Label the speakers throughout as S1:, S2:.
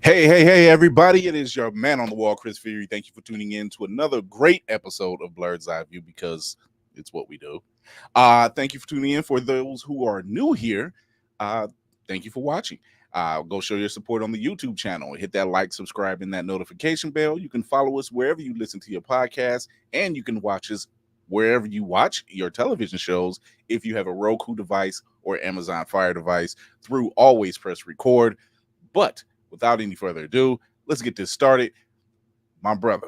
S1: Hey, everybody. It is your man on the wall, Chris Fury. Thank you for tuning in to another great episode of Blerd's Eyeview because it's what we do. Thank you for tuning in. For those who are new here, thank you for watching. Go show your support on the YouTube channel. Hit that like, subscribe, and that notification bell. You can follow us wherever you listen to your podcast, and you can watch us wherever you watch your television shows if you have a Roku device or Amazon Fire device through Always Press Record. But without any further ado, let's get this started. My brother,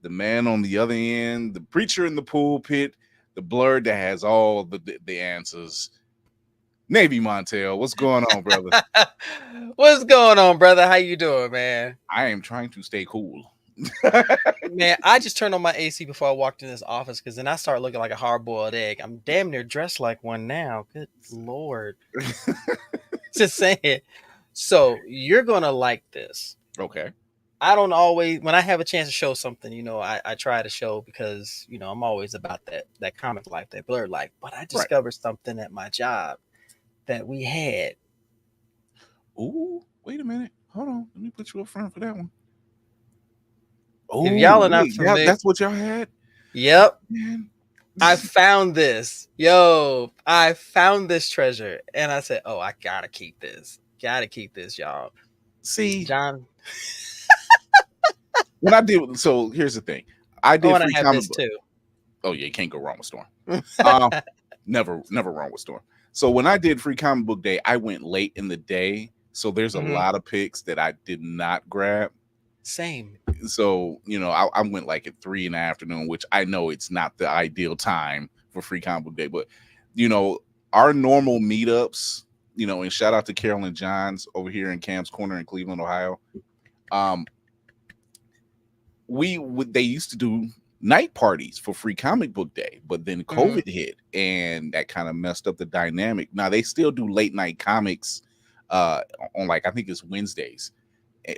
S1: the man on the other end, the preacher in the pulpit, the Blerd that has all the answers. Navy Montel, what's going on, brother?
S2: What's going on, brother? How you doing, man?
S1: I am trying to stay cool.
S2: Man, I just turned on my AC before I walked in this office because then I start looking like a hard-boiled egg. I'm damn near dressed like one now. Good Lord. Just saying. So you're going to like this.
S1: Okay.
S2: I don't always, when I have a chance to show something, I try to show because, I'm always about that comic life, that Blerd life. But I discovered something at my job that we had.
S1: Ooh, wait a minute. Hold on. Let me put you up front for that one.
S2: Oh, if y'all are not familiar,
S1: that's what y'all had?
S2: Yep.
S1: Man.
S2: I found this. I found this treasure. And I said, I gotta keep this. Gotta keep this, y'all.
S1: See,
S2: John.
S1: When I did, so here's the thing. I did free comic book
S2: too.
S1: Oh yeah, you can't go wrong with Storm. Never wrong with Storm. So when I did Free Comic Book Day, I went late in the day. So there's a lot of picks that I did not grab.
S2: Same.
S1: So, I went like at 3 in the afternoon, which I know it's not the ideal time for Free Comic Book Day. But, our normal meetups, and shout out to Carolyn Johns over here in Cam's Corner in Cleveland, Ohio. They used to do night parties for Free Comic Book Day, but then COVID hit and that kind of messed up the dynamic. Now they still do late night comics on I think it's Wednesdays,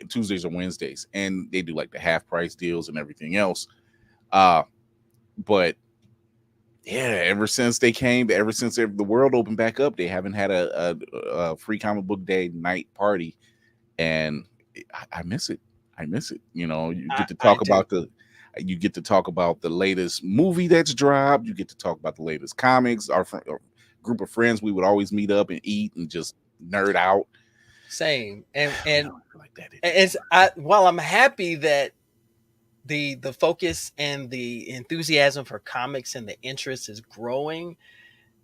S1: Tuesdays or Wednesdays, and they do like the half price deals and everything else. But yeah, ever since the world opened back up, they haven't had a Free Comic Book Day night party, and I miss it. You get to talk about the latest movie that's dropped. You get to talk about the latest comics. Our group of friends, we would always meet up and eat and just nerd out.
S2: Same. And while I'm happy that the focus and the enthusiasm for comics and the interest is growing,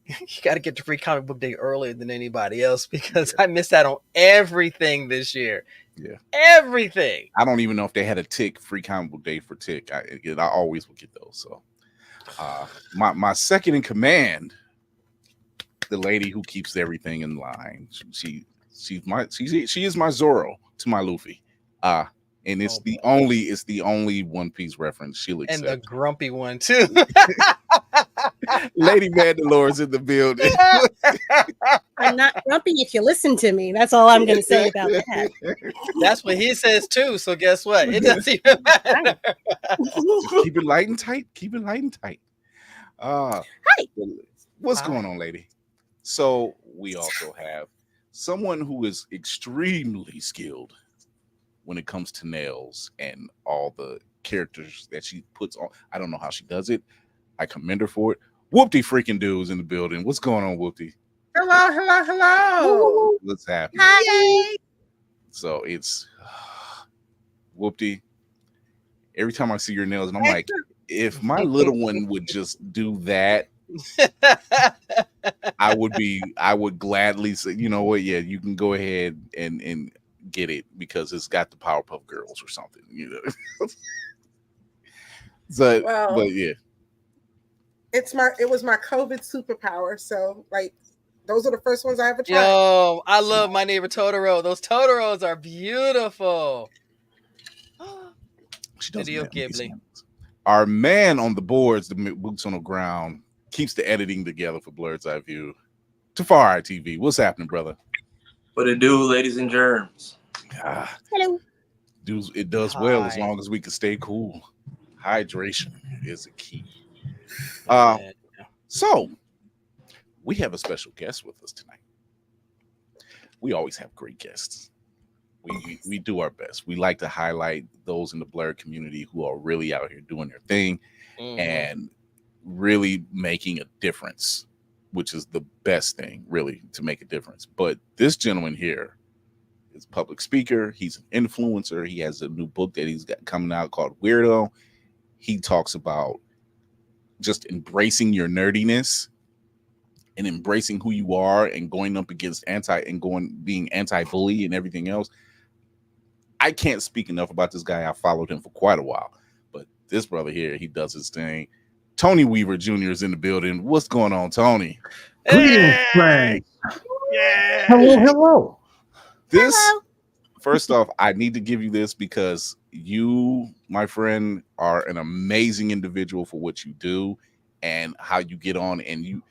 S2: you got to get to Free Comic Book Day earlier than anybody else because I missed out on everything this year.
S1: Yeah,
S2: everything.
S1: I don't even know if they had a Tick Free Comic Book Day for Tick. I always would get those. So, my second in command, the lady who keeps everything in line. She is my Zorro to my Luffy. And it's the only One Piece reference she'll accept.
S2: And the grumpy one too.
S1: Lady Mandalore's in the building.
S3: I'm not grumpy if you listen to me. That's all I'm going to say about that.
S2: That's what he says too. So guess what? It doesn't even matter.
S1: Keep it light and tight.
S3: Hi.
S1: What's going on, lady? So we also have someone who is extremely skilled when it comes to nails and all the characters that she puts on. I don't know how she does it. I commend her for it. Whoopty freaking dudes in the building. What's going on, Whoopty?
S4: Hello.
S1: What's happening?
S3: Hi.
S1: So it's Whoopty. Every time I see your nails, and I'm like, if my little one would just do that, I would gladly say, you know what? Yeah, you can go ahead and get it because it's got the Powerpuff Girls or something, So, but yeah.
S4: It was my COVID superpower. So those are the first ones I ever tried.
S2: Yo, I love My Neighbor Totoro. Those Totoros are beautiful.
S1: Video Ghibli. Our man on the boards, the boots on the ground, keeps the editing together for Blerd's Eyeview. Tafari TV, what's happening, brother?
S5: What it do, ladies and germs?
S3: Hello.
S1: It does well as long as we can stay cool. Hydration is a key. So we have a special guest with us tonight. We always have great guests. we do our best. We like to highlight those in the Blerd community who are really out here doing their thing and really making a difference, which is the best thing, really, to make a difference. But this gentleman here is a public speaker. He's an influencer. He has a new book that he's got coming out called Weirdo. He talks about just embracing your nerdiness and embracing who you are and going up against being anti-bully and everything else. I can't speak enough about this guy. I followed him for quite a while, but this brother here, he does his thing. Tony Weaver Jr. is in the building. What's going on, Tony?
S6: Greetings, friends.
S2: Yeah.
S6: Hello.
S1: First off, I need to give you this because you, my friend, are an amazing individual for what you do and how you get on, and you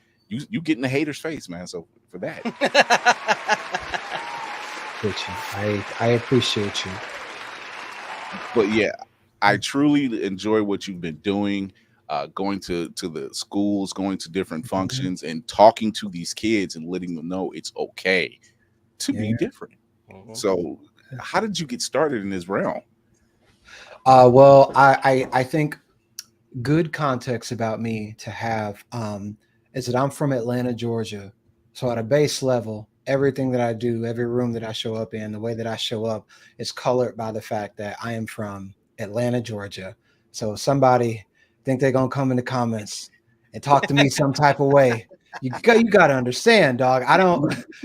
S1: get in the hater's face, man. So for that,
S6: I appreciate you.
S1: But yeah, I truly enjoy what you've been doing. Going to the schools, going to different functions, and talking to these kids and letting them know it's okay to be different. So, how did you get started in this realm?
S6: Well, I think good context about me to have is that I'm from Atlanta, Georgia. So at a base level, everything that I do, every room that I show up in, the way that I show up is colored by the fact that I am from Atlanta, Georgia. So if somebody think they're gonna come in the comments and talk to me some type of way, you got to understand, dog.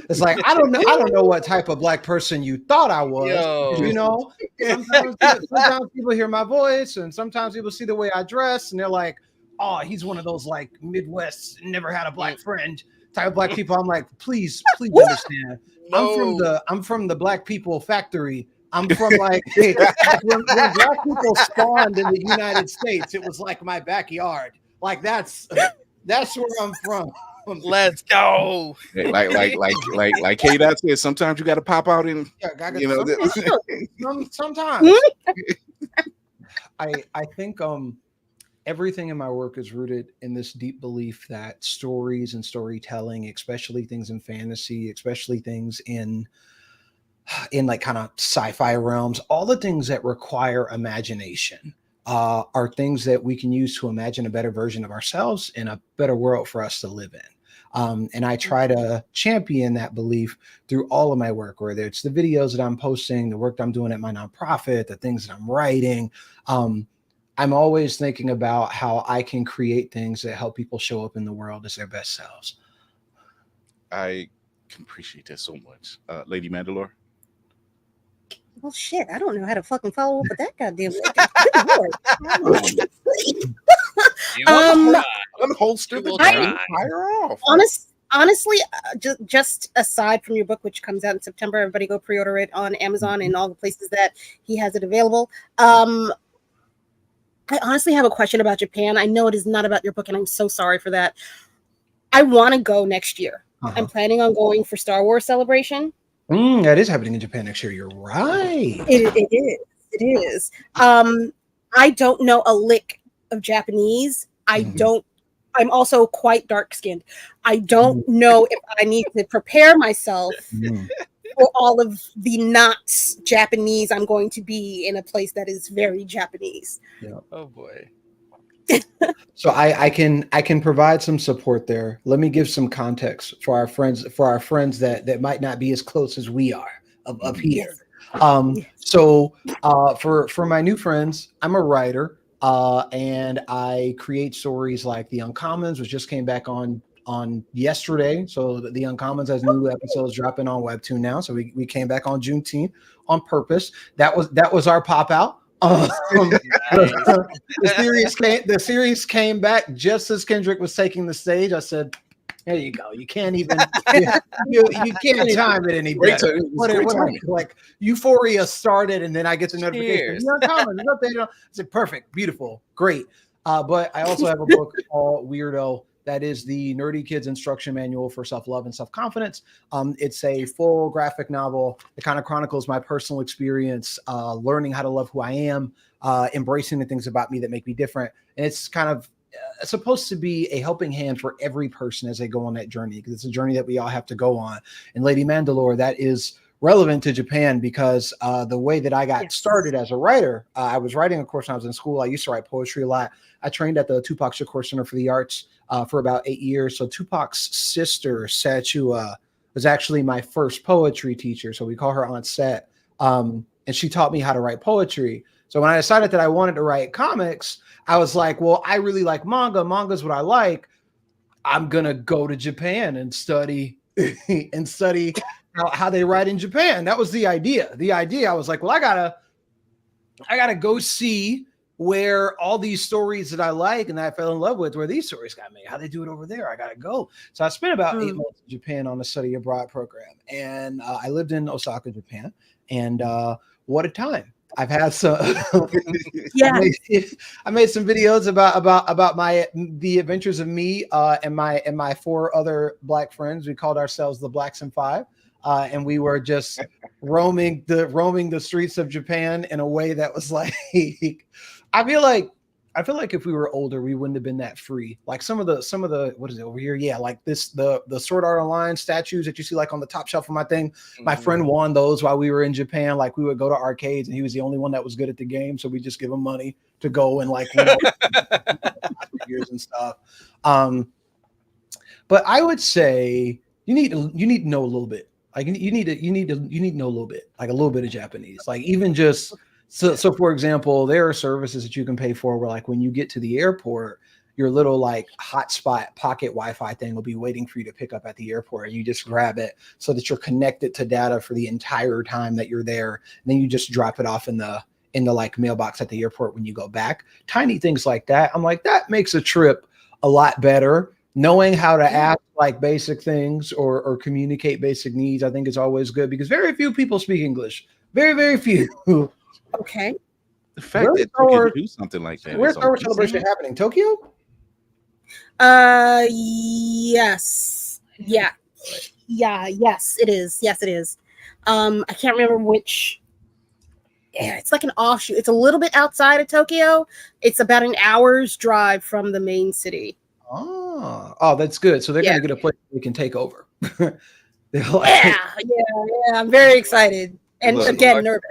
S6: It's like I don't know what type of black person you thought I was. You know, sometimes people hear my voice, and sometimes people see the way I dress, and they're like, "Oh, he's one of those like Midwest, never had a black friend type of black people." I'm like, please understand. No. I'm from the black people factory. I'm from like when black people spawned in the United States, it was like my backyard. Like that's where I'm from.
S2: Let's go.
S1: Like K-Dot said, sometimes you got to pop out and
S6: sometimes. I think everything in my work is rooted in this deep belief that stories and storytelling, especially things in fantasy, especially things in like kind of sci-fi realms, all the things that require imagination are things that we can use to imagine a better version of ourselves and a better world for us to live in. And I try to champion that belief through all of my work, whether it's the videos that I'm posting, the work that I'm doing at my nonprofit, the things that I'm writing. I'm always thinking about how I can create things that help people show up in the world as their best selves.
S1: I can appreciate that so much. Lady Mandalore?
S3: Well, shit, I don't know how to fucking follow up with that goddamn.
S1: Unholster the gun, fire off.
S3: Honestly, just aside from your book, which comes out in September, everybody go pre-order it on Amazon and all the places that he has it available. I honestly have a question about Japan. I know it is not about your book, and I'm so sorry for that. I want to go next year. I'm planning on going for Star Wars Celebration.
S6: That is happening in Japan next year. You're right.
S3: It is. I don't know a lick of Japanese. I'm also quite dark skinned. I don't know if I need to prepare myself for all of the not Japanese. I'm going to be in a place that is very Japanese.
S6: Yeah.
S2: Oh boy.
S6: So I can provide some support there. Let me give some context for our friends that might not be as close as we are up here. So for my new friends, I'm a writer and I create stories like The Uncommons, which just came back on yesterday. So The Uncommons has new episodes dropping on Webtoon now. So we came back on Juneteenth on purpose. That was our pop out. The series came back just as Kendrick was taking the stage. I said, "There you go. You can't even you can't time it any better." Like Euphoria started, and then I get the notification. I said, "Perfect, beautiful, great." But I also have a book called Weirdo. That is the Nerdy Kids Instruction Manual for Self-Love and Self-Confidence. It's a full graphic novel. It kind of chronicles my personal experience, learning how to love who I am, embracing the things about me that make me different. And it's kind of supposed to be a helping hand for every person as they go on that journey, because it's a journey that we all have to go on. And Lady Mandalore, that is relevant to Japan because the way that I got
S3: Yes.
S6: started as a writer, I was writing, of course, when I was in school. I used to write poetry a lot. I trained at the Tupac Shakur Center for the Arts for about 8 years. So Tupac's sister, Satua, was actually my first poetry teacher. So we call her Aunt Sat. And she taught me how to write poetry. So when I decided that I wanted to write comics, I was like, well, I really like manga. Manga's what I like. I'm going to go to Japan and study and study how they write in Japan. That was the idea. I was like, well, I gotta go see where all these stories that I like and that I fell in love with, where these stories got made, how they do it over there. I gotta go. So I spent about 8 months in Japan on a study abroad program, and I lived in Osaka, Japan. And what a time! I've had some.
S3: Yeah.
S6: I made some videos about the adventures of me and my 4 other Black friends. We called ourselves the Blacks and Five. And we were just roaming the streets of Japan in a way that was like, I feel like if we were older, we wouldn't have been that free. Like some of the what is it over here? Yeah, like the Sword Art Online statues that you see like on the top shelf of my thing. My friend won those while we were in Japan. Like we would go to arcades, and he was the only one that was good at the game, so we just give him money to go and like years and stuff. But I would say you need to know a little bit. Like you need to know a little bit, like a little bit of Japanese. Like even just so for example, there are services that you can pay for where like when you get to the airport, your little like hotspot pocket Wi-Fi thing will be waiting for you to pick up at the airport, and you just grab it so that you're connected to data for the entire time that you're there. And then you just drop it off in the like mailbox at the airport when you go back. Tiny things like that. I'm like, that makes a trip a lot better. Knowing how to ask like basic things or communicate basic needs, I think is always good because very few people speak English. Very, very few.
S3: Okay.
S1: The fact that you can do something like that.
S6: Where's our celebration happening? Tokyo?
S3: Yes. Yeah. Yes, it is. Yes, it is. I can't remember which. Yeah, it's like an offshoot. It's a little bit outside of Tokyo. It's about an hour's drive from the main city.
S6: Oh, that's good. So they're going to get a place we can take over.
S3: Yeah. I'm very excited. And
S1: Look,
S3: again, nervous.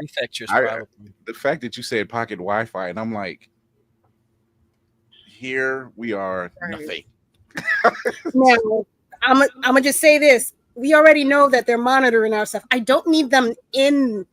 S1: The fact that you said pocket Wi-Fi, and I'm like, here we are, nothing.
S3: Now, I'm gonna just say this: we already know that they're monitoring our stuff. I don't need them in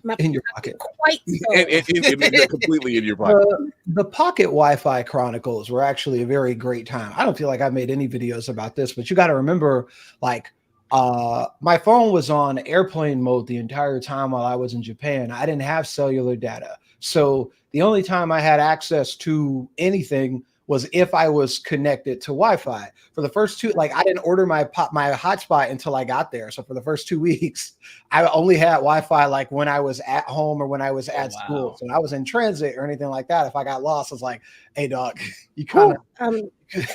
S3: my
S6: in your pocket.
S3: Quite so.
S1: And completely in your pocket.
S6: The Pocket Wi-Fi Chronicles were actually a very great time. I don't feel like I made any videos about this, but you got to remember, like, my phone was on airplane mode the entire time while I was in Japan. I didn't have cellular data. So the only time I had access to anything was if I was connected to Wi-Fi. For the first 2, like I didn't order my hotspot until I got there. So for the first 2 weeks, I only had Wi-Fi like when I was at home or when I was at school. So when I was in transit or anything like that, if I got lost, I was like, hey dog, you kind of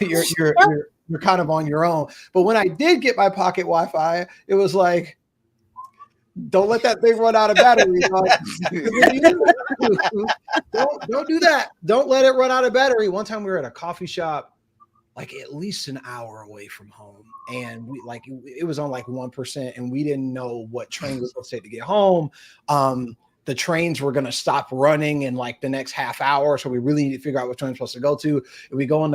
S6: you're kind of on your own. But when I did get my pocket Wi-Fi, it was like, don't let that thing run out of battery. Don't do that. Don't let it run out of battery. One time we were at a coffee shop, like at least an hour away from home, and we like it was on like 1%, and we didn't know what train we were supposed to take to get home. The trains were going to stop running in like the next half hour. So we really need to figure out which train we're supposed to go to. And we go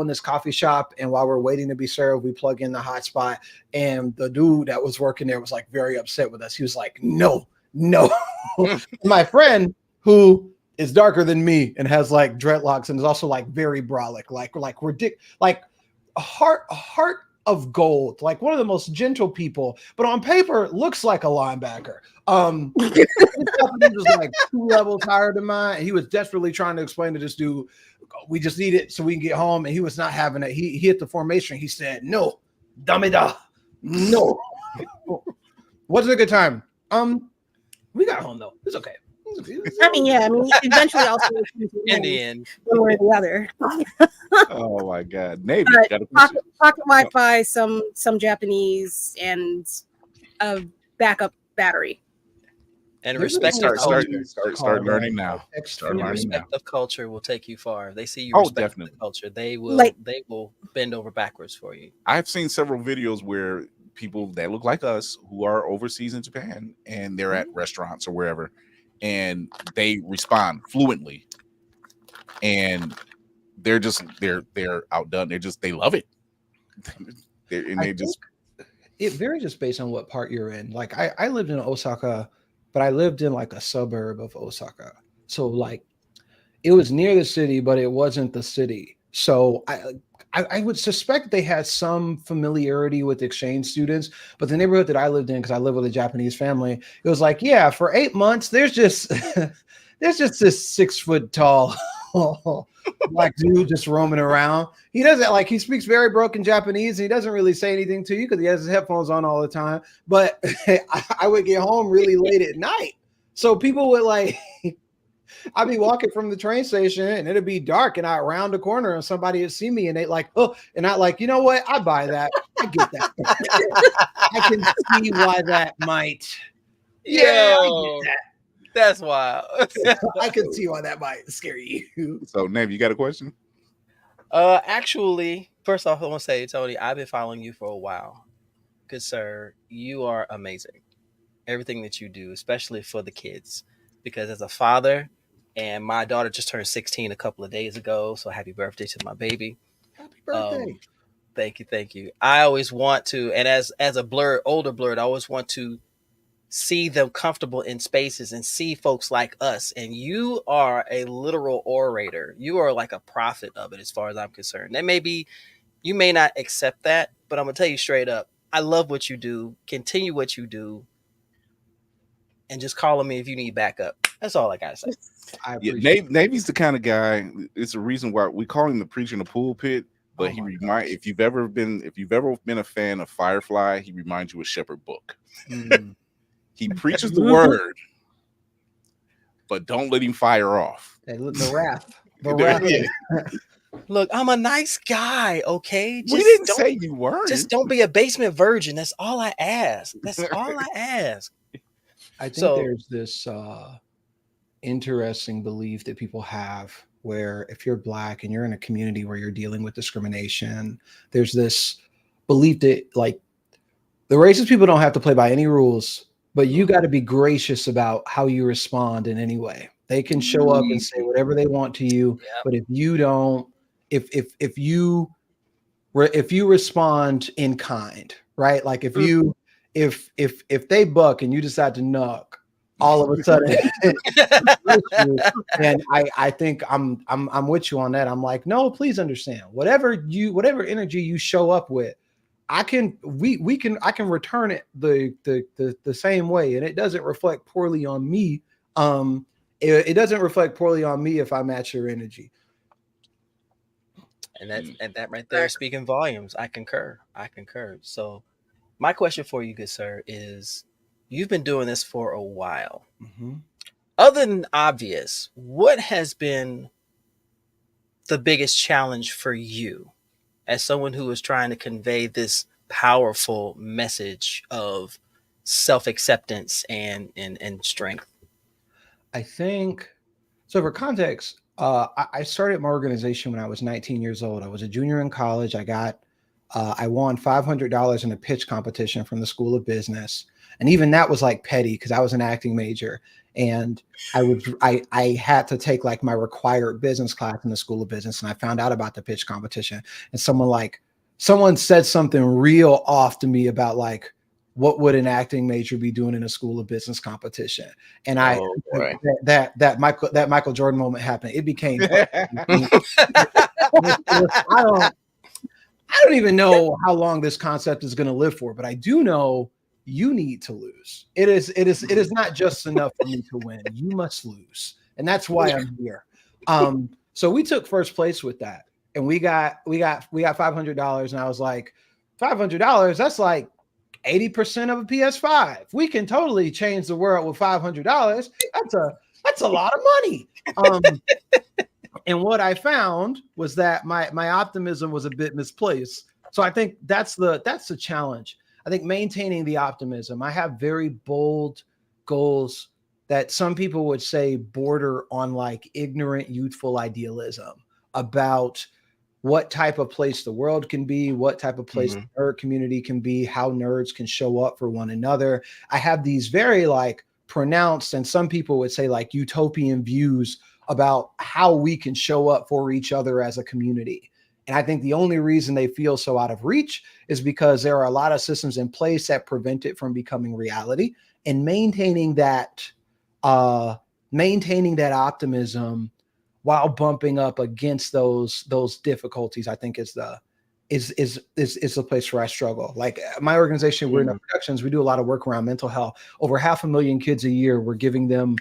S6: in this coffee shop, and while we're waiting to be served, we plug in the hotspot, and the dude that was working there was like very upset with us. He was like, no. My friend, who is darker than me and has like dreadlocks and is also like very brolic, like ridiculous, like a heart of gold, like one of the most gentle people, but on paper looks like a linebacker. He was like 2 levels higher than mine. He was desperately trying to explain to this dude, we just need it so we can get home, and he was not having it. He hit the formation. He said, no, dameda, no. Wasn't a good time. We got home though. It's okay.
S3: I mean, eventually also
S2: in the end,
S3: one way or the other.
S1: Oh my God, Navy
S3: pocket Wi-Fi, some Japanese, and a backup battery.
S2: And respect of culture.
S1: Start learning now.
S2: Respect of culture will take you far. They see you
S1: definitely.
S2: the culture. They will bend over backwards for you.
S1: I've seen several videos where people that look like us who are overseas in Japan and they're at restaurants or wherever, and they respond fluently, and they're outdone. They love it.
S6: It varies just based on what part you're in. Like I lived in Osaka, but I lived in like a suburb of Osaka. So like it was near the city, but it wasn't the city. So I would suspect they had some familiarity with exchange students, but the neighborhood that I lived in, because I live with a Japanese family, it was like, yeah, for 8 months, there's just this 6 foot tall black dude just roaming around. He doesn't he speaks very broken Japanese, and he doesn't really say anything to you because he has his headphones on all the time. But I would get home really late at night, so people would I'd be walking from the train station and it'd be dark, and I'd round the corner and somebody would see me and they and I you know what? I buy that. I get that. I can see why that might. Yeah, I get that.
S2: That's wild.
S6: I can see why that might scare you.
S1: So, Nave, you got a question?
S2: Actually, first off, I want to say, Tony, I've been following you for a while. Good sir, you are amazing. Everything that you do, especially for the kids, because as a father, and my daughter just turned 16 a couple of days ago, so happy birthday to my baby.
S6: Happy birthday.
S2: Thank you. I always want to, and as a older Blerd, I always want to see them comfortable in spaces and see folks like us. And you are a literal orator. You are like a prophet of it, as far as I'm concerned. That you may not accept that, but I'm gonna tell you straight up, I love what you do. Continue what you do, and just call on me if you need backup. That's all I gotta say.
S1: Navy's the kind of guy. It's a reason why we call him the preacher in the pulpit. But if you've ever been a fan of Firefly, he reminds you of Shepherd Book. He preaches the word, but don't let him fire off.
S6: The wrath.
S2: Look, I'm a nice guy, okay?
S1: We didn't say you weren't.
S2: Just don't be a basement virgin. That's all I ask.
S6: I think there's this interesting belief that people have where if you're Black and you're in a community where you're dealing with discrimination, there's this belief that the racist people don't have to play by any rules, but you got to be gracious about how you respond in any way. They can show up and say whatever they want to you, but if you don't, if you respond in kind, right? Like if they buck and you decide to knock, all of a sudden, and I think I'm with you on that. I'm like, no, please understand. Whatever energy you show up with, I can return it the same way, and it doesn't reflect poorly on me. It doesn't reflect poorly on me if I match your energy.
S2: And that right there, speaking volumes. I concur. So, my question for you, good sir, is: you've been doing this for a while.
S6: Mm-hmm.
S2: Other than obvious, what has been the biggest challenge for you as someone who is trying to convey this powerful message of self-acceptance and strength?
S6: I think so. For context, I started my organization when I was 19 years old. I was a junior in college. I won $500 in a pitch competition from the School of Business. And even that was petty because I was an acting major, and I had to take my required business class in the School of Business. And I found out about the pitch competition, and someone said something real off to me about what would an acting major be doing in a School of Business competition. And that Michael Jordan moment happened. It became I don't even know how long this concept is going to live for, but I do know you need to lose. It is not just enough for me to win. You must lose. And that's why I'm here. So we took first place with that, and we got $500. And I was like, $500, that's 80% of a PS5. We can totally change the world with $500. That's a lot of money. And what I found was that my optimism was a bit misplaced. So I think that's the challenge. I think maintaining the optimism. I have very bold goals that some people would say border on ignorant, youthful idealism about what type of place the world can be, what type of place the nerd community can be, how nerds can show up for one another. I have these very like pronounced, and some people would say like utopian views about how we can show up for each other as a community. And I think the only reason they feel so out of reach is because there are a lot of systems in place that prevent it from becoming reality. And maintaining that optimism while bumping up against those difficulties, I think is the place where I struggle. Like my organization, we're in productions. We do a lot of work around mental health. Over 500,000 kids a year, we're giving them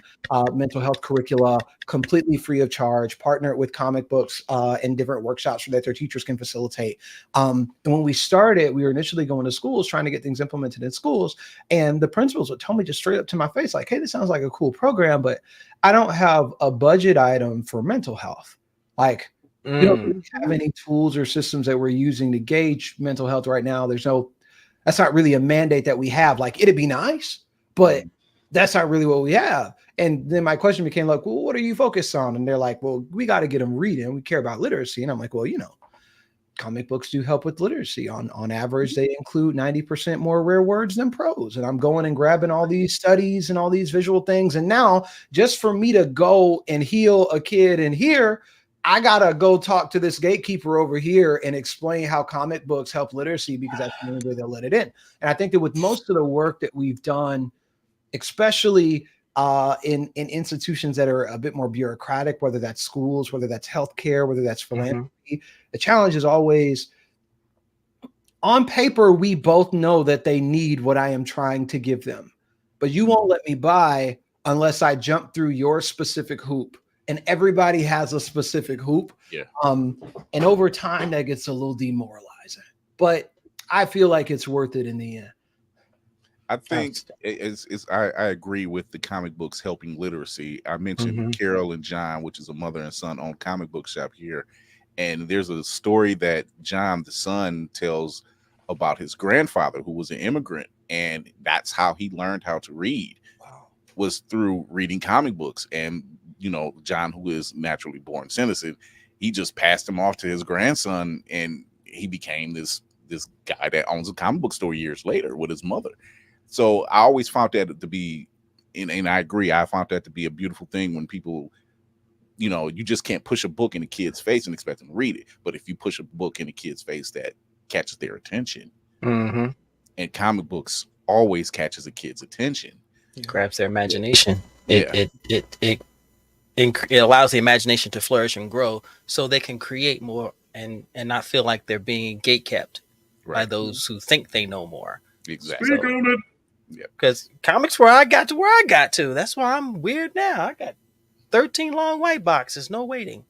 S6: mental health curricula completely free of charge, partner with comic books and different workshops that their teachers can facilitate. And when we started, we were initially going to schools, trying to get things implemented in schools. And the principals would tell me just straight up to my face, like, hey, this sounds like a cool program, but I don't have a budget item for mental health. Like, we don't really have any tools or systems that we're using to gauge mental health right now. That's not really a mandate that we have. Like, it'd be nice, but that's not really what we have. And then my question became like, well, what are you focused on? And they're like, well, we got to get them reading. We care about literacy. And I'm like, well, comic books do help with literacy. On average, they include 90% more rare words than prose. And I'm going and grabbing all these studies and all these visual things. And now just for me to go and heal a kid in here, I gotta go talk to this gatekeeper over here and explain how comic books help literacy, because that's the only way they'll let it in. And I think that with most of the work that we've done, especially in institutions that are a bit more bureaucratic, whether that's schools, whether that's healthcare, whether that's philanthropy, the challenge is always, on paper, we both know that they need what I am trying to give them, but you won't let me buy unless I jump through your specific hoop. And everybody has a specific hoop.
S1: Yeah.
S6: And over time, that gets a little demoralizing. But I feel like it's worth it in the end.
S1: I think I agree with the comic books helping literacy. I mentioned Carol and John, which is a mother and son owned comic book shop here. And there's a story that John, the son, tells about his grandfather, who was an immigrant. And that's how he learned how to read, was through reading comic books. And John, who is naturally born citizen, he just passed him off to his grandson, and he became this guy that owns a comic book store years later with his mother. So I always found that to be, and I agree, I found that to be a beautiful thing when people, you just can't push a book in a kid's face and expect them to read it. But if you push a book in a kid's face that catches their attention, and comic books always catches a kid's attention,
S2: grabs their imagination. It allows the imagination to flourish and grow, so they can create more and not feel like they're being gatekept by those who think they know more.
S1: Exactly.
S2: Speak on it. Yeah. Because comics where I got to. That's why I'm weird now. I got 13 long white boxes, no waiting.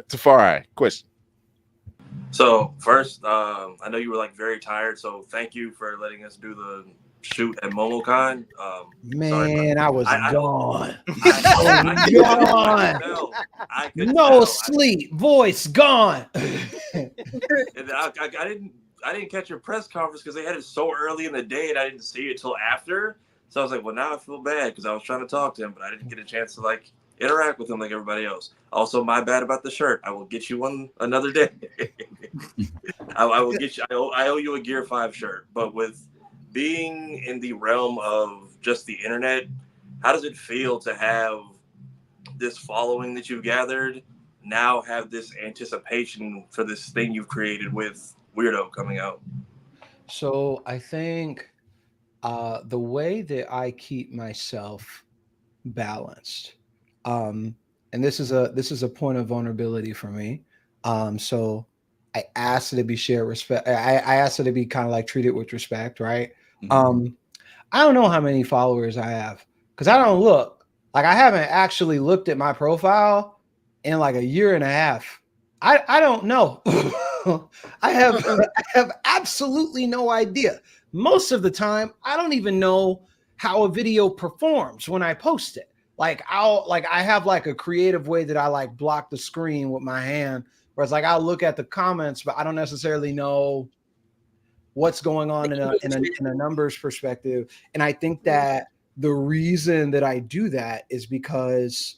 S1: Tafari, question.
S5: So first, I know you were like very tired, so thank you for letting us do the shoot at MomoCon.
S6: Man, I was gone.
S5: I
S6: no sleep, voice gone.
S5: And I didn't catch your press conference because they had it so early in the day, and I didn't see it till after. So I was like, well, now I feel bad because I was trying to talk to him, but I didn't get a chance to like interact with him like everybody else. Also, my bad about the shirt. I will get you one another day. I will get you. I owe you a Gear 5 shirt. But with being in the realm of just the internet, how does it feel to have this following that you've gathered, now have this anticipation for this thing you've created with Weirdo coming out?
S6: So I think the way that I keep myself balanced, and this is a point of vulnerability for me. So I asked it to be shared respect. I asked it to be kind of like treated with respect, right? I don't know how many followers I have because I don't look. Like, I haven't actually looked at my profile in like a year and a half. I don't know. I have absolutely no idea. Most of the time, I don't even know how a video performs when I post it. Like, I have like a creative way that I like block the screen with my hand, where it's like I'll look at the comments, but I don't necessarily know what's going on in a numbers perspective. And I think that the reason that I do that is because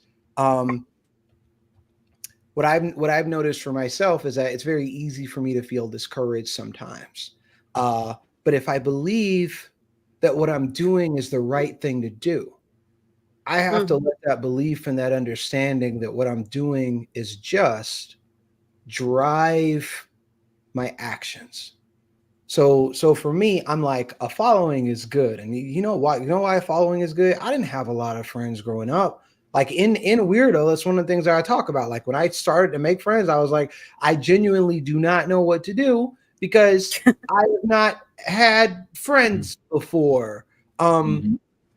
S6: what I've noticed for myself is that it's very easy for me to feel discouraged sometimes. But if I believe that what I'm doing is the right thing to do, I have to let that belief and that understanding that what I'm doing is just drive my actions. So for me, I'm like, a following is good. And you know why? You know why a following is good? I didn't have a lot of friends growing up. Like in Weirdo, that's one of the things that I talk about. Like when I started to make friends, I was like, I genuinely do not know what to do because I have not had friends before.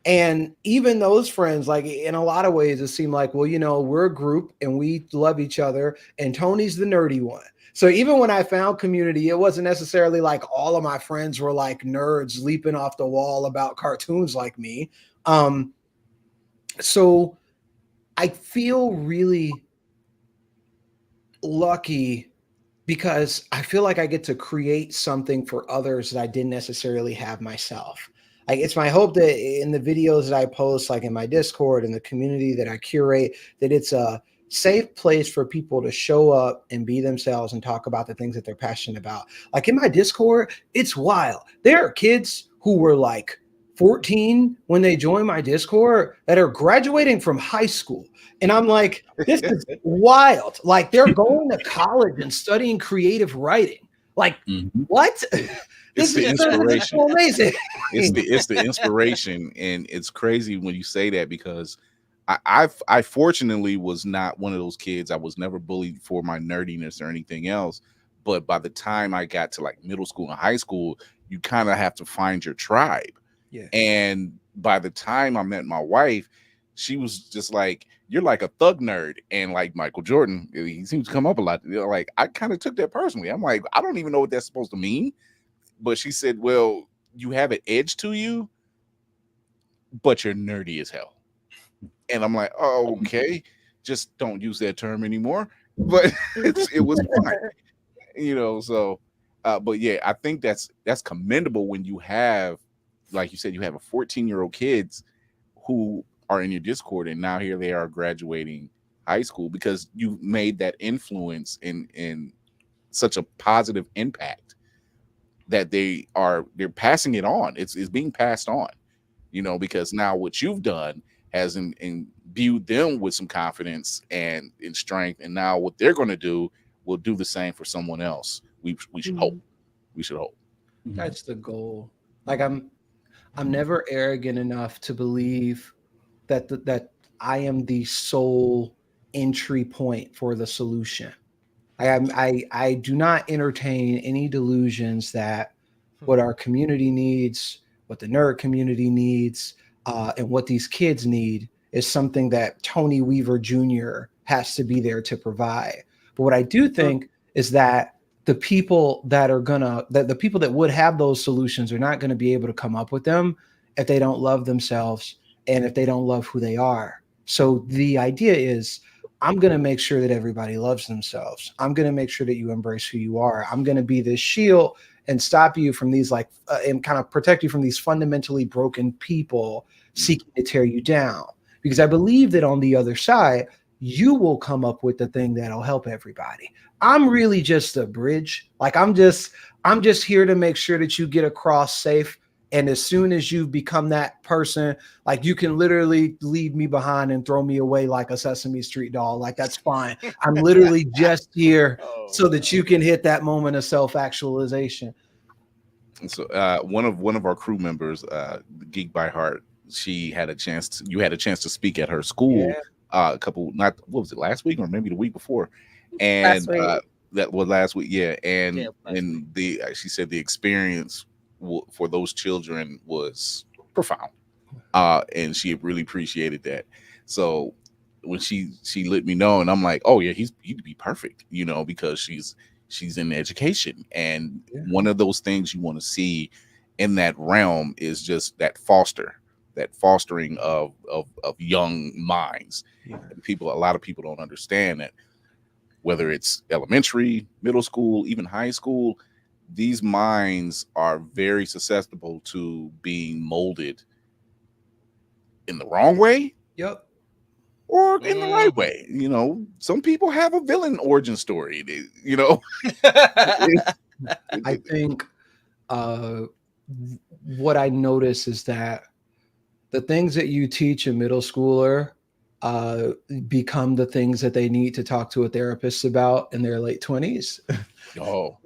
S6: And even those friends, like in a lot of ways, it seemed like, well, you know, we're a group and we love each other, and Tony's the nerdy one. So even when I found community, it wasn't necessarily like all of my friends were like nerds leaping off the wall about cartoons like me. So I feel really lucky because I feel like I get to create something for others that I didn't necessarily have myself. Like it's my hope that in the videos that I post, like in my Discord and the community that I curate, that it's a safe place for people to show up and be themselves and talk about the things that they're passionate about. Like in my Discord, it's wild. There are kids who were like 14 when they joined my Discord that are graduating from high school. And I'm like, this is wild. Like they're going to college and studying creative writing. Like what?
S1: It's the inspiration.
S6: So amazing.
S1: It's the inspiration, and it's crazy when you say that because I fortunately was not one of those kids. I was never bullied for my nerdiness or anything else. But by the time I got to like middle school and high school, you kind of have to find your tribe.
S6: Yeah.
S1: And by the time I met my wife, she was just like, "You're like a thug nerd," and like Michael Jordan, he seems to come up a lot. You know, like I kind of took that personally. I'm like, I don't even know what that's supposed to mean. But she said, well, you have an edge to you, but you're nerdy as hell. And I'm like, oh, okay, just don't use that term anymore. But it was fine, you know. So, but yeah, I think that's commendable when you have, like you said, you have a 14-year-old kids who are in your Discord, and now here they are graduating high school because you made that influence in such a positive impact that they're passing it on. It's being passed on, you know, because now what you've done has imbued them with some confidence and in strength, and now what they're going to do will do the same for someone else. We should hope. We should hope.
S6: That's the goal. Like I'm never arrogant enough to believe that I am the sole entry point for the solution. I do not entertain any delusions that what our community needs, what the nerd community needs, and what these kids need is something that Tony Weaver Jr. has to be there to provide. But what I do think is that the people that the people that would have those solutions are not going to be able to come up with them if they don't love themselves and if they don't love who they are. So the idea is, I'm going to make sure that everybody loves themselves. I'm going to make sure that you embrace who you are. I'm going to be this shield and stop you from these and kind of protect you from these fundamentally broken people seeking to tear you down. Because I believe that on the other side, you will come up with the thing that'll help everybody. I'm really just a bridge. Like I'm just here to make sure that you get across safe. And as soon as you become that person, like you can literally leave me behind and throw me away like a Sesame Street doll. Like that's fine. I'm literally just here so that you can hit that moment of self-actualization.
S1: So one of our crew members, Geek by Heart, you had a chance to speak at her school a couple, not what was it, last week or maybe the week before, and that was last week, and she said the experience for those children was profound, and she really appreciated that. So when she let me know, and I'm like, oh yeah, he'd be perfect, you know, because she's in education, and one of those things you want to see in that realm is just that fostering of young minds. A lot of people don't understand that whether it's elementary, middle school, even high school, these minds are very susceptible to being molded in the wrong way.
S6: Yep.
S1: or in the right way. You know, some people have a villain origin story. You know,
S6: I think what I notice is that the things that you teach a middle schooler become the things that they need to talk to a therapist about in their late 20s.
S1: oh,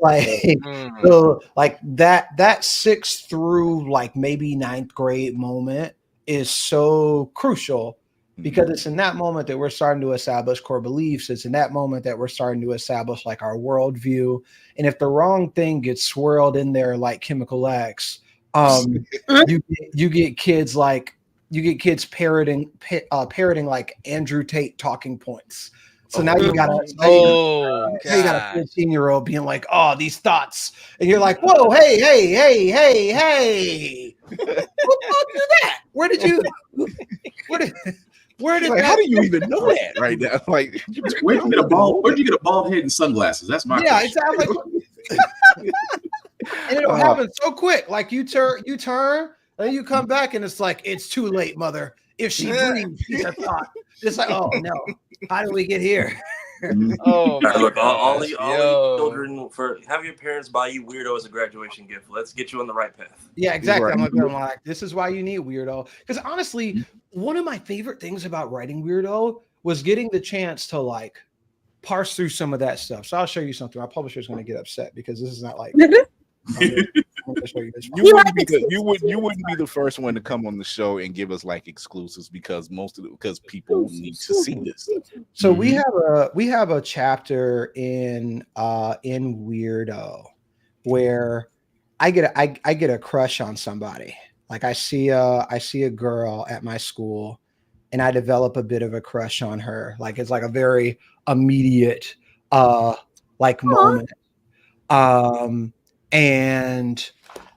S6: So like that 6th through like maybe 9th grade moment is so crucial, because it's in that moment that we're starting to establish core beliefs. It's in that moment that we're starting to establish like our worldview. And if the wrong thing gets swirled in there like Chemical X, you get kids parroting like Andrew Tate talking points. So now you got a 15-year-old being like, "Oh, these thoughts," and you're like, "Whoa, hey, who taught you that? Where did
S1: like, how do you even know that right now? Like,
S7: where'd you get a bald head and sunglasses? That's my question.
S6: Exactly. And it'll happen so quick. Like you turn, and you come back, and it's like, it's too late, mother. If she breathes, she's a thought. It's like, oh no, how did we get here?
S2: Oh,
S5: look, all you children, have your parents buy you Weirdo as a graduation gift. Let's get you on the right path.
S6: Yeah, exactly. Right. I'm like, this is why you need Weirdo. Because honestly, one of my favorite things about writing Weirdo was getting the chance to like parse through some of that stuff. So I'll show you something. My publisher's going to get upset because this is not like. You
S1: wouldn't be the first one to come on the show and give us like exclusives, because people need to see this.
S6: So we have a chapter in Weirdo where I get a crush on somebody. Like I see a girl at my school, and I develop a bit of a crush on her. Like it's like a very immediate like moment. And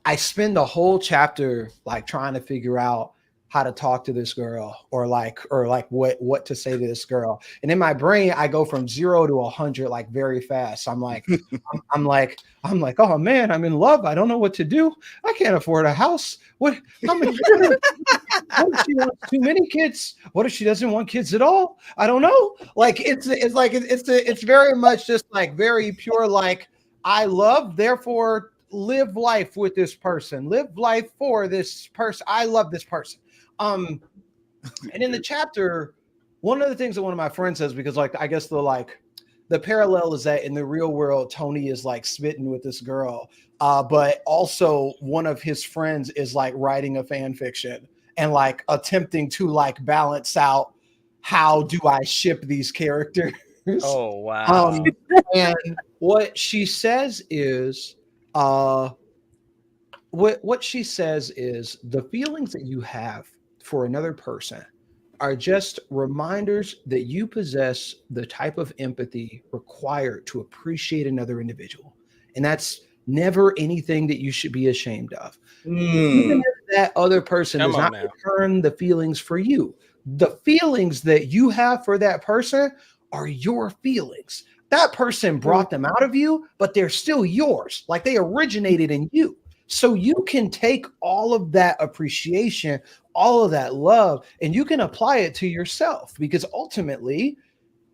S6: I spend the whole chapter like trying to figure out how to talk to this girl, or what to say to this girl. And in my brain, I go from 0 to 100 like very fast. I'm like, I'm like, oh man, I'm in love. I don't know what to do. I can't afford a house. What if she wants too many kids? What if she doesn't want kids at all? I don't know. Like it's very much just like very pure, like, I love, therefore live life with this person, live life for this person. I love this person. And in the chapter, one of the things that one of my friends says, because like, I guess the parallel is that in the real world, Tony is like smitten with this girl, but also one of his friends is like writing a fan fiction and like attempting to like balance out, how do I ship these characters?
S2: Oh, wow.
S6: And what she says is, what she says is the feelings that you have for another person are just reminders that you possess the type of empathy required to appreciate another individual. And that's never anything that you should be ashamed of. Even if that other person does not return the feelings for you, the feelings that you have for that person are your feelings. That person brought them out of you, but they're still yours. Like they originated in you. So you can take all of that appreciation, all of that love, and you can apply it to yourself, because ultimately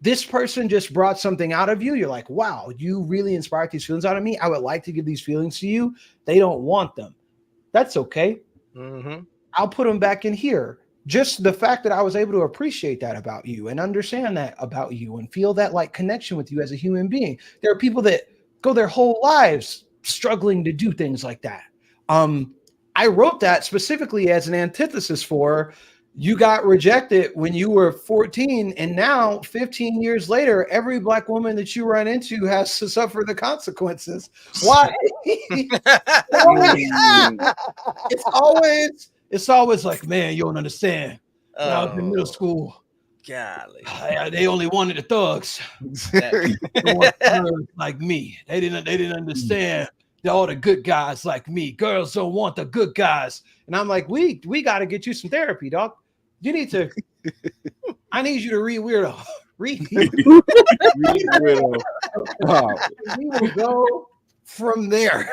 S6: this person just brought something out of you. You're like, wow, you really inspired these feelings out of me. I would like to give these feelings to you. They don't want them. That's okay. I'll put them back in here. Just the fact that I was able to appreciate that about you and understand that about you and feel that like connection with you as a human being. There are people that go their whole lives struggling to do things like that. I wrote that specifically as an antithesis for, you got rejected when you were 14, and now 15 years later, every Black woman that you run into has to suffer the consequences. Why? It's always like, man, you don't understand. When I was in middle school,
S2: golly,
S6: they only wanted the thugs. They wanted thugs like me. They didn't understand all the good guys like me. Girls don't want the good guys. And I'm like, we got to get you some therapy, dog. You need to. I need you to read Weirdo. Read Weirdo. We will go from there.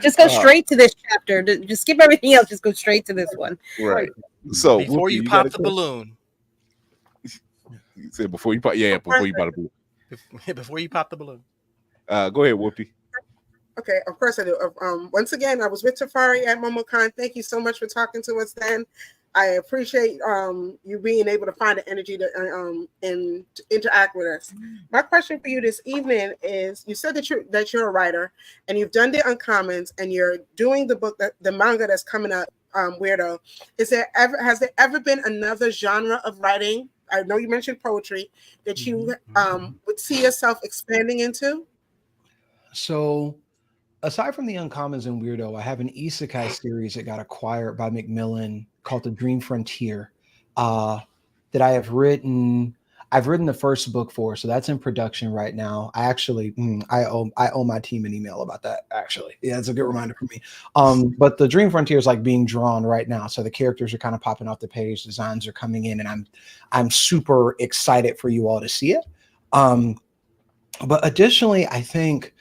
S3: Just go straight to this chapter. Just skip everything else. Just go straight to this one.
S1: Right. So
S2: before you pop the balloon,
S1: You said before you pop, before you pop the balloon.
S2: Before you pop the balloon.
S1: Go ahead, Whoopi.
S4: Okay, of course I do. Once again, I was with Tafari at MomoCon. Thank you so much for talking to us then. I appreciate you being able to find the energy to and to interact with us. My question for you this evening is: you said that you're a writer and you've done the Uncommons and you're doing the manga that's coming up, Weirdo. Has there ever been another genre of writing? I know you mentioned poetry that you would see yourself expanding into.
S6: So, aside from the Uncommons and Weirdo, I have an isekai series that got acquired by Macmillan called The Dream Frontier that I have written. I've written the first book for, so that's in production right now. I actually, I owe my team an email about that. Actually, yeah, it's a good reminder for me. But the Dream Frontier is like being drawn right now, so the characters are kind of popping off the page, designs are coming in, and I'm super excited for you all to see it. But additionally, I think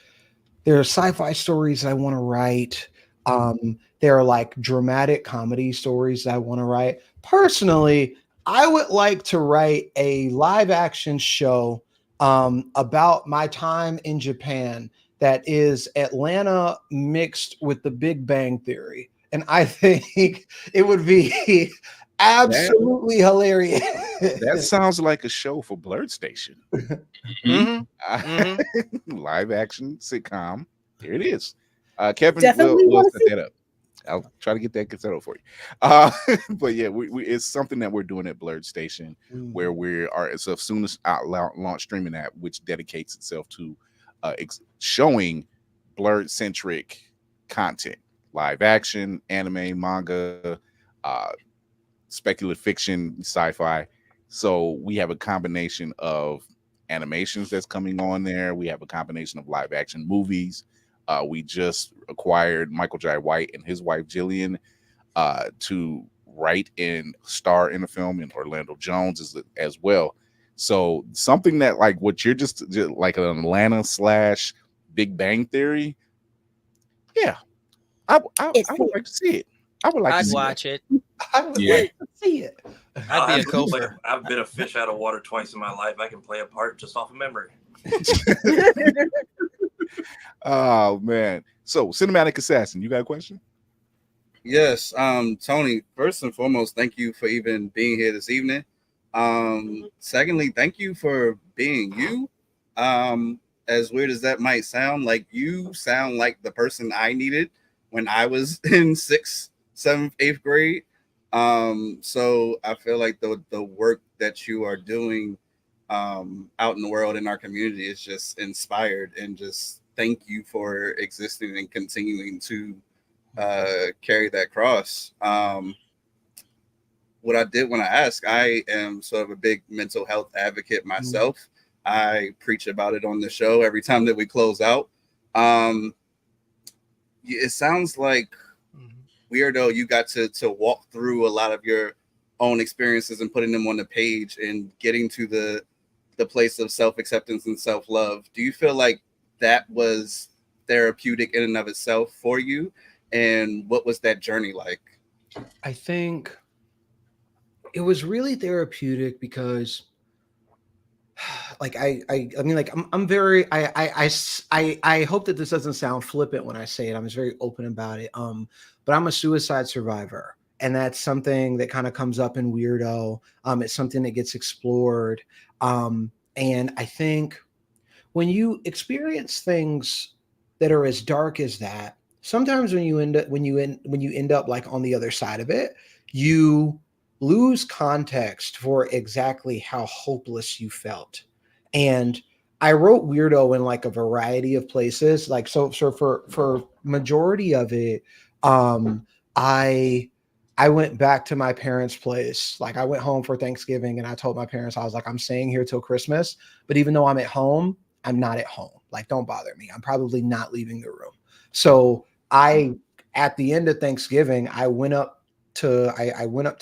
S6: there are sci-fi stories I want to write. There are like dramatic comedy stories I want to write. Personally, I would like to write a live action show about my time in Japan that is Atlanta mixed with the Big Bang Theory. And I think it would be absolutely hilarious.
S1: That sounds like a show for Blerd Station. Live action sitcom. Here it is. Kevin, we'll set that up. I'll try to get that set up for you. But yeah, we it's something that we're doing at Blerd Station, where we are as soon as launch streaming app, which dedicates itself to showing Blerd centric content, live action, anime, manga, speculative fiction, sci-fi. So we have a combination of animations that's coming on there. We have a combination of live action movies. We just acquired Michael Jai White and his wife Jillian to write and star in the film, and Orlando Jones as well. So something that like what you're just like an Atlanta / Big Bang Theory. Yeah, I would like to see it. I would like to see
S2: watch it.
S6: I would like to see it.
S2: I'd be a gopher.
S5: I've been a fish out of water twice in my life. I can play a part just off of memory.
S1: Oh man. So Cinematic Assassin, you got a question?
S8: Yes. Tony, first and foremost, thank you for even being here this evening. Secondly, thank you for being you. As weird as that might sound, like you sound like the person I needed when I was in 6th, 7th, 8th grade. So I feel like the work that you are doing out in the world in our community is just inspired, and just thank you for existing and continuing to carry that cross. What I did want to ask, I am sort of a big mental health advocate myself. I preach about it on the show every time that we close out. It sounds like Weirdo, you got to walk through a lot of your own experiences and putting them on the page and getting to the place of self-acceptance and self-love. Do you feel like that was therapeutic in and of itself for you? And what was that journey like?
S6: I think it was really therapeutic because like I mean, like I'm very I hope that this doesn't sound flippant when I say it. I'm just very open about it. But I'm a suicide survivor, and that's something that kind of comes up in Weirdo. It's something that gets explored. And I think when you experience things that are as dark as that, sometimes when you end up like on the other side of it, you lose context for exactly how hopeless you felt. And I wrote Weirdo in like a variety of places. Like so for majority of it, I went back to my parents' place. Like I went home for Thanksgiving and I told my parents, I was like, I'm staying here till Christmas. But even though I'm at home, I'm not at home. Like, don't bother me. I'm probably not leaving the room. So at the end of Thanksgiving, I went up to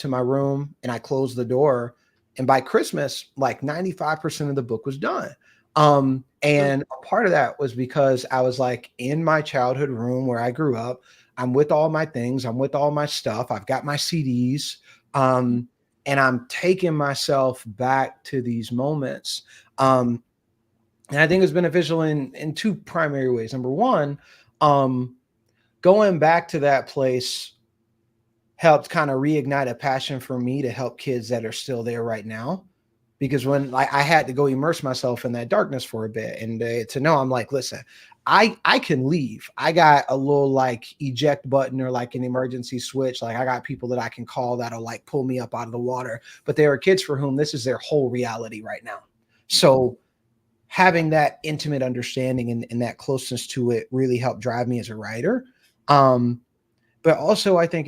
S6: my room and I closed the door. And by Christmas, like 95% of the book was done. And a part of that was because I was like in my childhood room where I grew up. I'm with all my things. I'm with all my stuff. I've got my CDs. And and I'm taking myself back to these moments. And I think it's beneficial in two primary ways. Number one, going back to that place helped kind of reignite a passion for me to help kids that are still there right now. Because when like I had to go immerse myself in that darkness for a bit, and to know, I'm like, listen, I can leave. I got a little like eject button or like an emergency switch. Like I got people that I can call that'll like pull me up out of the water. But there are kids for whom this is their whole reality right now. So having that intimate understanding and that closeness to it really helped drive me as a writer. But also I think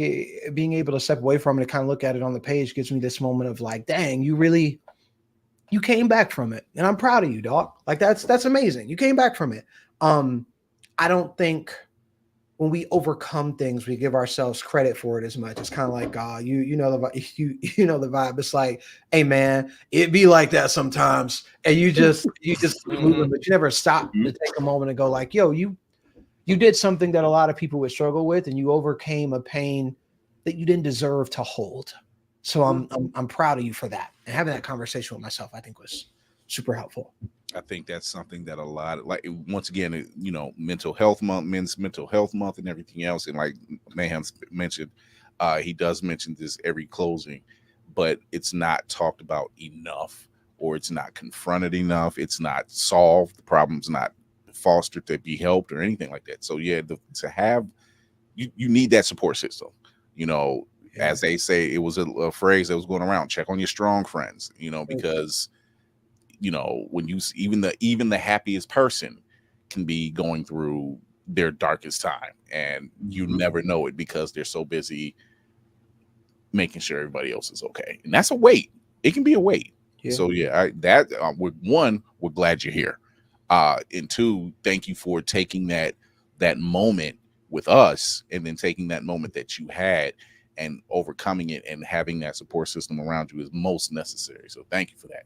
S6: being able to step away from it and kind of look at it on the page gives me this moment of like, dang, you came back from it, and I'm proud of you, dog. Like that's amazing. You came back from it. I don't think when we overcome things, we give ourselves credit for it as much. It's kind of like, you know the vibe. It's like, hey man, it be like that sometimes, and you just keep moving, but you never stop to take a moment and go like, yo, you did something that a lot of people would struggle with, and you overcame a pain that you didn't deserve to hold. So I'm proud of you for that. And having that conversation with myself, I think was super helpful.
S1: I think that's something that a lot, like once again, you know, mental health month, men's mental health month, and everything else. And like Mayhem's mentioned, he does mention this every closing, but it's not talked about enough, or it's not confronted enough. It's not solved. The problem's not fostered to be helped or anything like that. So yeah, to have you need that support system, you know. As they say, it was a phrase that was going around, check on your strong friends, you know, because, you know, when you even the happiest person can be going through their darkest time, and you never know it because they're so busy making sure everybody else is okay. And that's a weight. It can be a weight. Yeah. So yeah, we're glad you're here. And two, thank you for taking that moment with us, and then taking that moment that you had and overcoming it, and having that support system around you is most necessary. So thank you for that.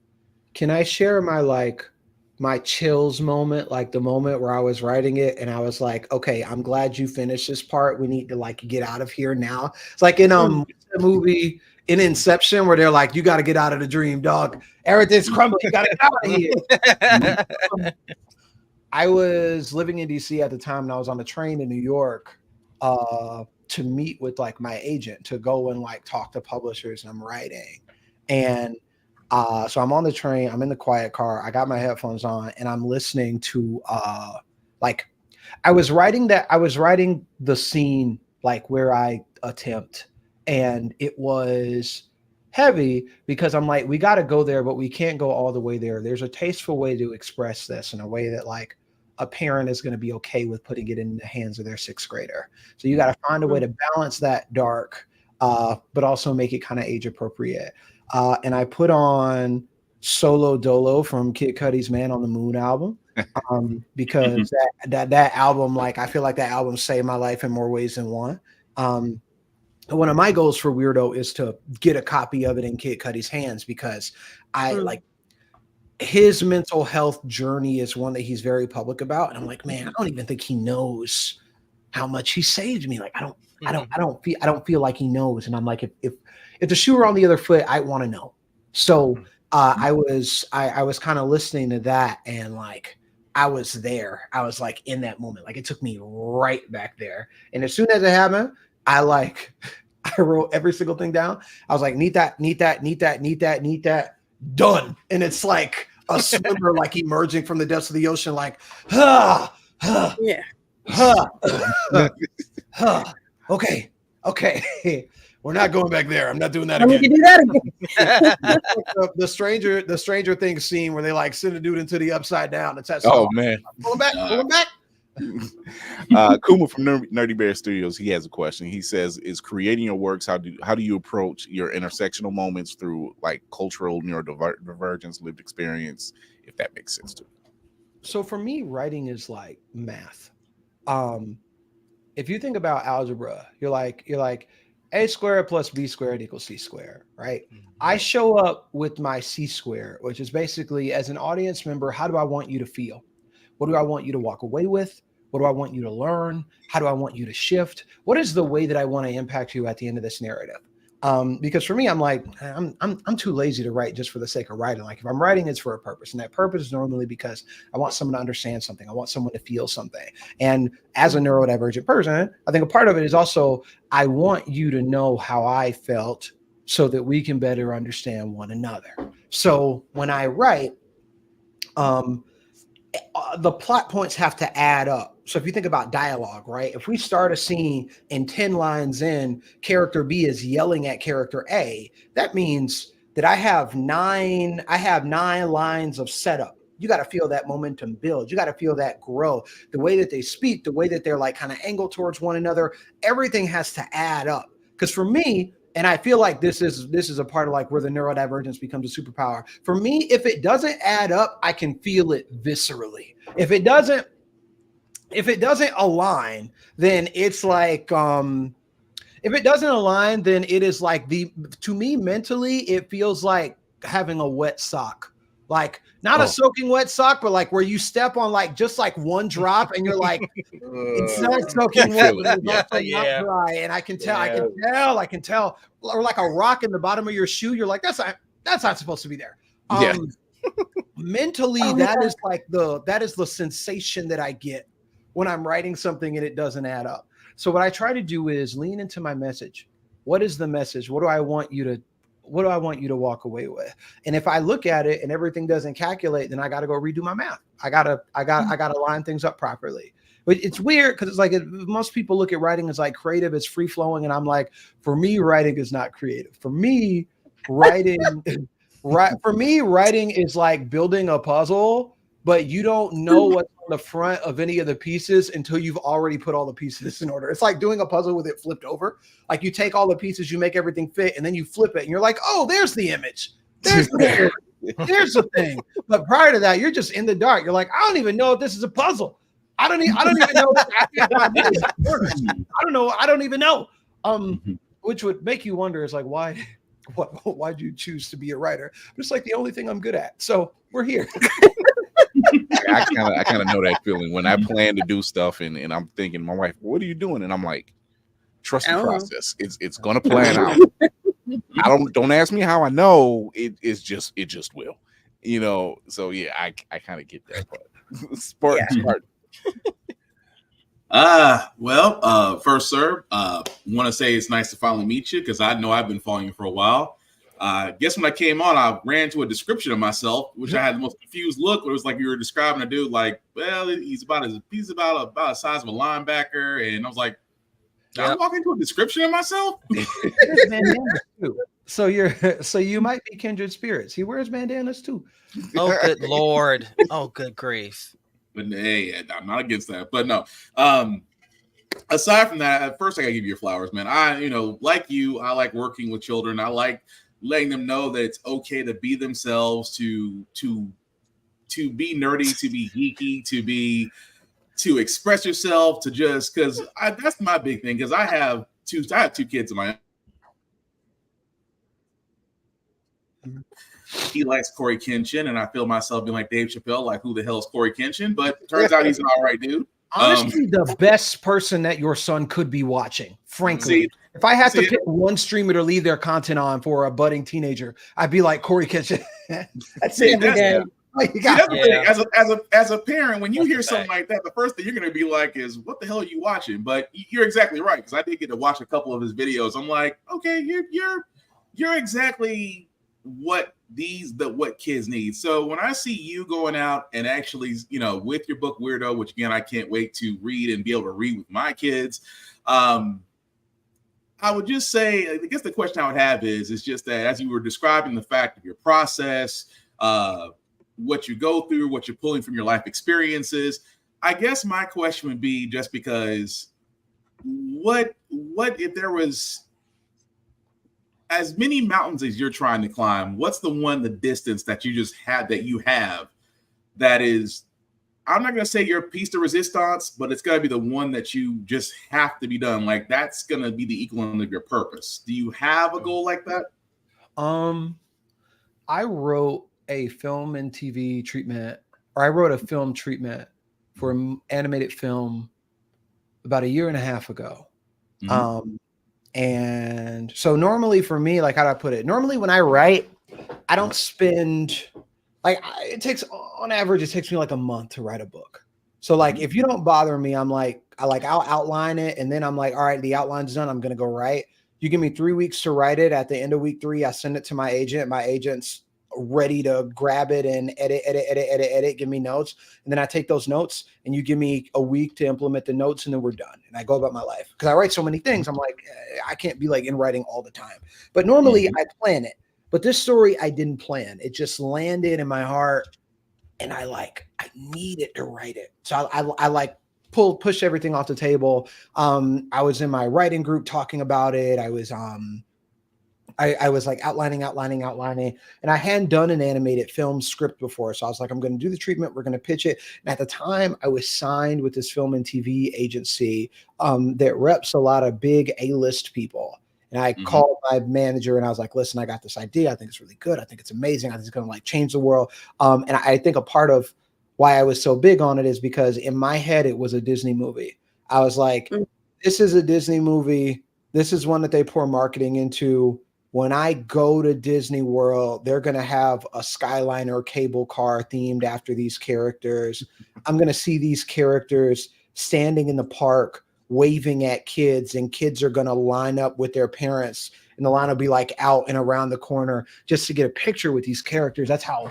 S6: Can I share my chills moment, like the moment where I was writing it and I was like, okay, I'm glad you finished this part. We need to like get out of here now. It's like in the movie in Inception where they're like, you got to get out of the dream, dog. Everything's crumbling. You got to get out of here. I was living in DC at the time, and I was on the train in New York to meet with like my agent to go and like talk to publishers, and I'm writing. And so I'm on the train, I'm in the quiet car, I got my headphones on, and I'm listening to like I was writing the scene like where I attempt, and it was heavy because I'm like, we got to go there, but we can't go all the way there. There's a tasteful way to express this in a way that like a parent is going to be okay with putting it in the hands of their sixth grader. So you got to find a way to balance that dark, but also make it kind of age appropriate. And I put on Solo Dolo from Kid Cudi's Man on the Moon album, because that album, like, I feel like that album saved my life in more ways than one. One of my goals for Weirdo is to get a copy of it in Kid Cudi's hands, because I like his mental health journey is one that he's very public about. And I'm like, man, I don't even think he knows how much he saved me. Like, I don't feel like he knows. And I'm like, if the shoe were on the other foot, I want to know. So I was kind of listening to that, and like, I was there. I was like in that moment. Like, it took me right back there. And as soon as it happened, I wrote every single thing down. I was like, need that, done. And it's like a swimmer like emerging from the depths of the ocean, like, okay. We're not going back there. I'm not doing that again.
S3: We can do that again.
S6: The Stranger Things scene where they like send a dude into the upside down. It's that
S1: song. Oh man,
S6: pull him back.
S1: Kuma from Nerdy Bear Studios, he has a question. He says, is creating your works, how do you approach your intersectional moments through like cultural neurodivergence, lived experience, if that makes sense to you?
S6: So for me, writing is like math. If you think about algebra, you're like a squared plus b squared equals c squared, right? I show up with my c squared, which is basically, as an audience member, how do I want you to feel? What do I want you to walk away with? What do I want you to learn? How do I want you to shift? What is the way that I want to impact you at the end of this narrative? Because for me, I'm like, I'm too lazy to write just for the sake of writing. Like if I'm writing, it's for a purpose, and that purpose is normally because I want someone to understand something. I want someone to feel something. And as a neurodivergent person, I think a part of it is also I want you to know how I felt so that we can better understand one another. So when I write, the plot points have to add up. So if you think about dialogue, right? If we start a scene and 10 lines in, character B is yelling at character A, that means that I have nine lines of setup. You got to feel that momentum build. You got to feel that grow. The way that they speak, the way that they're like kind of angled towards one another, everything has to add up. Because for me, and I feel like this is a part of like where the neurodivergence becomes a superpower. For me, if it doesn't add up, I can feel it viscerally. If it doesn't align, then it's like if it doesn't align, then it is like to me mentally, it feels like having a wet sock. Like not a soaking wet sock, but like where you step on like just like one drop and you're like, it's not soaking wet, but it's also not dry. And I can tell, or like a rock in the bottom of your shoe. You're like, that's not supposed to be there. Mentally, that is the sensation that I get when I'm writing something and it doesn't add up. So what I try to do is lean into my message. What is the message? What do I want you to walk away with? And if I look at it and everything doesn't calculate, then I got to go redo my math. I got to line things up properly. But it's weird because it's like most people look at writing as like creative, it's free flowing. And I'm like, for me, writing is not creative. For me, writing is like building a puzzle, but you don't know what's on the front of any of the pieces until you've already put all the pieces in order. It's like doing a puzzle with it flipped over. Like you take all the pieces, you make everything fit, and then you flip it, and you're like, oh, there's the image. There's the thing. But prior to that, you're just in the dark. You're like, I don't even know if this is a puzzle. I don't even know. I don't even know. Which would make you wonder is like, why'd you choose to be a writer? But it's like the only thing I'm good at. So we're here.
S1: I kind of know that feeling when I plan to do stuff and I'm thinking, my wife, what are you doing? And I'm like, trust the process. It's gonna plan out. Don't ask me how I know. It just will. You know, so yeah, I kind of get that part. Smart.
S7: First, sir, want to say it's nice to finally meet you because I know I've been following you for a while. Guess when I came on, I ran to a description of myself, which I had the most confused look. It was like you were describing a dude like, well, he's about the size of a linebacker, and I was like, I'm walking into a description of myself.
S6: So you might be kindred spirits. He wears bandanas too.
S2: Oh, good Lord! Oh, good grief!
S7: But hey, I'm not against that. But no. Aside from that, at first I gotta give you your flowers, man. Like you, I like working with children. I like letting them know that it's okay to be themselves, to be nerdy, to be geeky, to express yourself, to just because that's my big thing. Because I have two kids of my own. He likes Corey Kenshin, and I feel myself being like Dave Chappelle, like who the hell is Corey Kenshin? But turns out he's an all right dude.
S6: Honestly, the best person that your son could be watching, frankly. If I had to pick one streamer to leave their content on for a budding teenager, I'd be like Corey Kenshin. That's it.
S7: As a parent, when you hear something like that, the first thing you're going to be like is, what the hell are you watching? But you're exactly right, because I did get to watch a couple of his videos. I'm like, okay, you're exactly what kids need. So when I see you going out and actually, with your book Weirdo, which again I can't wait to read and be able to read with my kids, I would just say, I guess the question I would have is just that as you were describing the fact of your process, what you go through, what you're pulling from your life experiences, I guess my question would be, just because what if there was as many mountains as you're trying to climb, what's the distance that you have that is, I'm not going to say your piece de resistance, but it's got to be the one that you just have to be done. Like that's going to be the equivalent of your purpose. Do you have a goal like that?
S6: I wrote a film and TV treatment, or I wrote a film treatment for an animated film about 1.5 years ago. And so normally for me, like, how do I put it? Normally when I write, I don't spend like it takes on average, it takes me like a month to write a book. So like if you don't bother me, I'll outline it and then I'm like, all right, the outline's done. I'm gonna go write. You give me 3 weeks to write it. At the end of week 3, I send it to my agent. My agent's ready to grab it and edit, give me notes. And then I take those notes and you give me a week to implement the notes and then we're done. And I go about my life. Because I write so many things. I'm like, I can't be like in writing all the time. But normally I plan it. But this story I didn't plan. It just landed in my heart. And I needed to write it. So I like push everything off the table. I was in my writing group talking about it. I was like outlining, and I hadn't done an animated film script before. So I was like, I'm going to do the treatment. We're going to pitch it. And at the time I was signed with this film and TV agency that reps a lot of big A-list people. And I called my manager and I was like, listen, I got this idea. I think it's really good. I think it's amazing. I think it's going to like change the world. And I think a part of why I was so big on it is because in my head, it was a Disney movie. I was like, this is a Disney movie. This is one that they pour marketing into. When I go to Disney World, they're going to have a Skyliner cable car themed after these characters. I'm going to see these characters standing in the park waving at kids, and kids are going to line up with their parents, and the line will be like out and around the corner just to get a picture with these characters. That's how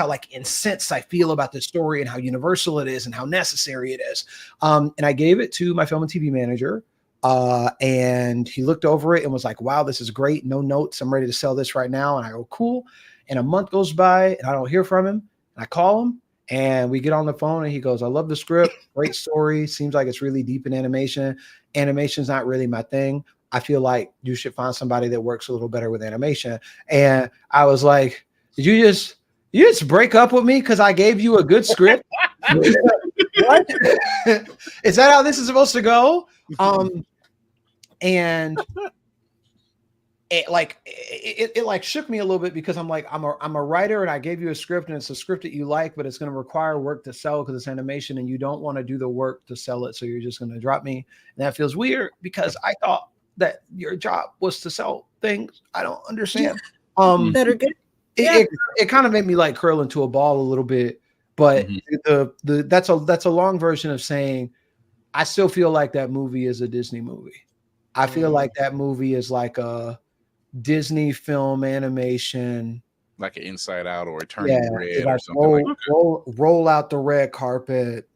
S6: like incensed I feel about the story and how universal it is and how necessary it is. And I gave it to my film and TV manager. And he looked over it and was like, wow, this is great. No notes. I'm ready to sell this right now. And I go, cool. And a month goes by and I don't hear from him. And I call him and we get on the phone and he goes, I love the script. Great story. Seems like it's really deep in animation. Animation's not really my thing. I feel like you should find somebody that works a little better with animation. And I was like, did you just break up with me because I gave you a good script? What? Is that how this is supposed to go? And it like shook me a little bit because I'm like, I'm a writer and I gave you a script and it's a script that you like, but it's going to require work to sell because it's animation and you don't want to do the work to sell it. So you're just going to drop me. And that feels weird because I thought that your job was to sell things. I don't understand.
S3: Better good.
S6: It kind of made me like curl into a ball a little bit, but that's a long version of saying I still feel like that movie is a Disney movie. I feel like that movie is like a Disney film animation,
S1: like an Inside Out or Turning Red or something
S6: roll,
S1: like that.
S6: Roll out the red carpet,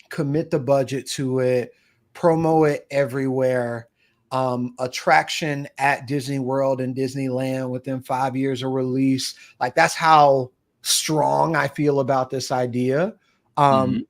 S6: commit the budget to it, promo it everywhere. Attraction at Disney World and Disneyland within 5 years of release. Like that's how strong I feel about this idea. And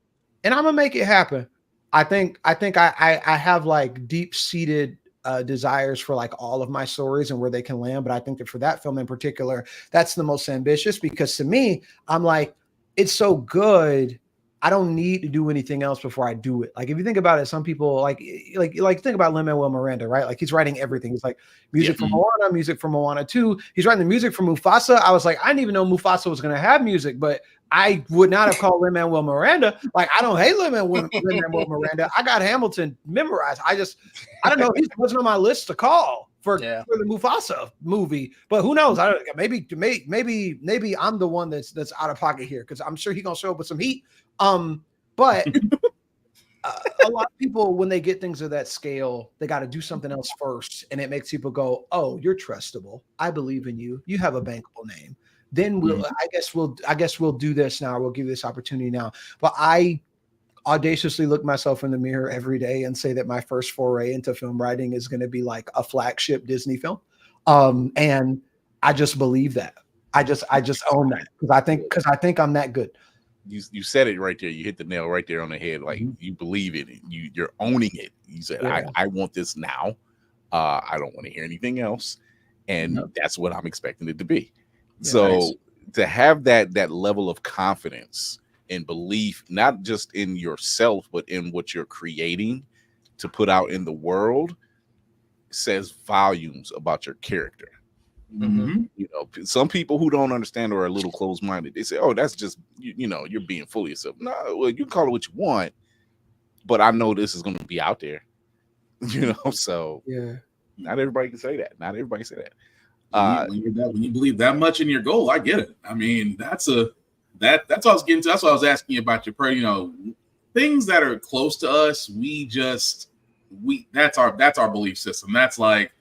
S6: I'm gonna make it happen. I think I have like deep-seated desires for like all of my stories and where they can land. But I think that for that film in particular, that's the most ambitious because to me, I'm like, it's so good. I don't need to do anything else before I do it. Like if you think about it, some people like think about Lin-Manuel Miranda, right? Like he's writing everything. He's like music from Moana, music from Moana 2. He's writing the music for Mufasa. I was like, I didn't even know Mufasa was going to have music, but I would not have called Lin-Manuel Miranda. Like I don't hate Lin-Manuel Miranda. I got Hamilton memorized. I don't know. He wasn't on my list to call for the Mufasa movie, but who knows? I don't. Maybe I'm the one that's out of pocket here because I'm sure he's gonna show up with some heat. But a lot of people, when they get things of that scale, they got to do something else first, and it makes people go, "Oh, you're trustable. I believe in you. You have a bankable name." Then I guess we'll do this now. We'll give you this opportunity now. But I audaciously look myself in the mirror every day and say that my first foray into film writing is going to be like a flagship Disney film. And I just believe that. I just own that because I think I'm that good.
S1: You said it right there. You hit the nail right there on the head. Like you believe it. You're owning it. You said, I want this now. I don't want to hear anything else. And that's what I'm expecting it to be. Yeah, so to have that level of confidence and belief, not just in yourself, but in what you're creating to put out in the world, says volumes about your character. You know, some people who don't understand or are a little closed-minded, they say, "Oh, that's just you're being full of yourself." No, well, you can call it what you want, but I know this is going to be out there. So Not everybody can say that. Not everybody can say that.
S7: When you believe that much in your goal, I get it. I mean, that's what I was getting to. That's what I was asking you about your prayer. You know, things that are close to us, that's our belief system. That's like,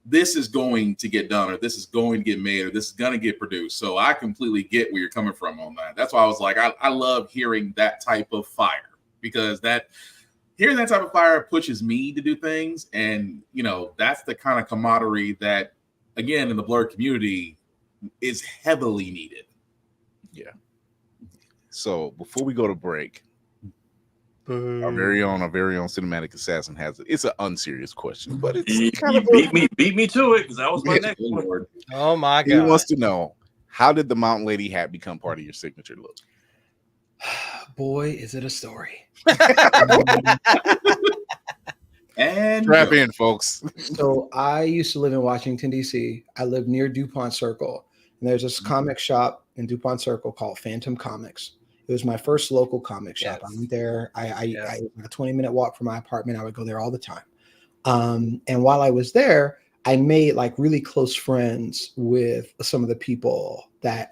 S7: this is going to get done, or this is going to get made, or this is going to get produced. So I completely get where you're coming from on that. That's why I was like, I love hearing that type of fire, because hearing that type of fire pushes me to do things. And, you know, that's the kind of camaraderie that, again, in the Blerd community is heavily needed.
S1: Yeah. So before we go to break, our very own cinematic assassin it's an unserious question, but it's kind of
S5: beat me to it, because that was my next one.
S2: Oh my god!
S1: He wants to know, how did the Mountain Lady hat become part of your signature look?
S6: Boy, is it a story.
S7: And
S1: strap in, folks.
S6: So I used to live in Washington, D.C. I lived near DuPont Circle, and there's this comic shop in DuPont Circle called Phantom Comics. It was my first local comic shop.
S2: Yes.
S6: I went there. I a 20-minute walk from my apartment. I would go there all the time. And while I was there, I made like really close friends with some of the people that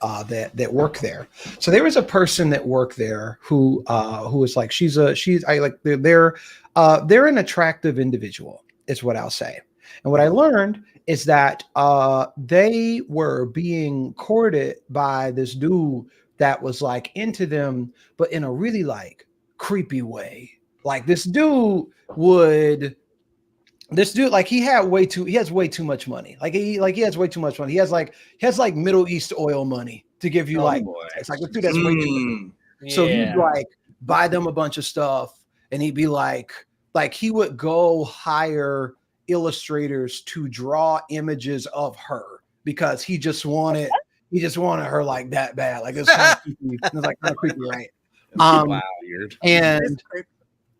S6: work there. So there was a person that worked there who was like, they're an attractive individual, is what I'll say. And what I learned is that they were being courted by this dude that was like into them, but in a really like creepy way. Like this dude like he has way too much money. He has way too much money. He has like Middle East oil money to give you it's like this dude that's way too much. So he'd like buy them a bunch of stuff, and he'd be like he would go hire illustrators to draw images of her because he just wanted her like that bad. Like it's kind of creepy. It's like kind of creepy, right?
S1: Wow, weird.
S6: And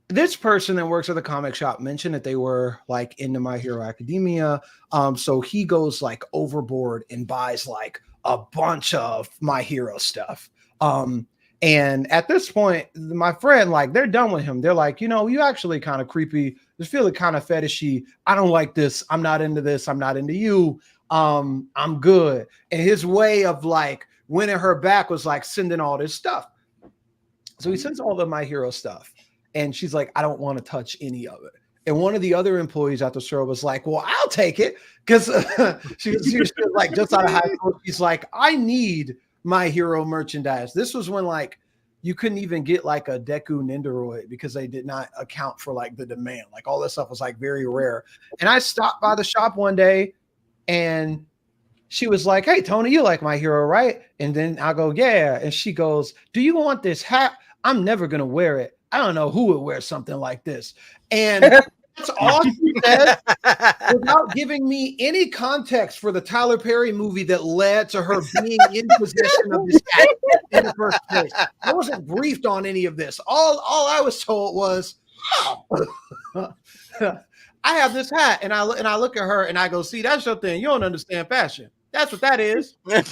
S6: this person that works at the comic shop mentioned that they were like into My Hero Academia. So he goes like overboard and buys like a bunch of My Hero stuff. And at this point, my friend, like, they're done with him. They're like, you know, you actually kind of creepy. Just feeling kind of fetishy. I don't like this. I'm not into this. I'm not into you. I'm good. And his way of like winning her back was like sending all this stuff. So he sends all the My Hero stuff. And she's like, I don't want to touch any of it. And one of the other employees at the store was like, well, I'll take it. Because she was like just out of high school. She's like, I need My Hero merchandise. This was when like you couldn't even get like a Deku Nendoroid because they did not account for like the demand. Like all this stuff was like very rare. And I stopped by the shop one day and she was like, hey, Tony, you like My Hero, right? And then I go, yeah. And she goes, do you want this hat? I'm never going to wear it. I don't know who would wear something like this. And that's all she said without giving me any context for the Tyler Perry movie that led to her being in possession of this hat in the first place. I wasn't briefed on any of this. All I was told was, oh, I have this hat, and I look at her and I go, see, that's your thing. You don't understand fashion. That's what that is. Because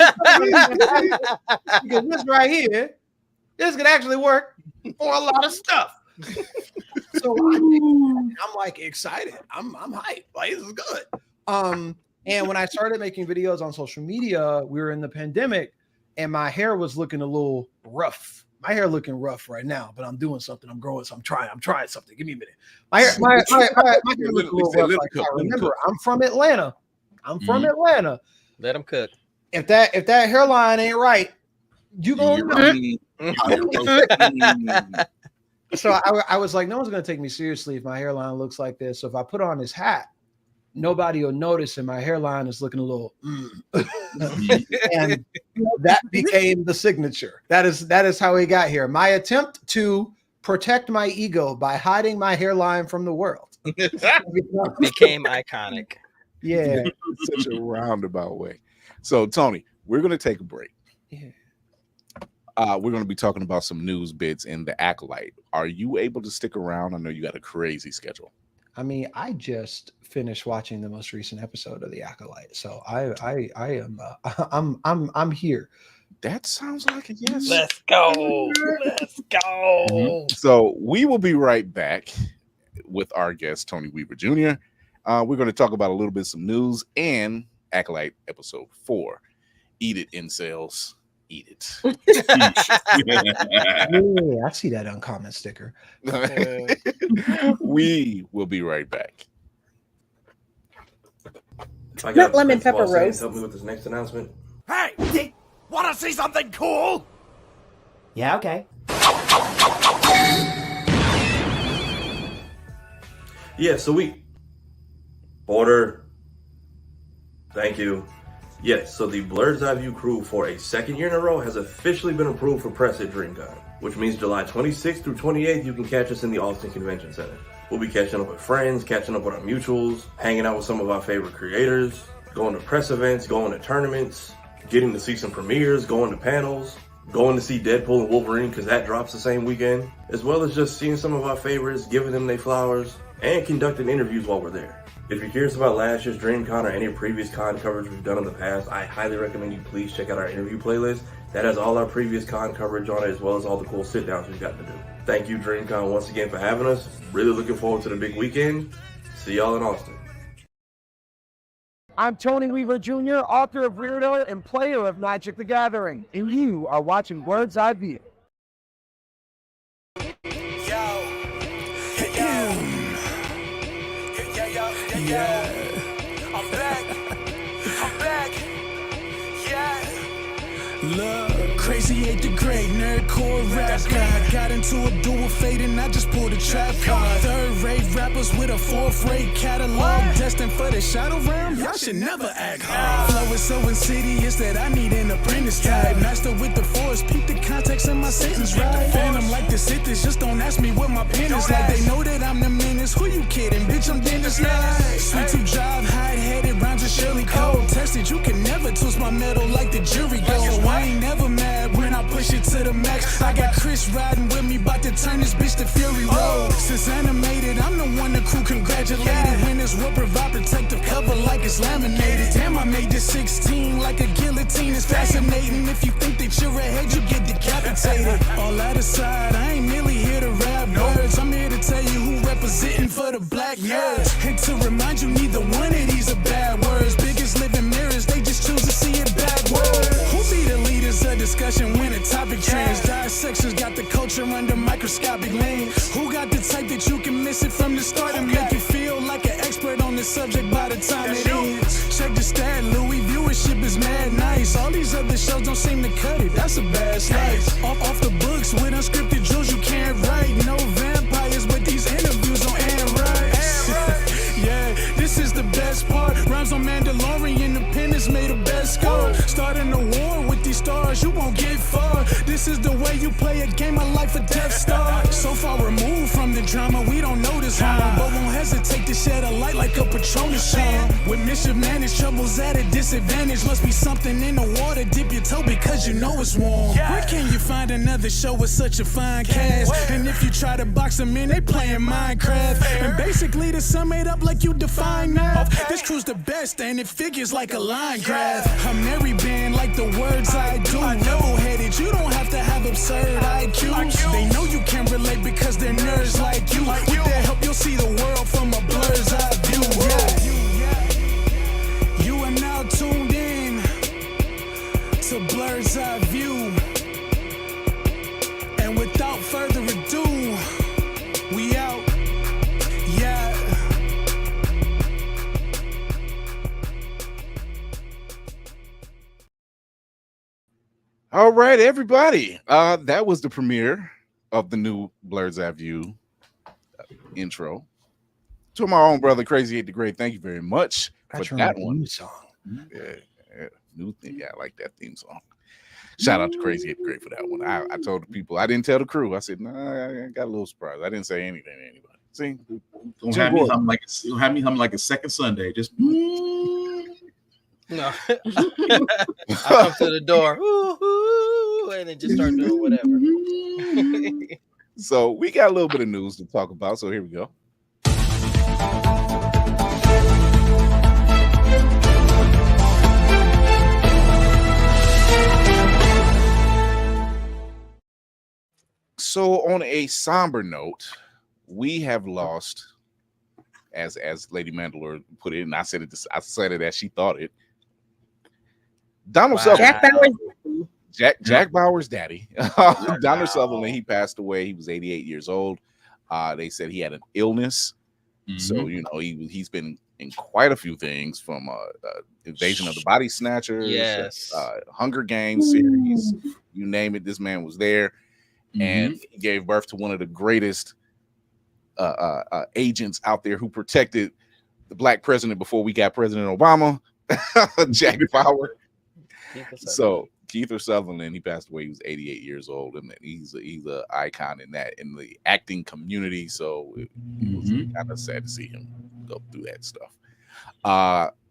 S6: this right here, this could actually work for a lot of stuff. So I'm like excited. I'm hyped. Like this is good. And when I started making videos on social media, we were in the pandemic, and my hair was looking a little rough. My hair looking rough right now, but I'm doing something. I'm growing. So I'm trying something. Give me a minute. My hair looking a little rough. Like, remember, I'm from Atlanta. Atlanta.
S2: Let them cook.
S6: If that hairline ain't right, you gonna. So I was like, no one's going to take me seriously if my hairline looks like this. So if I put on this hat, nobody will notice, and my hairline is looking a little. And that became the signature. That is how we got here. My attempt to protect my ego by hiding my hairline from the world
S2: became iconic.
S6: Yeah,
S1: such a roundabout way. So Tony, we're going to take a break.
S6: Yeah.
S1: We're going to be talking about some news bits in the Acolyte. Are you able to stick around? I know you got a crazy schedule.
S6: I mean, I just finished watching the most recent episode of the Acolyte, so I am I'm here.
S1: That sounds like a yes.
S2: Let's go. Let's go.
S1: So we will be right back with our guest Tony Weaver Jr. We're going to talk about a little bit some news and Acolyte episode 4. Eat it, incels. Eat it.
S6: Yeah, I see that uncommon sticker.
S1: We will be right back.
S5: I
S3: Not
S5: got
S3: lemon
S5: Prince
S3: pepper
S5: Wall saying,
S3: roast.
S5: Help me with this next announcement.
S9: Hey, want to see something cool?
S10: Yeah, okay.
S5: Yeah, so order. Thank you. Yes, so the Blerd's Eyeview crew for a second year in a row has officially been approved for press at DreamCon, which means July 26th through 28th you can catch us in the Austin Convention Center. We'll be catching up with friends, catching up with our mutuals, hanging out with some of our favorite creators, going to press events, going to tournaments, getting to see some premieres, going to panels, going to see Deadpool and Wolverine because that drops the same weekend, as well as just seeing some of our favorites, giving them their flowers, and conducting interviews while we're there. If you're curious about last year's DreamCon or any previous con coverage we've done in the past, I highly recommend you please check out our interview playlist. That has all our previous con coverage on it, as well as all the cool sit-downs we've gotten to do. Thank you, DreamCon, once again for having us. Really looking forward to the big weekend. See y'all in Austin.
S11: I'm Tony Weaver Jr., author of Weirdo and player of Magic the Gathering, and you are watching Blerd's Eyeview.
S9: I'm back, yeah. Look, crazy 8th degree, nerdcore rap guy. Got into a dual fate and I just pulled a trap card. Third-rate rappers with a fourth-rate catalog. Destined for the shadow realm, y'all should never act hard. Flow is so insidious that I need an apprentice type. Master with the force, peep the context in my sentence, right? Phantom like the Sith is, just don't ask me what my pen is like. They know that I'm the menace, who you kidding? Bitch, I'm Dennis Knight. Sweet to drive, hide-headed, rhymes are Shirley Cole. Tested, you can never twist my metal like the jury goes. I ain't never mad when I push it to the max. I got Chris riding with me, about to turn this bitch to Fury Road. Since animated, I'm the one the crew congratulated. Winners will provide protective cover like it's laminated. Damn, I made this 16 like a guillotine. It's fascinating. If you think that you're ahead, you get decapitated. All that aside, I ain't merely here to rap words. I'm here to tell you who representing for the black nerds. And to remind you, neither one of these are bad words. Biggest living mirrors, they just choose to see it backwards. Who be the leaders of discussion when a topic trends? Dissections got the culture under microscopic lens. Who got the type that you can miss it from the start and make you feel like an expert on the subject by the time it ends? Check the stat, Louis, viewership is mad nice. All these other shows don't seem to cut it, that's a bad slice. Off the books with unscripted jewels you can't write. No vampires, but these interviews don't end right. Yeah, this is the best part. Rhymes on Mandalorian, Independence made the best score. Starting a war with these stars, you won't get far. This is the way you play a game of life or Death Star. So far removed from the drama, we don't notice harm, but won't hesitate to shed a light like a Patronus charm. With mischief managed, troubles at a disadvantage. Must be something in the water, dip your toe because you know it's warm. Where can you find another show with such a fine cast? And if you try to box them in, they playing Minecraft. And basically to sum it up like you define math, this crew's the best and it figures like a line graph. I'm Mary band like the words I do. Level-headed, you don't have to have absurd IQs. They know you can relate because they're nerds like you. With their help, you'll see the world from a blur's eye view. Yeah. You are now tuned in to Blerd's Eye View. And without further ado, we out. Yeah.
S1: All right, everybody. That was the premiere of the new Blerd's Eyeview intro. To my own brother, Crazy 8 Degree, thank you very much for that one.
S6: New song.
S1: Yeah, new thing. Yeah, I like that theme song. Shout out to Crazy 8 Degree for that one. I told the people, I didn't tell the crew. I said, nah, I got a little surprise. I didn't say anything to anybody. See,
S7: Don't have me hum like a second Sunday. Just
S2: No, I come to the door, ooh, and then just start doing whatever.
S1: So we got a little bit of news to talk about. So here we go. So on a somber note, we have lost as Lady Mandalore put it, and I said it as she thought it. Donald Sutherland, Jack Bauer's daddy, Donald Sutherland. He passed away. He was 88 years old. They said he had an illness, so he's been in quite a few things, from Invasion of the Body Snatchers, Hunger Games series, you name it. This man was there, and he gave birth to one of the greatest agents out there who protected the black president before we got President Obama, Jack Bauer. So Kiefer Sutherland, he passed away. He was 88 years old, and he's an icon in the acting community. So it was kind of sad to see him go through that stuff.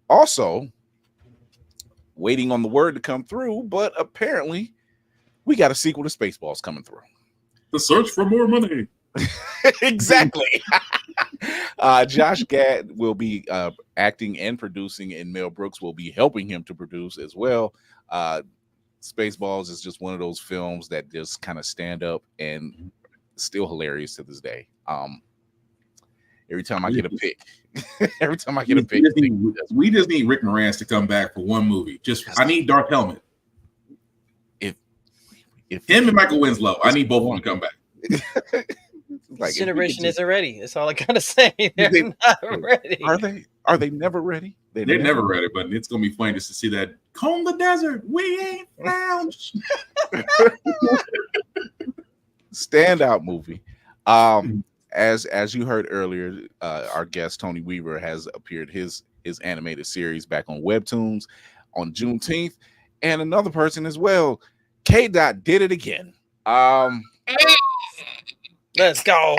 S1: Also, waiting on the word to come through, but apparently we got a sequel to Spaceballs coming through.
S7: The search for more money.
S1: Exactly. Josh Gad will be acting and producing, and Mel Brooks will be helping him to produce as well. Spaceballs is just one of those films that just kind of stand up and still hilarious to this day. Every time I get a pick,
S7: we just need Rick Moranis to come back for one movie. I need Dark Helmet. If him and Michael Winslow, I need both of them to come back.
S2: Like, this generation isn't ready. That's all I gotta say. They're not ready.
S1: Are they never ready?
S7: They're never ready, but it's gonna be funny just to see that comb the desert. We ain't found.
S1: Standout movie. As you heard earlier, our guest Tony Weaver has appeared his animated series back on Webtoons on Juneteenth, and another person as well. K. Dot did it again.
S2: Let's go.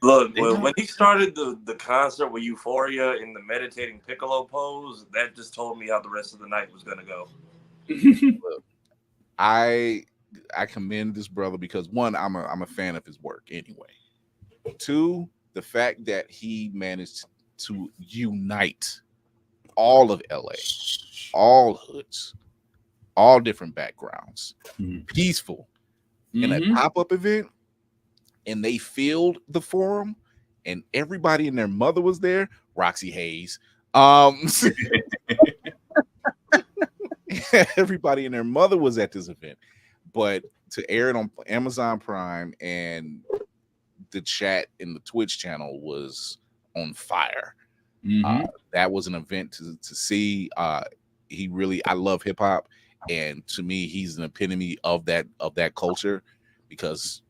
S5: Look, when he started the concert with Euphoria in the meditating piccolo pose, that just told me how the rest of the night was gonna go.
S1: Look, I commend this brother because, one, I'm a fan of his work anyway. Two, the fact that he managed to unite all of LA, all hoods, all different backgrounds, peaceful, in a pop-up event, and they filled the forum, and everybody and their mother was there. Roxy Hayes. Everybody and their mother was at this event. But to air it on Amazon Prime, and the chat in the Twitch channel was on fire. That was an event to see. I love hip hop, and to me, he's an epitome of that culture, because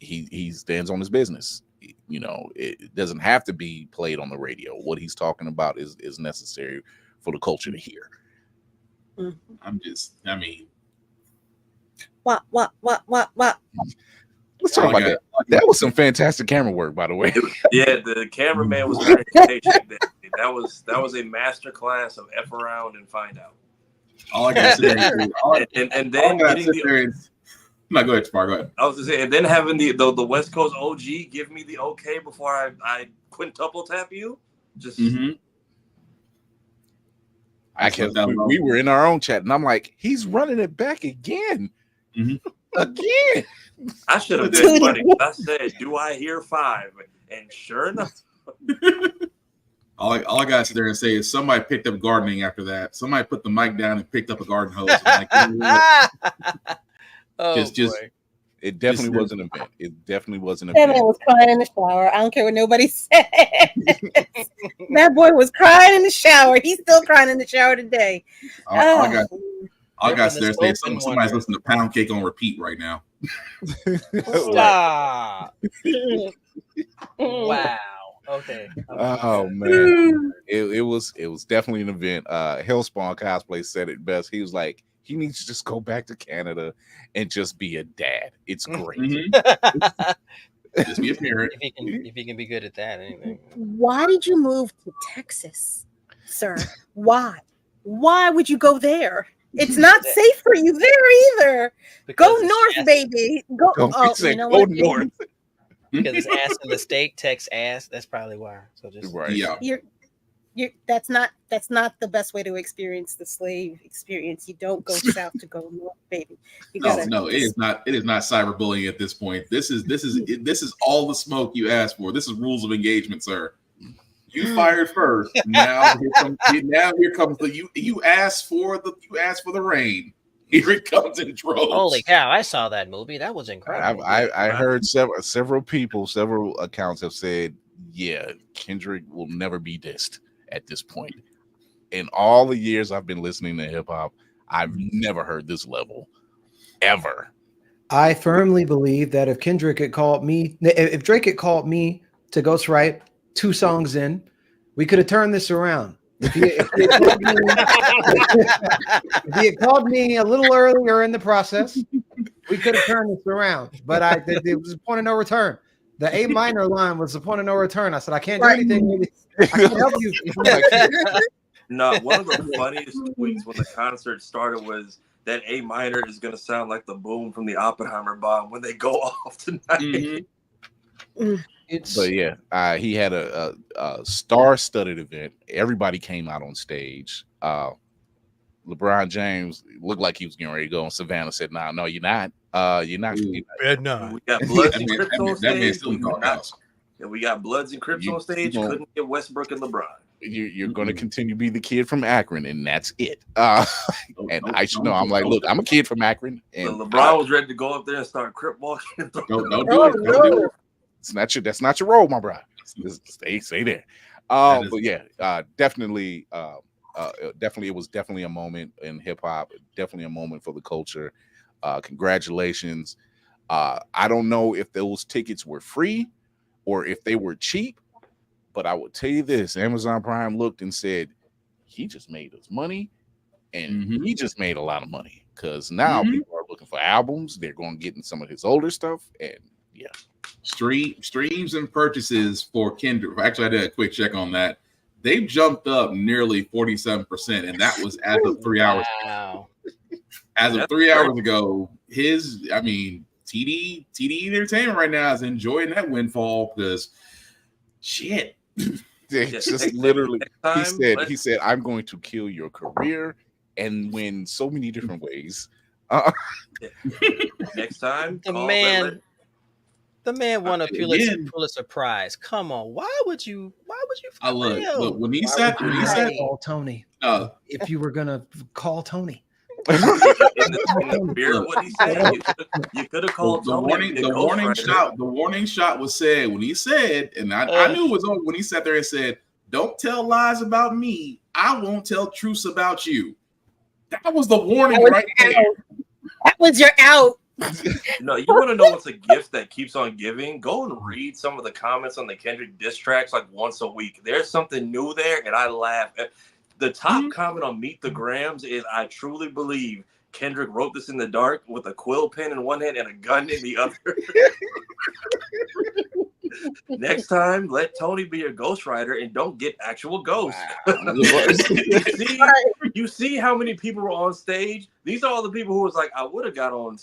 S1: he stands on his business. It doesn't have to be played on the radio. What he's talking about is necessary for the culture to hear.
S3: What?
S1: Let's talk about that. That was some fantastic camera work, by the way.
S5: Yeah, the cameraman was very patient. That was a master class of F around and find out.
S7: All I can say
S5: and then getting the.
S7: No, go ahead, Spar. Go ahead.
S5: I was gonna say, and then having the West Coast OG give me the okay before I quintuple tap you. Just.
S1: We were in our own chat, and I'm like, he's running it back again. Again.
S5: I should have been funny. I said, "Do I hear 5?" And sure enough.
S7: All I got to sit there and say is somebody picked up gardening after that. Somebody put the mic down and picked up a garden hose.
S1: It definitely was an event. It definitely was an
S3: That
S1: event.
S3: man was crying in the shower. I don't care what nobody said. That boy was crying in the shower. He's still crying in the shower today.
S7: All I got to sit there and say somebody's listening to Pound Cake on repeat right now.
S2: Stop. Wow. Okay.
S1: Oh man, it was definitely an event. Hellspawn Cosplay said it best. He was like, he needs to just go back to Canada and just be a dad. It's great.
S7: Just be a parent.
S2: If he can be good at that, anyway.
S3: Why did you move to Texas, sir? Why? Why would you go there? It's not safe for you there either. Go north, baby. Go
S1: north.
S2: Because it's ass in the state, Tex ass. That's probably why. So just
S7: yeah.
S3: You're That's not the best way to experience the slave experience. You don't go south to go north, baby. You gotta
S7: No, it is not. It is not cyberbullying at this point. This is all the smoke you asked for. This is rules of engagement, sir. You fired first. Now here comes the you asked for the rain. Here it comes in droves.
S2: Holy cow! I saw that movie. That was incredible.
S1: I heard several accounts have said, yeah, Kendrick will never be dissed at this point. In all the years I've been listening to hip hop, I've never heard this level ever.
S6: I firmly believe that if Drake had called me to ghostwrite 2 songs in, we could have turned this around. If he had called me a little earlier in the process, we could have turned this around. But it was a point of no return. The A minor line was the point of no return. I said, I can't do anything. I can't help you.
S5: No, one of the funniest tweets when the concert started was that A minor is going to sound like the boom from the Oppenheimer bomb when they go off tonight.
S1: Mm-hmm. But yeah, he had a star-studded event. Everybody came out on stage. LeBron James looked like he was getting ready to go, and Savannah said, "No, you're not. You're not."
S5: We got Bloods and Crips on stage. We got Bloods and Crips on stage. Couldn't get Westbrook and LeBron.
S1: You're going to continue to be the kid from Akron, and that's it. And I should know. I'm like, look, I'm a kid from Akron, and
S5: LeBron was ready to go up there and start Crip walking.
S7: Don't do it.
S1: That's not your role, my brother. Stay there. But yeah, definitely, it was definitely a moment in hip hop. Definitely a moment for the culture. Congratulations. I don't know if those tickets were free or if they were cheap, but I will tell you this: Amazon Prime looked and said, he just made us money, and he just made a lot of money, because now people are looking for albums. They're going to get in some of his older stuff, and yeah.
S7: Streams and purchases for Kendrick. Actually, I did a quick check on that. They've jumped up nearly 47%, and that was as of 3 hours.
S2: Wow.
S7: As of 3 hours ago, TD Entertainment right now is enjoying that windfall, because shit.
S1: Just literally, he said, I'm going to kill your career and win so many different ways.
S5: Next time,
S2: the man won a Pulitzer Prize. Come on, why would you?
S7: I look when he said
S6: call Tony. If you were gonna call Tony.
S5: In the spirit of what he said, you could have called Tony.
S7: The warning shot was said when he said, and I knew it was on when he sat there and said, "Don't tell lies about me. I won't tell truths about you." That was the warning right there.
S3: That was your out.
S5: No, you want to know what's a gift that keeps on giving? Go and read some of the comments on the Kendrick diss tracks like once a week. There's something new there, and I laugh. The top comment on Meet the Grams is, I truly believe Kendrick wrote this in the dark with a quill pen in one hand and a gun in the other. Next time, let Tony be your ghostwriter and don't get actual ghosts. You see how many people were on stage? These are all the people who was like, I would have got on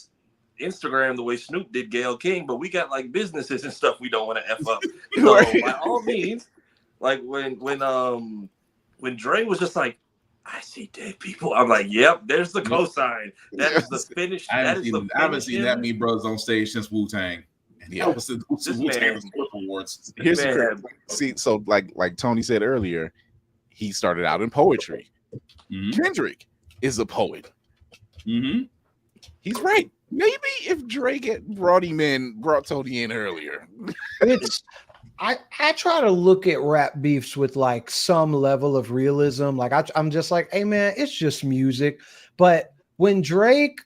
S5: Instagram the way Snoop did Gayle King, but we got like businesses and stuff we don't want to F up. So by all means, like when Dre was just like, I see dead people, I'm like, yep, there's the cosign. That is the finish.
S7: I haven't seen that many brothers on stage since Wu-Tang. That was the Wu-Tang Awards.
S1: Here's the see, so like Tony said earlier, he started out in poetry. Kendrick is a poet. He's right. Maybe if Drake had brought Tony in earlier.
S6: I try to look at rap beefs with like some level of realism. Like I'm just like, hey man, it's just music. But when Drake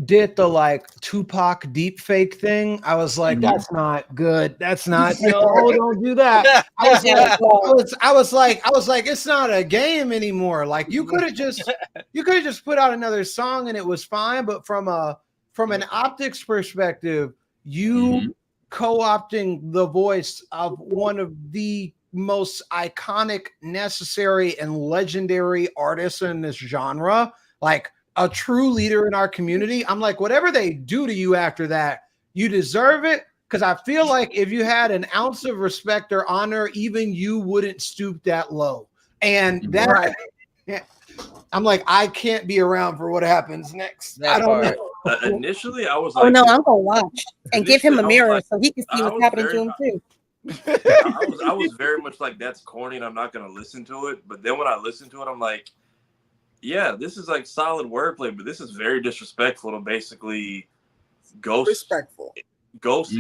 S6: did the like Tupac deep fake thing, I was like, that's not good. That's not, don't do that. I was like, it's not a game anymore. Like you could have just put out another song and it was fine. But from an optics perspective, you co-opting the voice of one of the most iconic, necessary, and legendary artists in this genre, like a true leader in our community. I'm like, whatever they do to you after that, you deserve it. Because I feel like if you had an ounce of respect or honor, even you wouldn't stoop that low. And that
S4: Right.
S6: I'm like, I can't be around for what happens next.
S2: That
S6: I don't
S2: part.
S6: know.
S5: Initially, I was
S3: Oh
S5: like,
S3: no, I'm gonna watch and give him a
S5: initially, I was
S3: mirror
S5: like-
S3: so he can see
S5: I
S3: what's
S5: was
S3: happening
S5: very-
S3: to him too.
S5: I was very much like, that's corny and I'm not gonna listen to it. But then when I listened to it, I'm like, yeah, this is like solid wordplay, but this is very disrespectful to basically ghost
S4: Respectful.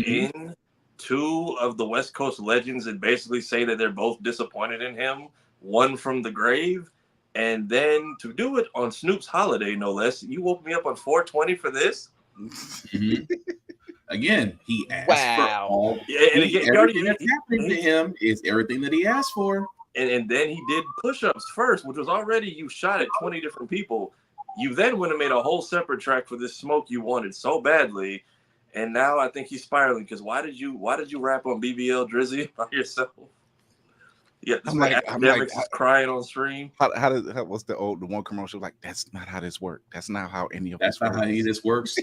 S5: in two of the West Coast legends and basically say that they're both disappointed in him, one from the grave. And then to do it on Snoop's holiday, no less. You woke me up on 420 for this?
S7: Again, he asked
S2: Wow.
S7: for all.
S5: Yeah, and again,
S7: Everything that's happening to him is everything that he asked for.
S5: And then he did push-ups first, which was already, you shot at 20 different people. You then went and made a whole separate track for this smoke you wanted so badly. And now I think he's spiraling because why did you rap on BBL Drizzy by yourself? Yeah, this academics is crying on stream.
S1: How what's the one commercial like? That's not how this works. That's not how any of
S7: That's
S1: this
S7: not how any of this works.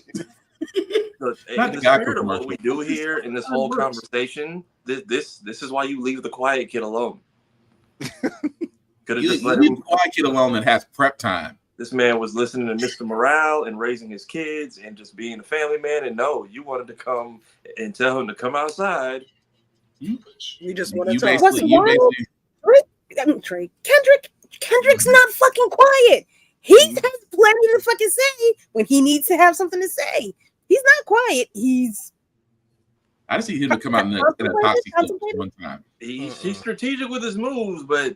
S5: Look,
S7: Not
S5: in
S7: the
S5: the
S7: Geico
S5: spirit of what
S7: commercial.
S5: we do here in this whole conversation, this is why you leave the quiet kid alone. Could have
S7: You
S5: just let
S7: leave
S5: him.
S7: the quiet kid alone that has prep time.
S5: This man was listening to Mr. Morale and raising his kids and just being a family man. And no, you wanted to come and tell him to come outside.
S4: You just want to
S7: You
S4: talk.
S7: basically, you basically
S3: Trey, Kendrick's not fucking quiet. He has plenty to fucking say when he needs to have something to say. He's not quiet. He's
S7: I just need him to come out in a toxic one time.
S5: He's strategic with his moves, but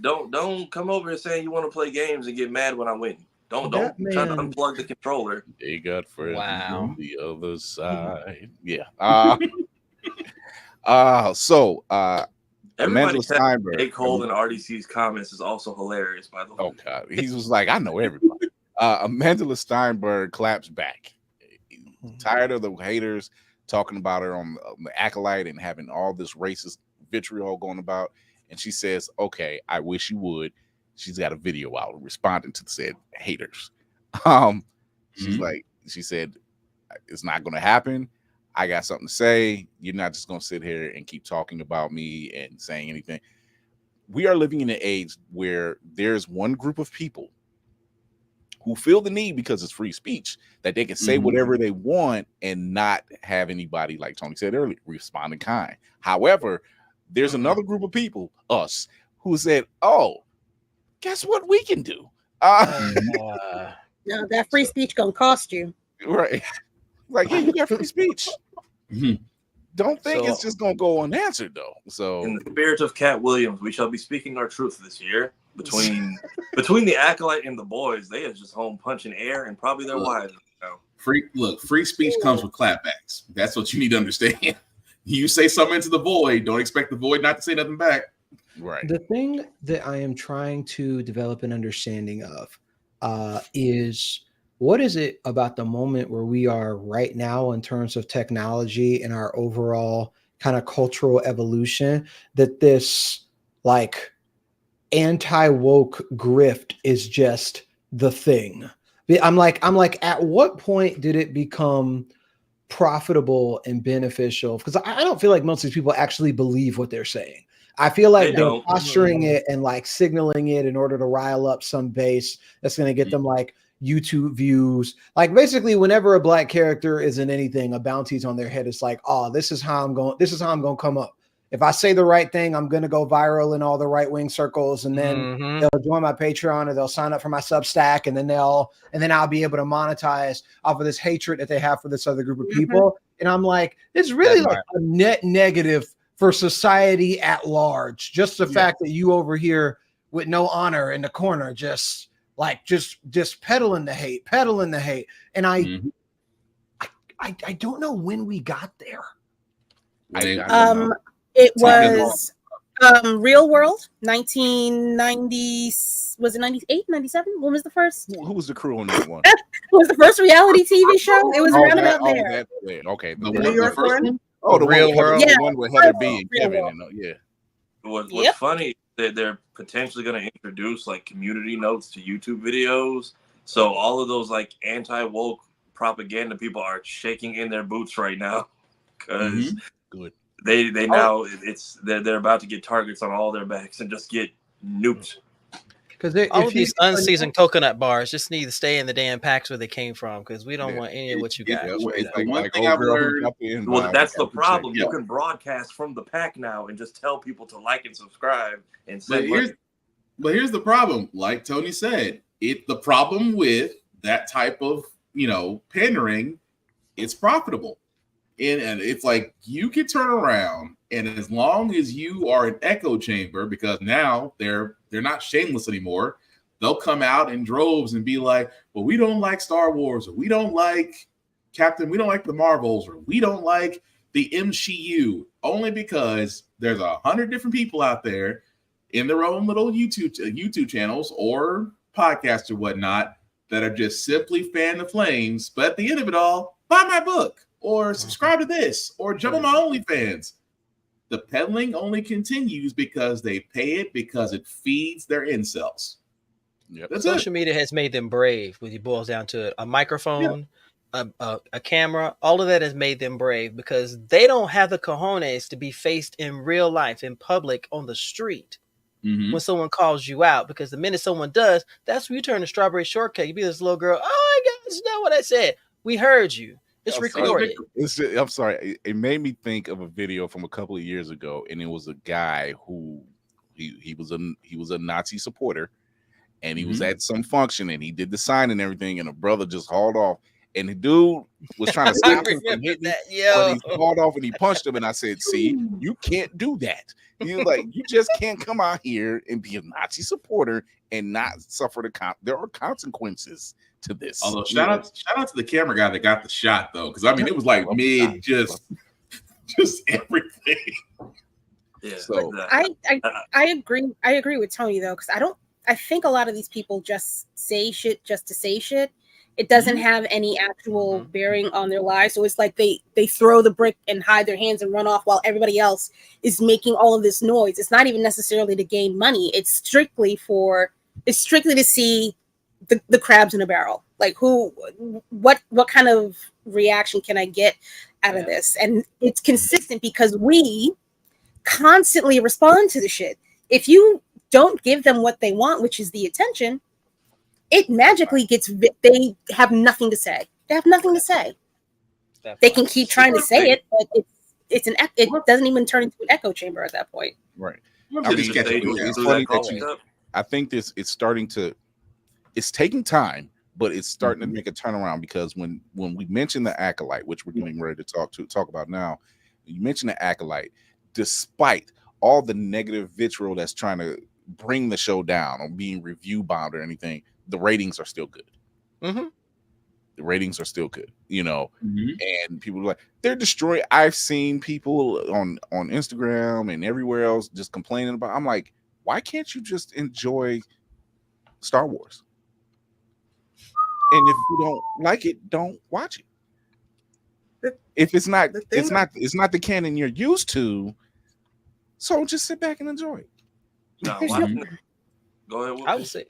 S5: don't come over here saying you want to play games and get mad when I win. Don't try to unplug the controller.
S1: They got friends
S2: Wow.
S1: on the other side. Yeah. So
S5: Everybody
S1: Amanda Steinberg.
S5: Jake Cole and RDC's comments is also hilarious, by the way.
S1: Oh God, he was like, I know everybody. Amanda Steinberg claps back. Tired of the haters talking about her on the Acolyte and having all this racist vitriol going about, and she says, "Okay, I wish you would." She's got a video out responding to the said haters. She's like, she said, "It's not going to happen. I got something to say. You're not just going to sit here and keep talking about me and saying anything." We are living in an age where there's one group of people who feel the need, because it's free speech, that they can say whatever they want and not have anybody, like Tony said earlier, respond in kind. However, there's another group of people, us, who said, "Oh, guess what we can do?"
S3: no, that free speech gonna cost you.
S1: Right. Like, yeah, you got free speech. Don't think it's just gonna go unanswered though. So
S5: in the spirit of Cat Williams, we shall be speaking our truth this year. Between the Acolyte and the boys, they are just home punching air and probably their wives.
S7: Free speech comes with clapbacks. That's what you need to understand. You say something to the void, don't expect the void not to say nothing back.
S1: Right.
S6: The thing that I am trying to develop an understanding of is, what is it about the moment where we are right now in terms of technology and our overall kind of cultural evolution, that this like anti-woke grift is just the thing? I'm like, at what point did it become profitable and beneficial? Because I don't feel like most of these people actually believe what they're saying. I feel like they're posturing it and like signaling it in order to rile up some base that's going to get them like YouTube views. Like basically, whenever a black character is in anything, a bounty's on their head. It's like, oh, this is how I'm going to come up. If I say the right thing, I'm going to go viral in all the right wing circles, and then they'll join my Patreon or they'll sign up for my Substack, and then I'll be able to monetize off of this hatred that they have for this other group of people. And I'm like, it's really like a net negative for society at large. Just the fact that you over here with no honor in the corner, just peddling the hate. And I don't know when we got there.
S3: It was Real World, 1990. Was it 98, 97? When was the first?
S1: Who was the crew on that one?
S3: It was the first reality TV show. It was around about there.
S1: Okay.
S7: The New York one?
S1: Oh, the
S2: Real World.
S1: The one with Heather B and Kevin.
S5: What's funny, that they're potentially going to introduce like community notes to YouTube videos. So all of those like anti-woke propaganda people are shaking in their boots right now because
S1: good.
S5: They now they're about to get targets on all their backs and just get nuked.
S6: Because
S2: all of these unseasoned coconut bars just need to stay in the damn packs where they came from, because we don't want any of what you got.
S7: It's the
S1: Like,
S7: one
S1: like
S7: thing
S1: old
S7: I've
S1: girl who
S7: learned.
S1: dropped the invite,
S5: Well, that's
S1: we
S5: the
S1: got
S5: problem.
S1: check.
S5: You can broadcast from the pack now and just tell people to like and subscribe and
S7: But
S5: send money.
S7: here's the problem. Like Tony said, the problem with that type of pandering, it's profitable. And it's like you can turn around, and as long as you are an echo chamber, because now they're not shameless anymore, they'll come out in droves and be like, well, we don't like Star Wars, or we don't like we don't like the Marvels, or we don't like the MCU, only because there's 100 different people out there in their own little YouTube channels or podcasts or whatnot that are just simply fan the flames. But at the end of it all, buy my book, or subscribe to this, or jump on my OnlyFans. The peddling only continues because they pay it, because it feeds their incels.
S1: Yep.
S2: Social media has made them brave when it boils down to it. A microphone, a camera, all of that has made them brave, because they don't have the cojones to be faced in real life, in public, on the street. When someone calls you out, because the minute someone does, that's when you turn to strawberry shortcake. You be this little girl, oh my God, that's not what I said. We heard you. It's recorded.
S1: I'm sorry. It made me think of a video from a couple of years ago, and it was a guy who he was a Nazi supporter, and he was at some function, and he did the sign and everything, and a brother just hauled off, and the dude was trying to stop him from hitting that, but he hauled off and he punched him, and I said, "See, you can't do that. You just can't come out here and be a Nazi supporter and not suffer there are consequences to this."
S7: Although shout out to the camera guy that got the shot, though, because I mean it was like mid just everything.
S5: Yeah.
S3: So I agree with Tony, though, because I think a lot of these people just say shit just to say shit. It doesn't have any actual bearing on their lives. So it's like they throw the brick and hide their hands and run off while everybody else is making all of this noise. It's not even necessarily to gain money. It's strictly to see the crabs in a barrel. Like what kind of reaction can I get out of this? And it's consistent because we constantly respond to the shit. If you don't give them what they want, which is the attention, it magically gets. They have nothing to say. They have nothing to say. They can keep trying to say it, but it doesn't even turn into an echo chamber at that point.
S1: Right. I mean, it's funny that I think it's taking time, but it's starting to make a turnaround, because when we mention the Acolyte, which we're getting ready to talk about now, you mentioned the Acolyte, despite all the negative vitriol that's trying to bring the show down or being review bombed or anything, the ratings are still good. The ratings are still good, and people are like, they're destroying. I've seen people on Instagram and everywhere else just complaining about. I'm like, why can't you just enjoy Star Wars? And if you don't like it, don't watch it. If it's not the canon you're used to, so just sit back and enjoy it.
S5: Go ahead.
S2: I would say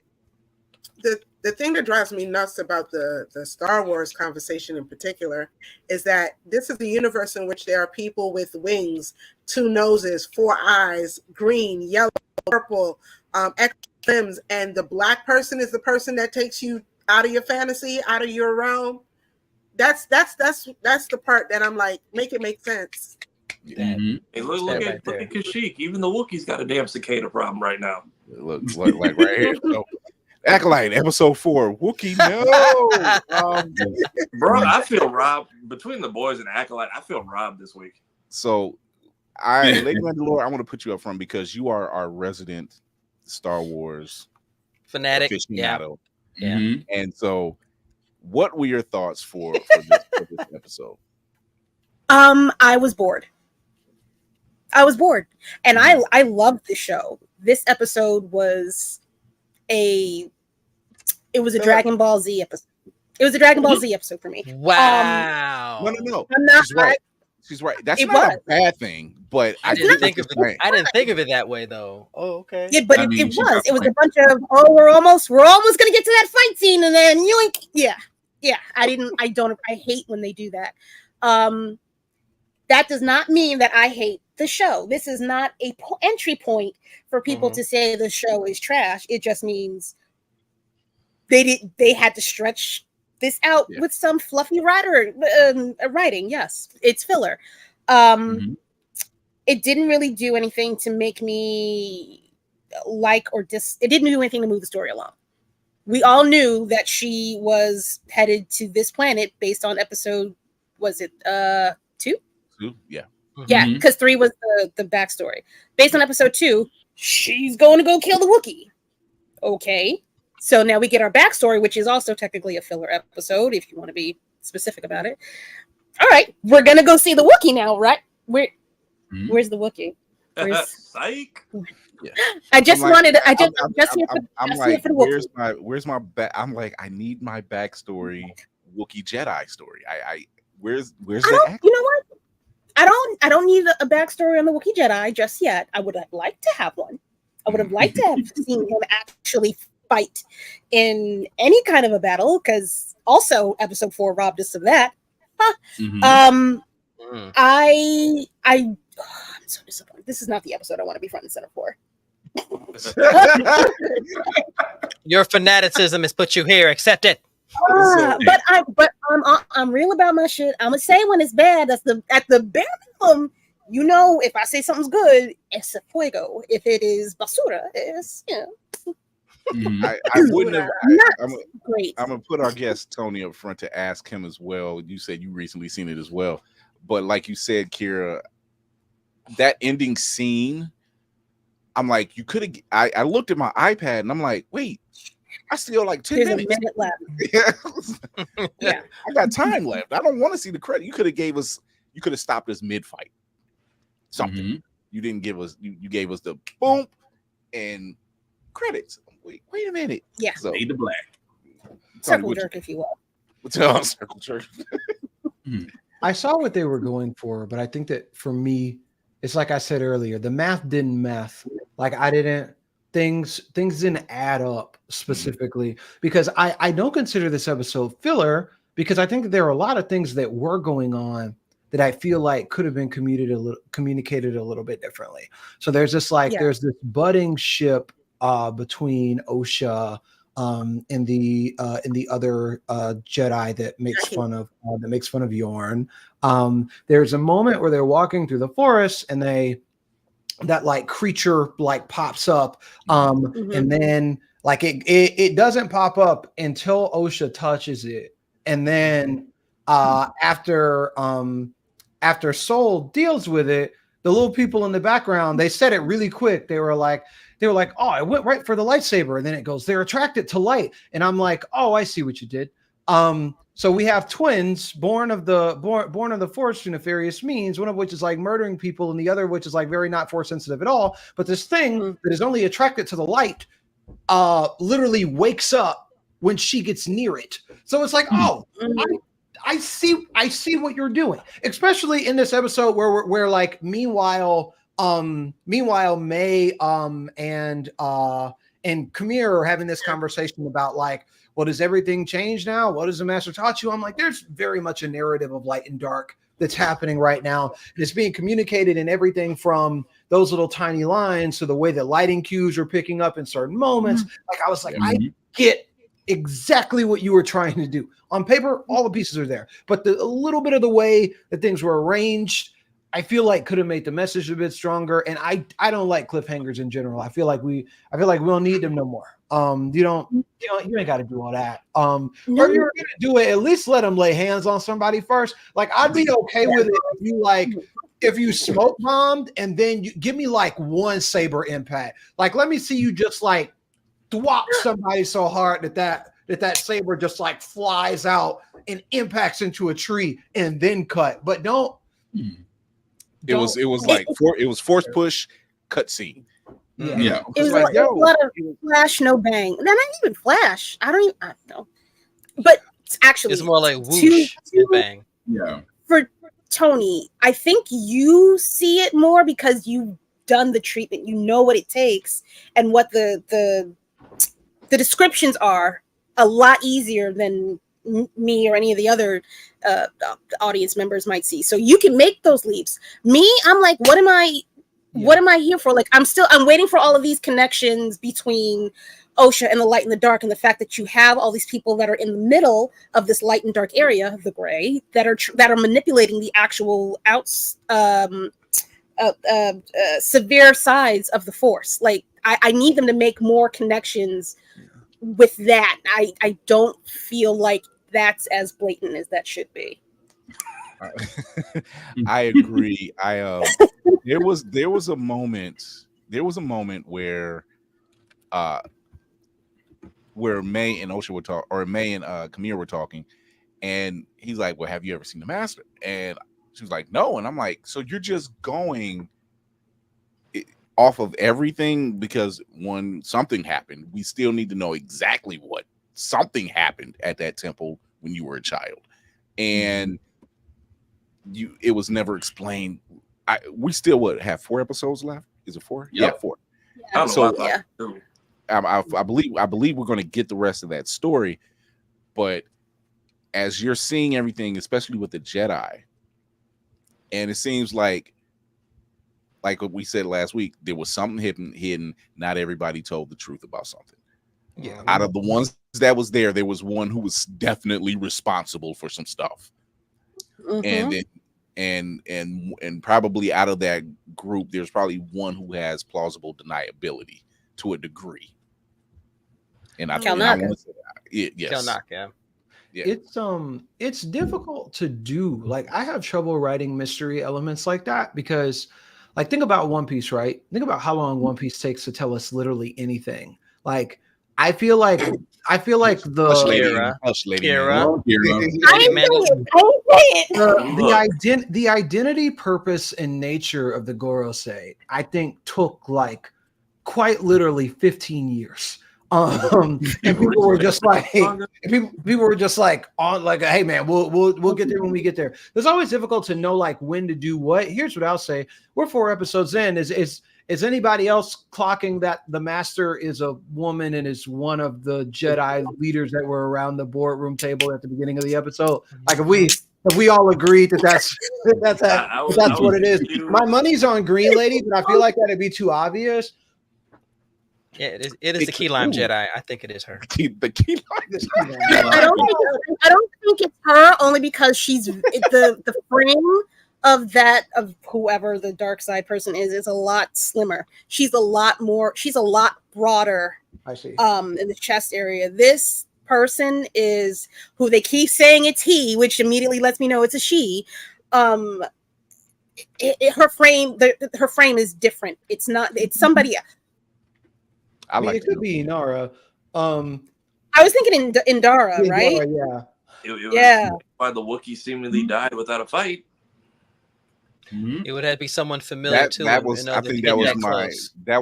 S4: the thing that drives me nuts about the Star Wars conversation in particular is that this is the universe in which there are people with wings, 2 noses, 4 eyes, green, yellow, purple, extra limbs, and the black person is the person that takes you out of your fantasy, out of your realm. That's the part that I'm like, make it make sense.
S5: Hey, look at Kashyyyk. Even the Wookiees got a damn cicada problem right now.
S1: Look like right here. So, Acolyte, episode 4. Wookiee, no.
S5: Bro, I feel robbed. Between the boys and Acolyte, I feel robbed this week.
S1: So, Lady Mandalore, I want to put you up front because you are our resident Star Wars
S2: fanatic.
S1: Aficionado.
S2: Yeah.
S1: And so, what were your thoughts for this episode?
S3: I was bored. And I loved the show. This episode was a Dragon Ball Z episode. It was a Dragon Ball Z episode for me.
S2: Wow.
S1: No.
S3: I'm not
S1: She's right. That's not a bad thing, but I didn't think of
S2: it that way though. Oh, okay.
S3: Yeah, but it was a bunch of we're almost gonna get to that fight scene, and then yoink. Yeah. I hate when they do that. That does not mean that I hate the show. This is not a entry point for people to say the show is trash. It just means they had to stretch this out with some fluffy writing. Yes, it's filler. It didn't really do anything to make me like or it didn't do anything to move the story along. We all knew that she was headed to this planet based on episode, was it 2?
S1: 2, yeah.
S3: Yeah, because 3 was the backstory. Based on episode 2, she's going to go kill the Wookiee. Okay. So now we get our backstory, which is also technically a filler episode, if you want to be specific about it. All right, we're going to go see the Wookiee now, right? Where's the Wookiee?
S5: Psych.
S1: Yeah.
S3: I just
S1: I'm
S3: wanted.
S1: I'm like, where's my back? I'm like, I need my backstory, Wookiee Jedi story. Where's that?
S3: You know what? I don't need a backstory on the Wookiee Jedi just yet. I would have liked to have one. I would have liked to have seen him actually fight in any kind of a battle, because also episode 4 robbed us of that. I'm so disappointed. This is not the episode I want to be front and center for.
S2: Your fanaticism has put you here. Accept it.
S3: But I'm real about my shit. I'm gonna say when it's bad. That's at the bare minimum. You know, if I say something's good, it's a fuego. If it is basura, it's
S1: I wouldn't have.
S3: Great.
S1: I'm gonna put our guest Tony up front to ask him as well. You said you recently seen it as well, but like you said, Kira, that ending scene, I'm like, you could have. I looked at my iPad and I'm like, wait, I still like 10
S3: There's
S1: minutes.
S3: a minute left.
S1: Yeah, I got time left. I don't want to see the credit. You could have stopped us mid-fight. Something. You didn't give us. You gave us the boom and credits. Wait a minute.
S3: Yeah.
S1: So
S7: Fade to black.
S3: Circle jerk, if you will.
S1: Circle jerk.
S6: I saw what they were going for, but I think that for me, it's like I said earlier, the math didn't math. Like things didn't add up specifically, because I don't consider this episode filler, because I think that there are a lot of things that were going on that I feel like could have been communicated a little bit differently. So there's this there's this budding ship between Osha and the other Jedi that makes fun of Yorn. There's a moment where they're walking through the forest and that like creature like pops up, and then like it doesn't pop up until Osha touches it, and then after Soul deals with it, the little people in the background, they said it really quick. They were like, oh, I went right for the lightsaber. And then it goes, they're attracted to light. And I'm like, oh, I see what you did. So we have twins born of the Force through nefarious means, one of which is like murdering people and the other which is like very not Force sensitive at all. But this thing that is only attracted to the light literally wakes up when she gets near it. So it's like, oh, I see what you're doing, especially in this episode where like meanwhile May and Kamir are having this conversation about like, well, does everything change now? What has the master taught you? I'm like, there's very much a narrative of light and dark that's happening right now. And it's being communicated in everything from those little tiny lines to the way that lighting cues are picking up in certain moments. Like I was like, I get exactly what you were trying to do. On paper, all the pieces are there, but a little bit of the way that things were arranged, I feel like could have made the message a bit stronger. And I don't like cliffhangers in general. I feel like we don't need them no more. You ain't got to do all that. Or if you're gonna do it, at least let them lay hands on somebody first. Like I'd be okay with it if you smoke bombed and then you give me like one saber impact. Like let me see you just like thwop somebody so hard that saber just like flies out and impacts into a tree and then cut. But don't.
S1: It was force push cutscene.
S3: Yeah. It was like a lot of flash, no bang. Not even flash. I don't know. But actually,
S2: it's more like whoosh and bang.
S7: Yeah.
S3: For Tony, I think you see it more because you've done the treatment. You know what it takes and what the descriptions are a lot easier than me or any of the other audience members might see. So you can make those leaps. Me, I'm like, what am I here for? Like, I'm waiting for all of these connections between OSHA and the light and the dark, and the fact that you have all these people that are in the middle of this light and dark area, the gray, that are manipulating the actual severe sides of the force. Like, I need them to make more connections with that. I don't feel like that's as blatant as that should be.
S1: I agree. There was a moment where May and OSHA were talking, or May and Kamir were talking, and he's like, well, have you ever seen the Master? And she was like, no. And I'm like, so you're just going off of everything because something happened. We still need to know exactly what something happened at that temple when you were a child, and it was never explained. We still have 4 episodes left. Is it 4?
S5: Yep.
S1: Yeah, 4.
S5: I don't know why
S1: I believe we're going to get the rest of that story, but as you're seeing everything, especially with the Jedi, and it seems like what we said last week, there was something hidden. Not everybody told the truth about something.
S2: Yeah.
S1: Out of the ones that was there was one who was definitely responsible for some stuff. And probably out of that group, there's probably one who has plausible deniability to a degree. And I think
S2: Kelnaka.
S1: Yeah.
S6: It's difficult to do. Like, I have trouble writing mystery elements like that because, like, think about One Piece, right? Think about how long One Piece takes to tell us literally anything. Like, I feel like the identity, purpose, and nature of the Gorosei, I think, took like quite literally 15 years. And people were just like, on like, hey man, we'll get there when we get there. It's always difficult to know like when to do what. Here's what I'll say: we're 4 episodes in. Is anybody else clocking that the Master is a woman and is one of the Jedi leaders that were around the boardroom table at the beginning of the episode? Like, if we all agreed that's what it is. My money's on Green Lady, but I feel like that'd be too obvious.
S2: Yeah, it is the Key Lime Jedi. I think it is her.
S1: The Key Lime.
S3: I don't think it's her, only because she's the frame of whoever the dark side person is a lot slimmer. She's a lot broader.
S6: I see.
S3: In the chest area. This person is who they keep saying it's he, which immediately lets me know it's a she. Her frame is different. It's somebody else.
S6: It could be Inara.
S3: I was thinking Indara, right?
S5: Yeah. Why the Wookiee seemingly died without a fight.
S2: Mm-hmm. It would have to be someone familiar to him.
S1: That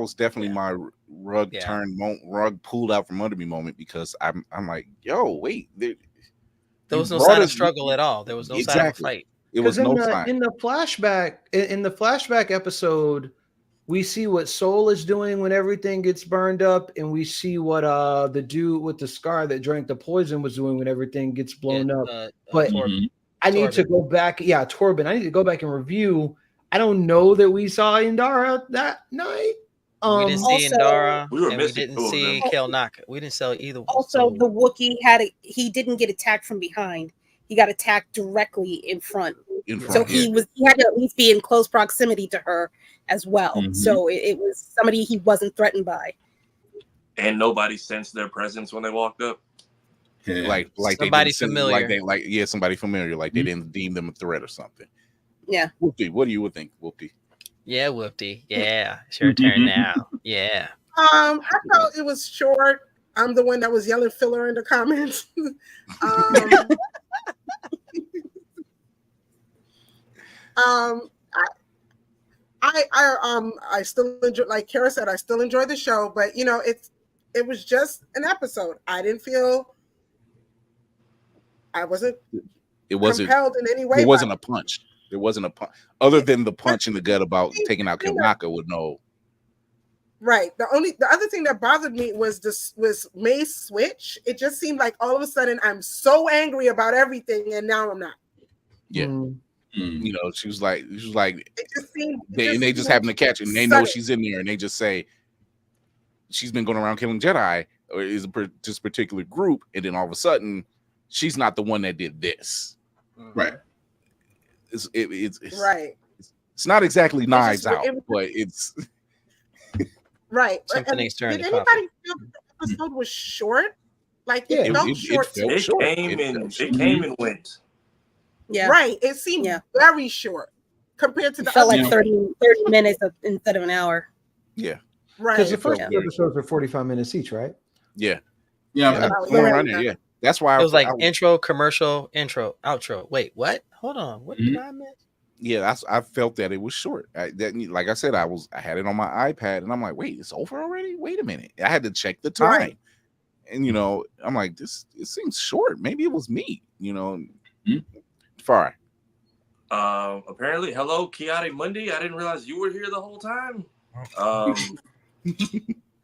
S1: was definitely my rug pulled out from under me moment, because I'm like, yo, wait,
S2: there was no sign of struggle at all. There was no sign of a fight.
S1: It was no sign.
S6: In the flashback episode, we see what Soul is doing when everything gets burned up, and we see what the dude with the scar that drank the poison was doing when everything gets blown up. But I need to go back. Yeah, Torben. I need to go back and review. I don't know that we saw Indara that night.
S2: We didn't see Indara.
S5: We
S2: didn't see Kelnaka. We didn't see either one.
S3: Also, the Wookiee he didn't get attacked from behind. He got attacked directly in front. So he had to at least be in close proximity to her as well. Mm-hmm. So it was somebody he wasn't threatened by.
S5: And nobody sensed their presence when they walked up.
S1: Yeah. Like
S2: somebody familiar.
S1: Somebody familiar. Like they didn't deem them a threat or something.
S3: Yeah.
S1: Whoopty, what do you think, Whoopty?
S2: Yeah, Whoopty. Yeah, it's your turn now. Yeah.
S4: I thought it was short. I'm the one that was yelling filler in the comments. I still enjoy, like Kara said, I still enjoy the show, but it was just an episode. I didn't feel compelled in any way.
S1: It wasn't a punch. There wasn't a punch other than the punch in the gut about taking out Kelnaka with no.
S4: Right. The other thing that bothered me was May's switch. It just seemed like all of a sudden I'm so angry about everything, and now I'm not.
S1: Yeah. You know, she was like,
S4: it just seemed,
S1: they just happen to catch it, and they know she's in there, and they just say she's been going around killing Jedi, or is this particular group, and then all of a sudden she's not the one that did this.
S7: Right.
S1: It's
S4: right.
S1: It's not exactly Knives Out, but it's
S4: right.
S2: Something stirring.
S4: Did anybody feel the episode was short? Like it felt short.
S5: It came and went.
S3: Yeah.
S4: Right. It seemed very short compared to the
S3: felt
S4: other
S3: like 30 minutes instead of an hour.
S1: Yeah.
S4: Right.
S6: Because the first two episodes are 45 minutes each, right?
S1: Yeah.
S7: Yeah.
S1: Yeah. That's why
S2: it was like intro, commercial, intro, outro. Wait, what? Hold on. What did I miss?
S1: Yeah, I felt that it was short. Like I said, I had it on my iPad, and I'm like, wait, it's over already? Wait a minute. I had to check the time. Right. And I'm like, it seems short. Maybe it was me, Far.
S5: Apparently, hello, Kiara Mundi. I didn't realize you were here the whole time.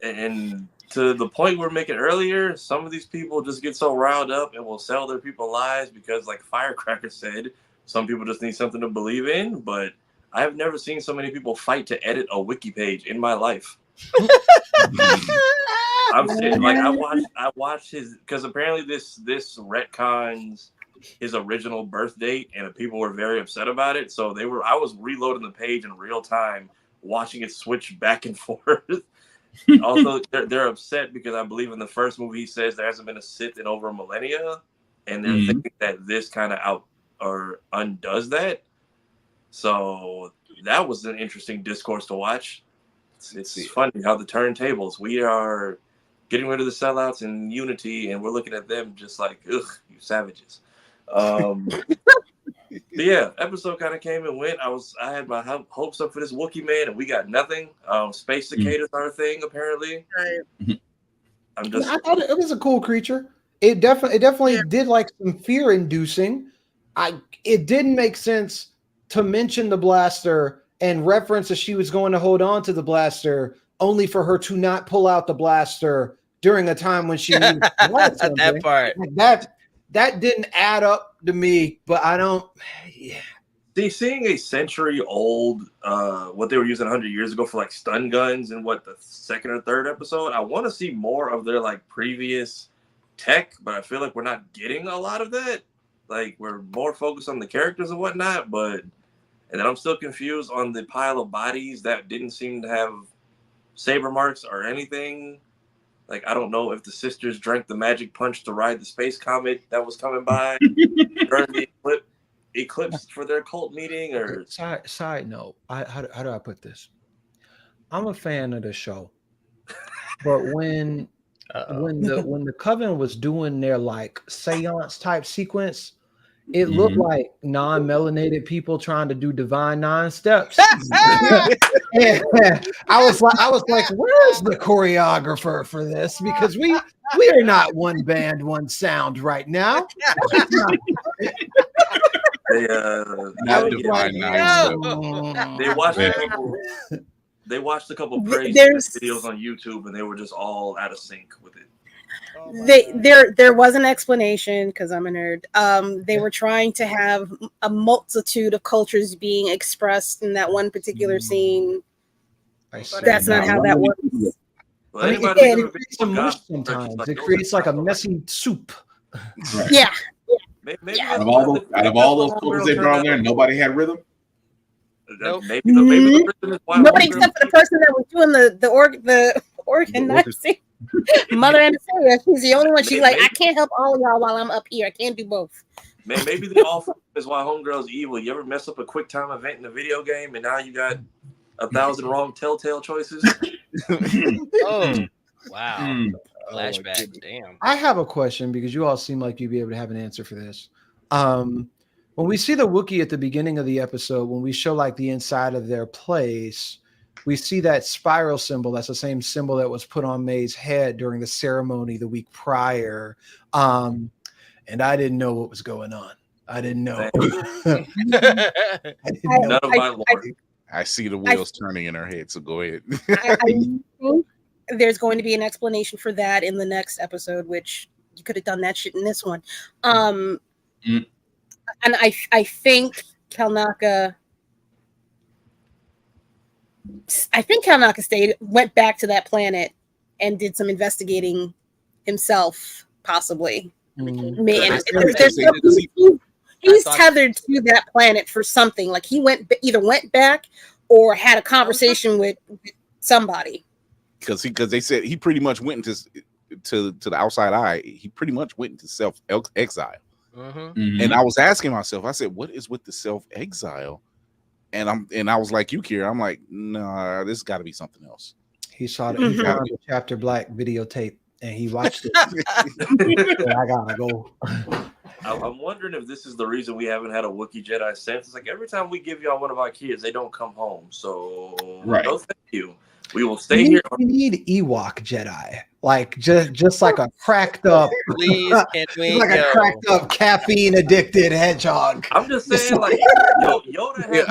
S5: And to the point we were making earlier, some of these people just get so riled up and will sell their people lies because, like Firecracker said, some people just need something to believe in. But I have never seen so many people fight to edit a wiki page in my life. I'm saying, like, I watched his, because apparently this retcons his original birth date, and people were very upset about it. So I was reloading the page in real time, watching it switch back and forth. Also, they're upset because I believe in the first movie he says there hasn't been a Sith in over a millennia, and they're thinking that this kind of undoes that. So that was an interesting discourse to watch. It's funny how the turntables. We are getting rid of the sellouts and unity, and we're looking at them just like, ugh, you savages. But yeah, episode kind of came and went. I had my hopes up for this Wookiee man, and we got nothing. Space cicadas are a thing, apparently.
S4: Right.
S6: I thought it was a cool creature. It definitely did like some fear inducing. It didn't make sense to mention the blaster and reference that she was going to hold on to the blaster, only for her to not pull out the blaster during a time when she needed
S2: that part.
S6: That didn't add up to me, but I don't. Yeah.
S5: See, seeing a century-old, what they were using 100 years ago for like stun guns in the second or third episode, I want to see more of their like previous tech, but I feel like we're not getting a lot of that. Like, we're more focused on the characters and whatnot, and then I'm still confused on the pile of bodies that didn't seem to have saber marks or anything. Like, I don't know if the sisters drank the magic punch to ride the space comet that was coming by during the eclipse for their cult meeting. Or
S6: side note, how do I put this? I'm a fan of the show, but when the Coven was doing their like seance type sequence, it looked like non-melanated people trying to do divine 9 steps. And I was like, where's the choreographer for this? Because we are not one band, one sound right now.
S5: They watched a couple praise videos on YouTube, and they were just all out of sync with it.
S3: There was an explanation, because I'm a nerd. They were trying to have a multitude of cultures being expressed in that one particular scene. That's not how that works.
S5: Well,
S6: it creates a mush sometimes. It creates like a messy soup.
S7: Right.
S3: Yeah.
S5: Maybe
S7: out of all those cultures they brought in there, nobody had rhythm.
S5: Nope. Maybe the rhythm is why
S3: nobody except for the person that was doing the organizing. Mother Anastasia, she's the only one. She's like, I can't help all of y'all while I'm up here. I can't do both.
S5: Maybe the awful is why Homegirl's evil. You ever mess up a quick time event in a video game, and now you got 1,000 wrong telltale choices?
S2: Oh, wow. Flashback. Damn.
S6: I have a question, because you all seem like you'd be able to have an answer for this. When we see the Wookiee at the beginning of the episode, when we show like the inside of their place, we see that spiral symbol. That's the same symbol that was put on May's head during the ceremony the week prior. And I didn't know what was going on. I didn't know.
S1: I see the wheels turning in her head, so go ahead.
S3: I think there's going to be an explanation for that in the next episode, which you could have done that shit in this one. And I think Kalnaka went back to that planet and did some investigating himself, possibly. He's tethered to that planet for something. Like he either went back or had a conversation with somebody.
S1: Because they said he pretty much went to the outside eye. He pretty much went into self exile. And I was asking myself, I said, what is with the self exile? And I was like you, Kira. I'm like, nah, this got to be something else.
S6: He saw the Chapter Black videotape and he watched it. I gotta go.
S5: I'm wondering if this is the reason we haven't had a Wookiee Jedi since. It's like every time we give y'all one of our kids, they don't come home. So no, thank you. We will stay here.
S6: We need Ewok Jedi, like just like a cracked up,
S2: please, can we
S6: like a cracked up caffeine addicted hedgehog.
S5: I'm just saying, like Yoda.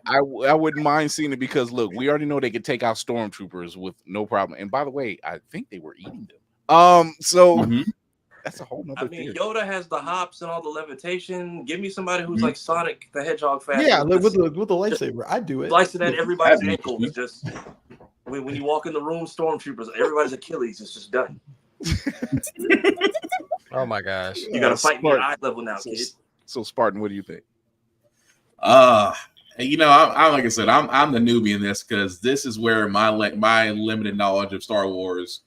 S1: I wouldn't mind seeing it because look, we already know they could take out stormtroopers with no problem. And by the way, I think they were eating them. So that's a whole nother thing.
S5: Yoda has the hops and all the levitation. Give me somebody who's like Sonic the Hedgehog fast.
S12: Yeah, with the lightsaber, I'd do it.
S5: Slicing at everybody's ankles. Just when you walk in the room, stormtroopers, everybody's Achilles is just done.
S2: Oh my gosh!
S5: You gotta fight me at eye level now, kid.
S1: So Spartan, what do you think?
S7: You know, I'm like I said, I'm the newbie in this because this is where my limited knowledge of Star Wars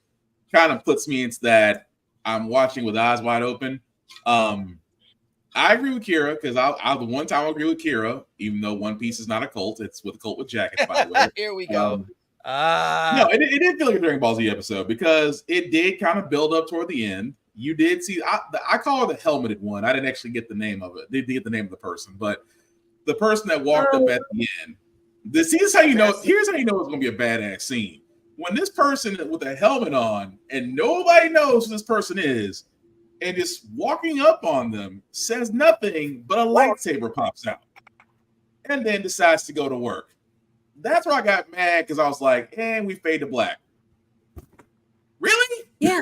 S7: kind of puts me into that. I'm watching with eyes wide open. I agree with Kira because I'll the one time I agree with Kira, even though One Piece is not a cult, it's with a cult with jackets, by the way.
S2: Here we go.
S7: No, it did feel like a Dragon Ball Z episode because it did kind of build up toward the end. You did see, I call her the helmeted one. I didn't actually get the name of it. Did get the name of the person, but the person that walked up at the end. Here's how you know it's going to be a badass scene. When this person with a helmet on and nobody knows who this person is and just walking up on them says nothing but a lightsaber pops out and then decides to go to work. That's where I got mad because I was like, and we fade to black. Really?
S3: Yeah.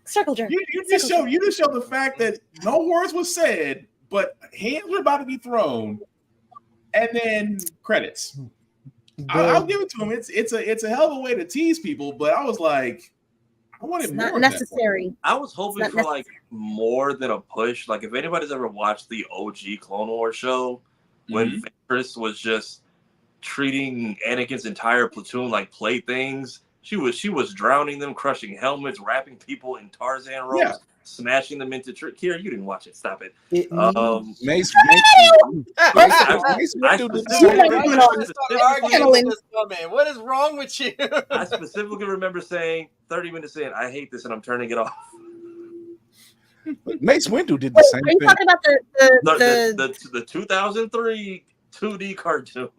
S3: Circle jerk.
S7: You just show the fact that no words was said, but hands were about to be thrown, and then credits. I'll give it to him. It's a hell of a way to tease people, but I was like, I wanted more.
S3: Not necessary.
S5: I was hoping for like more than a push. Like if anybody's ever watched the OG Clone Wars show, when Ventress was just treating Anakin's entire platoon like playthings, she was drowning them, crushing helmets, wrapping people in Tarzan ropes. Smashing them into Kira, you didn't watch it. Stop it.
S1: Mace
S2: what is wrong with you?
S5: I specifically remember saying 30 minutes in, I hate this and I'm turning it off.
S1: Mace Windu did the same thing.
S3: Are you talking about
S5: the 2003 2D cartoon?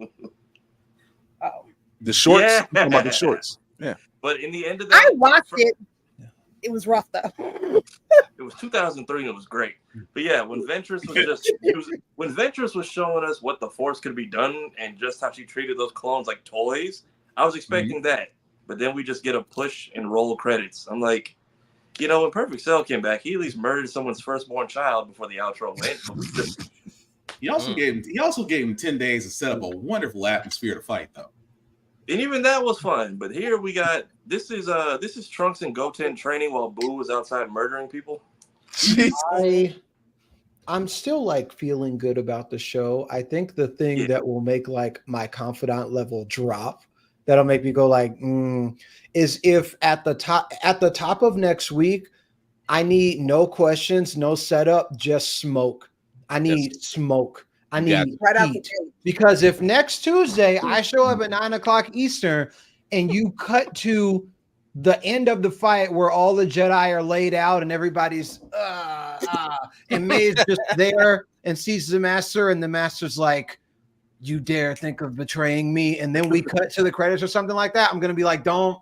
S1: The shorts? Yeah. About the shorts. Yeah.
S5: But in the end of that,
S3: I watched it. It was rough though.
S5: It was 2003 and it was great. But yeah, when Ventress was showing us what the Force could be done and just how she treated those clones like toys, I was expecting that. But then we just get a push and roll credits. I'm like, you know, when Perfect Cell came back, he at least murdered someone's firstborn child before the outro went.
S7: He also gave him 10 days to set up a wonderful atmosphere to fight, though.
S5: And even that was fun. But here we got this is Trunks and Goten training while Boo was outside murdering people.
S6: I'm still like feeling good about the show. I think the thing that will make like my confidant level drop, that'll make me go like, is if at the top of next week, I need no questions, no setup, just smoke. I need smoke. I need heat. Because if next Tuesday I show up at 9:00 Eastern and you cut to the end of the fight where all the Jedi are laid out and everybody's and May's just there and sees the master and the master's like, you dare think of betraying me? And then we cut to the credits or something like that. I'm gonna be like, don't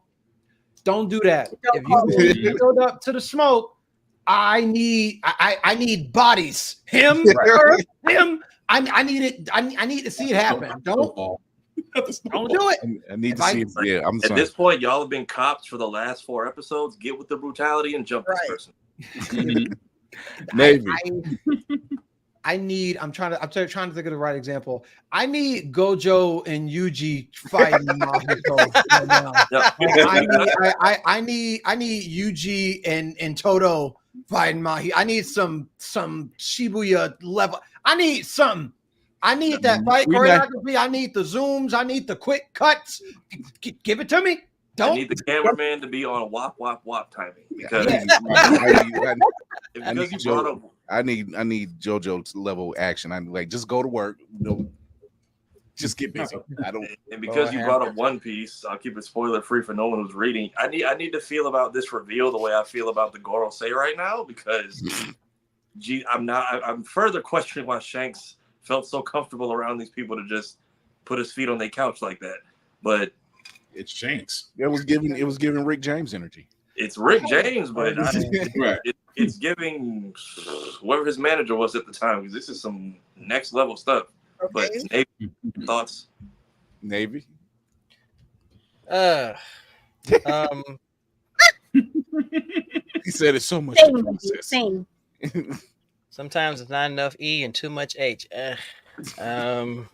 S6: do that. If you build up to the smoke, I need bodies. Him, her, him. I need it. I need to see it happen. Don't do it.
S1: I need to see it. Yeah, I'm
S5: At
S1: sorry.
S5: this point, y'all have been cops for the last 4 episodes. Get with the brutality and jump this person.
S1: Navy.
S6: I'm trying to think of the right example. I need Gojo and Yuji fighting Mahito right now. I need Yuji and Toto fighting Mahito. I need some Shibuya level. I need something. I need that fight choreography. I need the zooms. I need the quick cuts. Give it to me.
S5: I need the cameraman to be on a wop timing because
S1: I need JoJo level action. I'm like, just go to work. No, just get busy. I don't.
S5: And because you brought up One Piece, I'll keep it spoiler free for no one who's reading. I need to feel about this reveal the way I feel about the Gorosei right now because, I'm further questioning why Shanks felt so comfortable around these people to just put his feet on their couch like that. But
S7: it's Shanks.
S1: It was giving Rick James energy.
S5: It's Rick James, but it's giving whoever his manager was at the time, because this is some next level stuff.
S4: Okay.
S5: But Navy, thoughts?
S1: Navy?
S2: He
S1: said it's so much.
S3: Same.
S2: Sometimes it's not enough E and too much H. I'll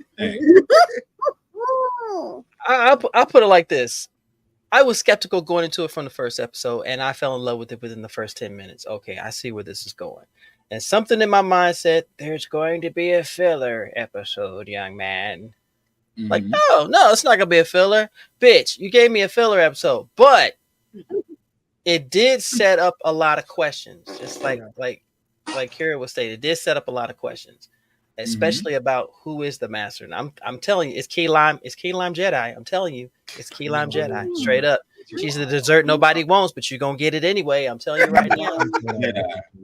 S2: put it like this. I was skeptical going into it from the first episode, and I fell in love with it within the first 10 minutes. Okay, I see where this is going. And something in my mind said, there's going to be a filler episode, young man. Mm-hmm. Like, no, it's not going to be a filler. Bitch, you gave me a filler episode. But it did set up a lot of questions. Just like Kira was stating, it did set up a lot of questions. Especially about who is the master. And I'm telling you, it's Key Lime Jedi. I'm telling you, it's Key Lime Jedi. Straight up. She's the dessert nobody wants, but you're gonna get it anyway. I'm telling you right now.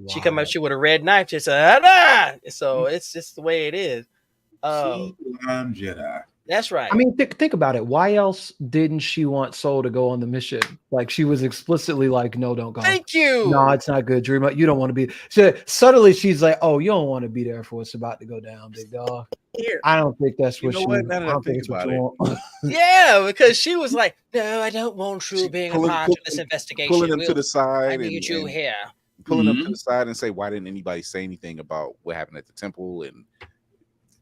S2: She come at you with a red knife, just so it's just the way it is.
S7: Key Lime Jedi.
S2: That's right.
S6: I mean, think about it. Why else didn't she want Soul to go on the mission? Like, she was explicitly like, no, don't go.
S2: Thank you.
S6: No, it's not good. Dream, you don't want to be. So subtly, she's like, oh, you don't want to be there for what's about to go down, big dog. I don't think that's what she wants. I don't think it's what you want.
S2: Yeah, because she was like, no, I don't want you being a part of this investigation.
S1: Pulling them to the side.
S2: I need you here.
S1: Pulling them to the side and say, why didn't anybody say anything about what happened at the temple and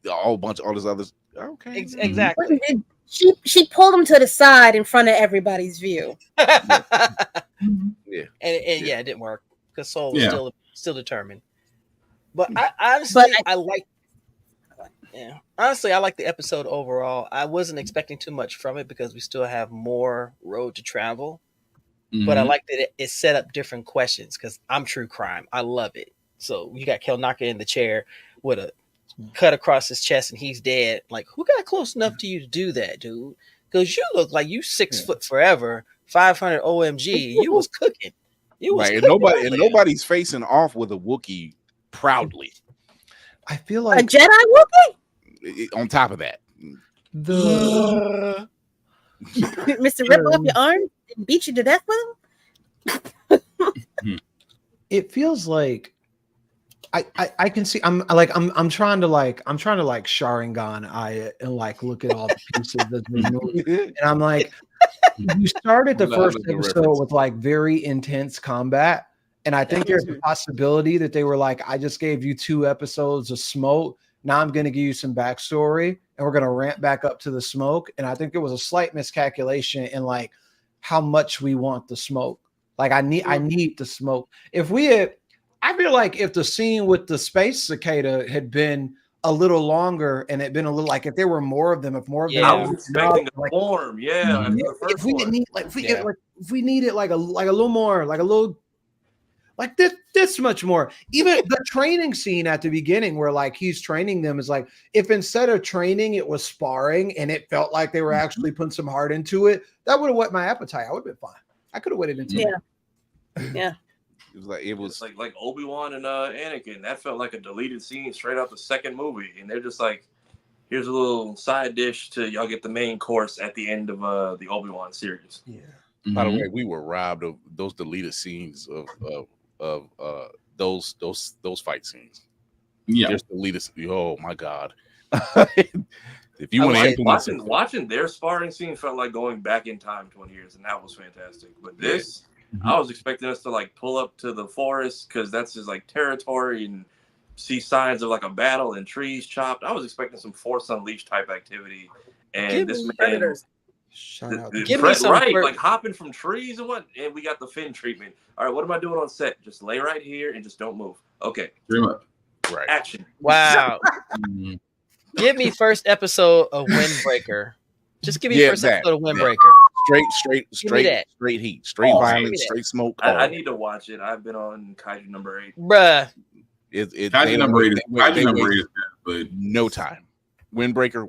S1: all this others? Okay,
S2: exactly.
S3: She pulled him to the side in front of everybody's view.
S2: And it didn't work because Soul was still determined. But I like the episode overall. I wasn't expecting too much from it because we still have more road to travel. But I like that it set up different questions because I'm true crime. I love it. So you got Kelnaka in the chair with a cut across his chest and he's dead. Like, who got close enough to you to do that, dude? Because you look like you 6 foot forever, 500 OMG. You was cooking. You was
S1: right,
S2: cooking
S1: and nobody's facing off with a Wookiee proudly.
S6: I feel like
S3: a Jedi Wookiee.
S1: On top of that,
S3: Mr. Rip off your arm and beat you to death with him.
S6: It feels like I can see I'm trying to Sharingan eye it and like look at all the pieces that's been moved. And I'm like, you started the first episode with like very intense combat, and I think there's a possibility that they were like, I just gave you 2 episodes of smoke. Now I'm going to give you some backstory, and we're going to ramp back up to the smoke. And I think there was a slight miscalculation in like how much we want the smoke. Like I need the smoke. I feel like if the scene with the space cicada had been a little longer and it been a little like if there were more of them, I
S5: was expecting a form.
S6: If we needed like a little more, like a little like this much more. Even the training scene at the beginning where like he's training them is like if instead of training it was sparring and it felt like they were actually putting some heart into it, that would have whet my appetite. I would have been fine. I could have waited until
S3: yeah.
S1: It was
S5: like Obi-Wan and Anakin. That felt like a deleted scene straight out the second movie, and they're just like, "Here's a little side dish to y'all get the main course at the end of the Obi-Wan series."
S1: Yeah. By the way, we were robbed of those deleted scenes of those fight scenes. Yeah, just deleted. Oh my god, If you want to implement
S5: watching their sparring scene felt like going back in time 20 years, and that was fantastic. But this, I was expecting us to like pull up to the forest because that's his like territory and see signs of like a battle and trees chopped. I was expecting some Force Unleashed type activity, and this man,
S4: Predators.
S5: like hopping from trees and what, and we got the fin treatment. All right, what am I doing on set? Just lay right here and just don't move. Okay,
S7: Pretty much.
S1: Right.
S5: Action.
S2: Wow. Give me first episode of Windbreaker. Just give me first episode of Windbreaker.
S1: Straight heat, straight violence, straight smoke.
S5: I need to watch it. I've been on Kaiju number 8.
S2: Bruh.
S7: Kaiju number 8 is good, but
S1: no time. Windbreaker,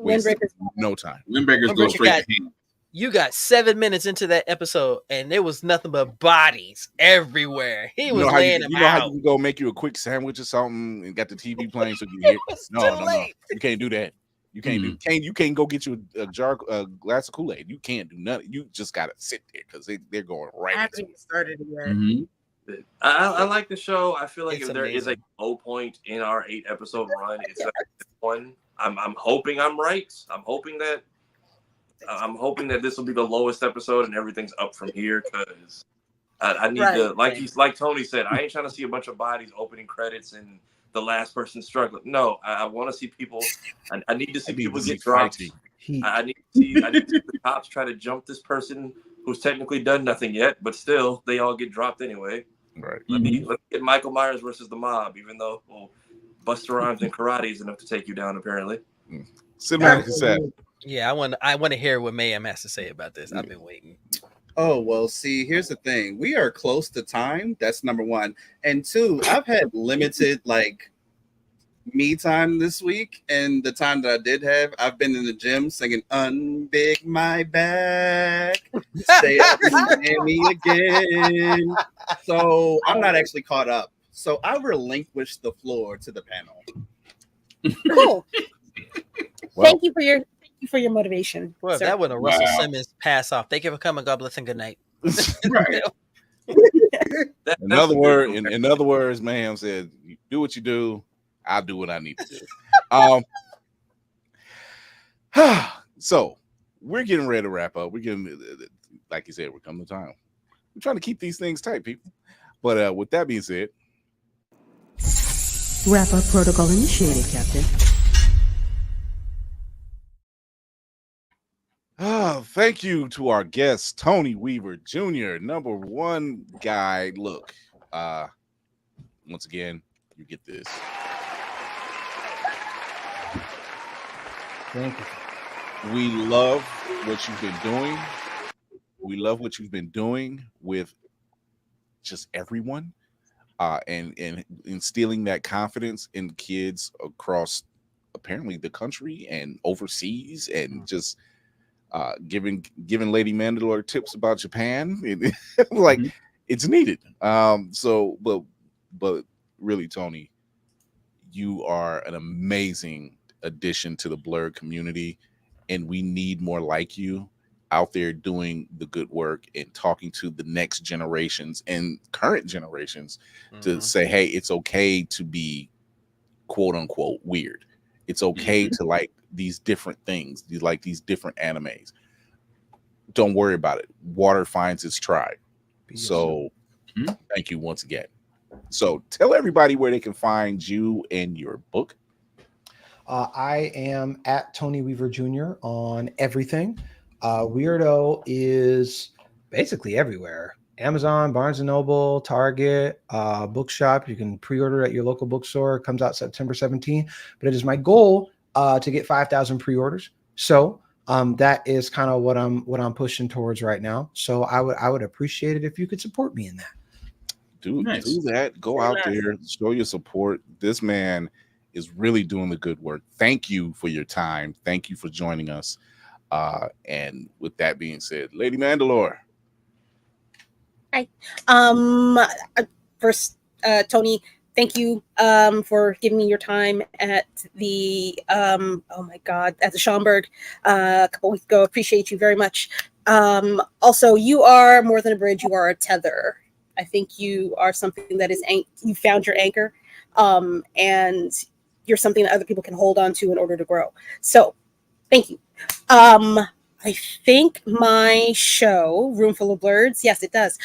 S1: no time.
S7: Windbreakers go straight to him.
S2: You got 7 minutes into that episode, and there was nothing but bodies everywhere. He was laying them out.
S1: You know how you can go make you a quick sandwich or something and got the TV playing so you can hear? No. You can't do that. You can't you can't go get you a glass of Kool-Aid. You can't do nothing. You just gotta sit there because they're going right.
S4: I haven't even started it yet.
S5: I like the show. I feel like if there is a low point in our 8-episode run, it's like this one. I'm hoping I'm right. I'm hoping that this will be the lowest episode and everything's up from here because I need to, like Tony said, I ain't trying to see a bunch of bodies opening credits and the last person struggling. No, I want to see people. I need to see people get dropped. I need to see the cops try to jump this person who's technically done nothing yet, but still they all get dropped anyway.
S1: Right.
S5: Let's get Michael Myers versus the mob, even though Busta Rhymes and karate is enough to take you down apparently.
S1: Cinematic cassette.
S2: Yeah, I want to hear what Mayhem has to say about this. I've been waiting.
S8: Oh, well, see, here's the thing. We are close to time. That's number one. And two, I've had limited, like, me time this week. And the time that I did have, I've been in the gym singing, Unbig My Back, Stay Up and Hear Me Again. So I'm not actually caught up. So I relinquish the floor to the panel.
S3: Cool. Thank you for your motivation.
S2: Well,
S3: sir.
S2: that was a Russell Simmons pass off. Thank you for coming. God bless and good night.
S7: Right.
S1: In other words, Mayhem said, "Do what you do. I'll do what I need to do." So we're getting ready to wrap up. We're getting, like you said, we're coming to time. We're trying to keep these things tight, people. But with that being said,
S13: wrap up protocol initiated, Captain.
S1: Thank you to our guest, Tony Weaver Jr., number one guy. Look, once again, you get this.
S6: Thank you.
S1: We love what you've been doing. We love what you've been doing with just everyone, and instilling that confidence in kids across apparently the country and overseas, and just giving Lady Mandalore tips about Japan. Like it's needed. So, but really, Tony, you are an amazing addition to the Blerd community, and we need more like you out there doing the good work and talking to the next generations and current generations to say, hey, it's okay to be quote unquote weird. It's okay to like these different things, these different animes. Don't worry about it. Water finds its tribe. So thank you once again. So tell everybody where they can find you and your book.
S6: I am at Tony Weaver Jr. on everything. Weirdo is basically everywhere. Amazon, Barnes & Noble, Target, Bookshop. You can pre-order at your local bookstore. It comes out September 17th. But it is my goal to get 5,000 pre-orders. So that is kind of what I'm pushing towards right now. So I would appreciate it if you could support me in that.
S1: Do that. Go out there, show your support. This man is really doing the good work. Thank you for your time. Thank you for joining us. And with that being said, Lady Mandalore.
S3: Hi. First, Tony, thank you for giving me your time at the at the Schomburg a couple weeks ago. Appreciate you very much. Also, you are more than a bridge. You are a tether. I think you are something that is you found your anchor, and you're something that other people can hold on to in order to grow. So Thank you. I think my show, Roomful of Blerds, yes, it does.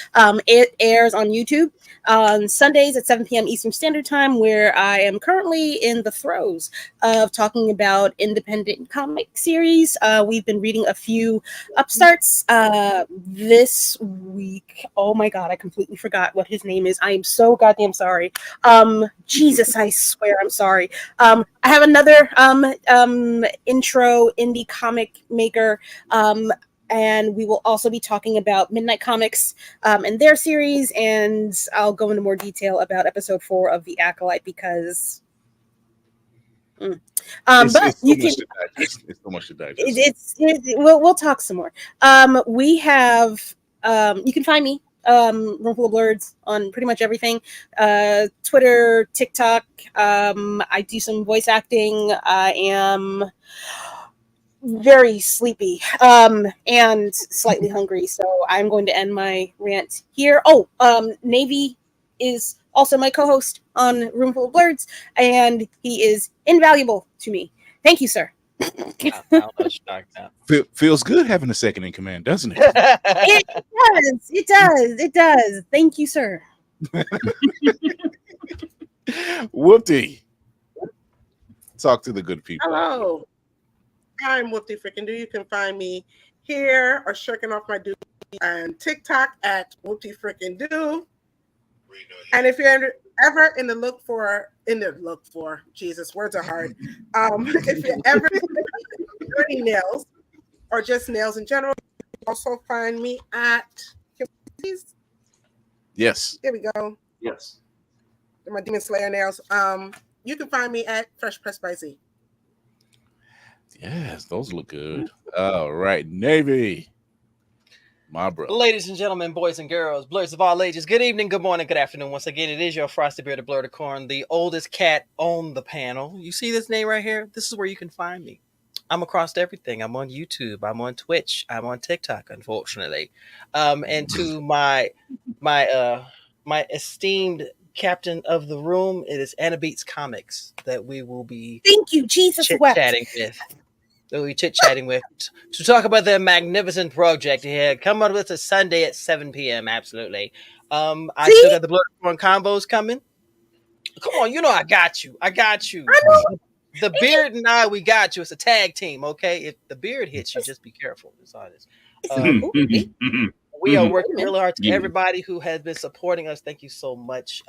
S3: It airs on YouTube on Sundays at 7 p.m. Eastern Standard Time, where I am currently in the throes of talking about independent comic series. We've been reading a few upstarts this week. Oh my God, I completely forgot what his name is. I am so goddamn sorry. Jesus, I swear I'm sorry. I have another intro indie comic maker. And we will also be talking about Midnight Comics and their series, and I'll go into more detail about episode 4 of The Acolyte because
S1: It's so much to digest. It's so much to digest.
S3: We'll talk some more. We have you can find me Roomful of Blerds on pretty much everything, Twitter, TikTok. I do some voice acting. I am very sleepy and slightly hungry, so I'm going to end my rant here. Navy is also my co-host on Roomful of Blerds, and he is invaluable to me. Thank you, sir.
S1: Feels good having a second in command, doesn't it?
S3: It does. Thank you, sir.
S1: Whoopty. Talk to the good people.
S4: Hello. I'm Whoopty Freaking Do. You can find me here or shirking off my duty on TikTok at Whoopty Freaking Do. And if you're ever in the look for, Jesus, words are hard. If you're ever dirty nails or just nails in general, you can also find me at,
S1: yes.
S4: Here we go.
S5: Yes.
S4: My Demon Slayer nails. You can find me at Fresh Press by Z.
S1: Yes, those look good. All right, Navy. My brother.
S2: Ladies and gentlemen, boys and girls, blerds of all ages, good evening, good morning, good afternoon. Once again, it is your frosty bearded blurticorn, the oldest cat on the panel. You see this name right here? This is where you can find me. I'm across everything. I'm on YouTube. I'm on Twitch. I'm on TikTok, unfortunately. And to my esteemed captain of the room, it is Anna Beats Comics that we will be
S3: Thank you, Jesus
S2: chit-chatting with. That we'll be chit-chatting with to talk about their magnificent project here. Come on with us Sunday at 7 p.m. Absolutely. I still got the Blurticorn combos coming. Come on, you know I got you. I know. The beard and I, we got you. It's a tag team, okay? If the beard hits you, just be careful. That's all it is. We are working really hard to everybody who has been supporting us. Thank you so much.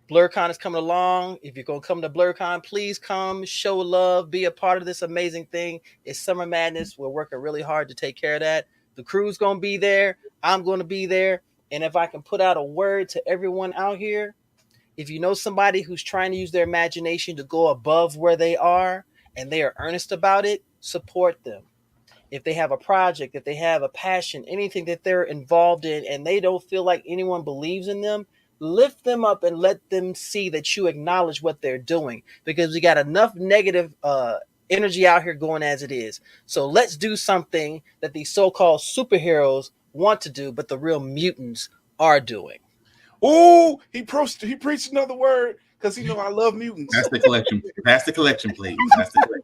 S2: BlurCon is coming along. If you're going to come to BlurCon, please come, show love, be a part of this amazing thing. It's Summer Madness. We're working really hard to take care of that. The crew's going to be there. I'm going to be there. And if I can put out a word to everyone out here, if you know somebody who's trying to use their imagination to go above where they are and they are earnest about it, support them. If they have a project, if they have a passion, anything that they're involved in and they don't feel like anyone believes in them, lift them up and let them see that you acknowledge what they're doing, because we got enough negative energy out here going as it is. So let's do something that these so-called superheroes want to do, but the real mutants are doing.
S1: Oh, he preached another word because I love mutants.
S7: That's the collection. That's the collection, please. That's the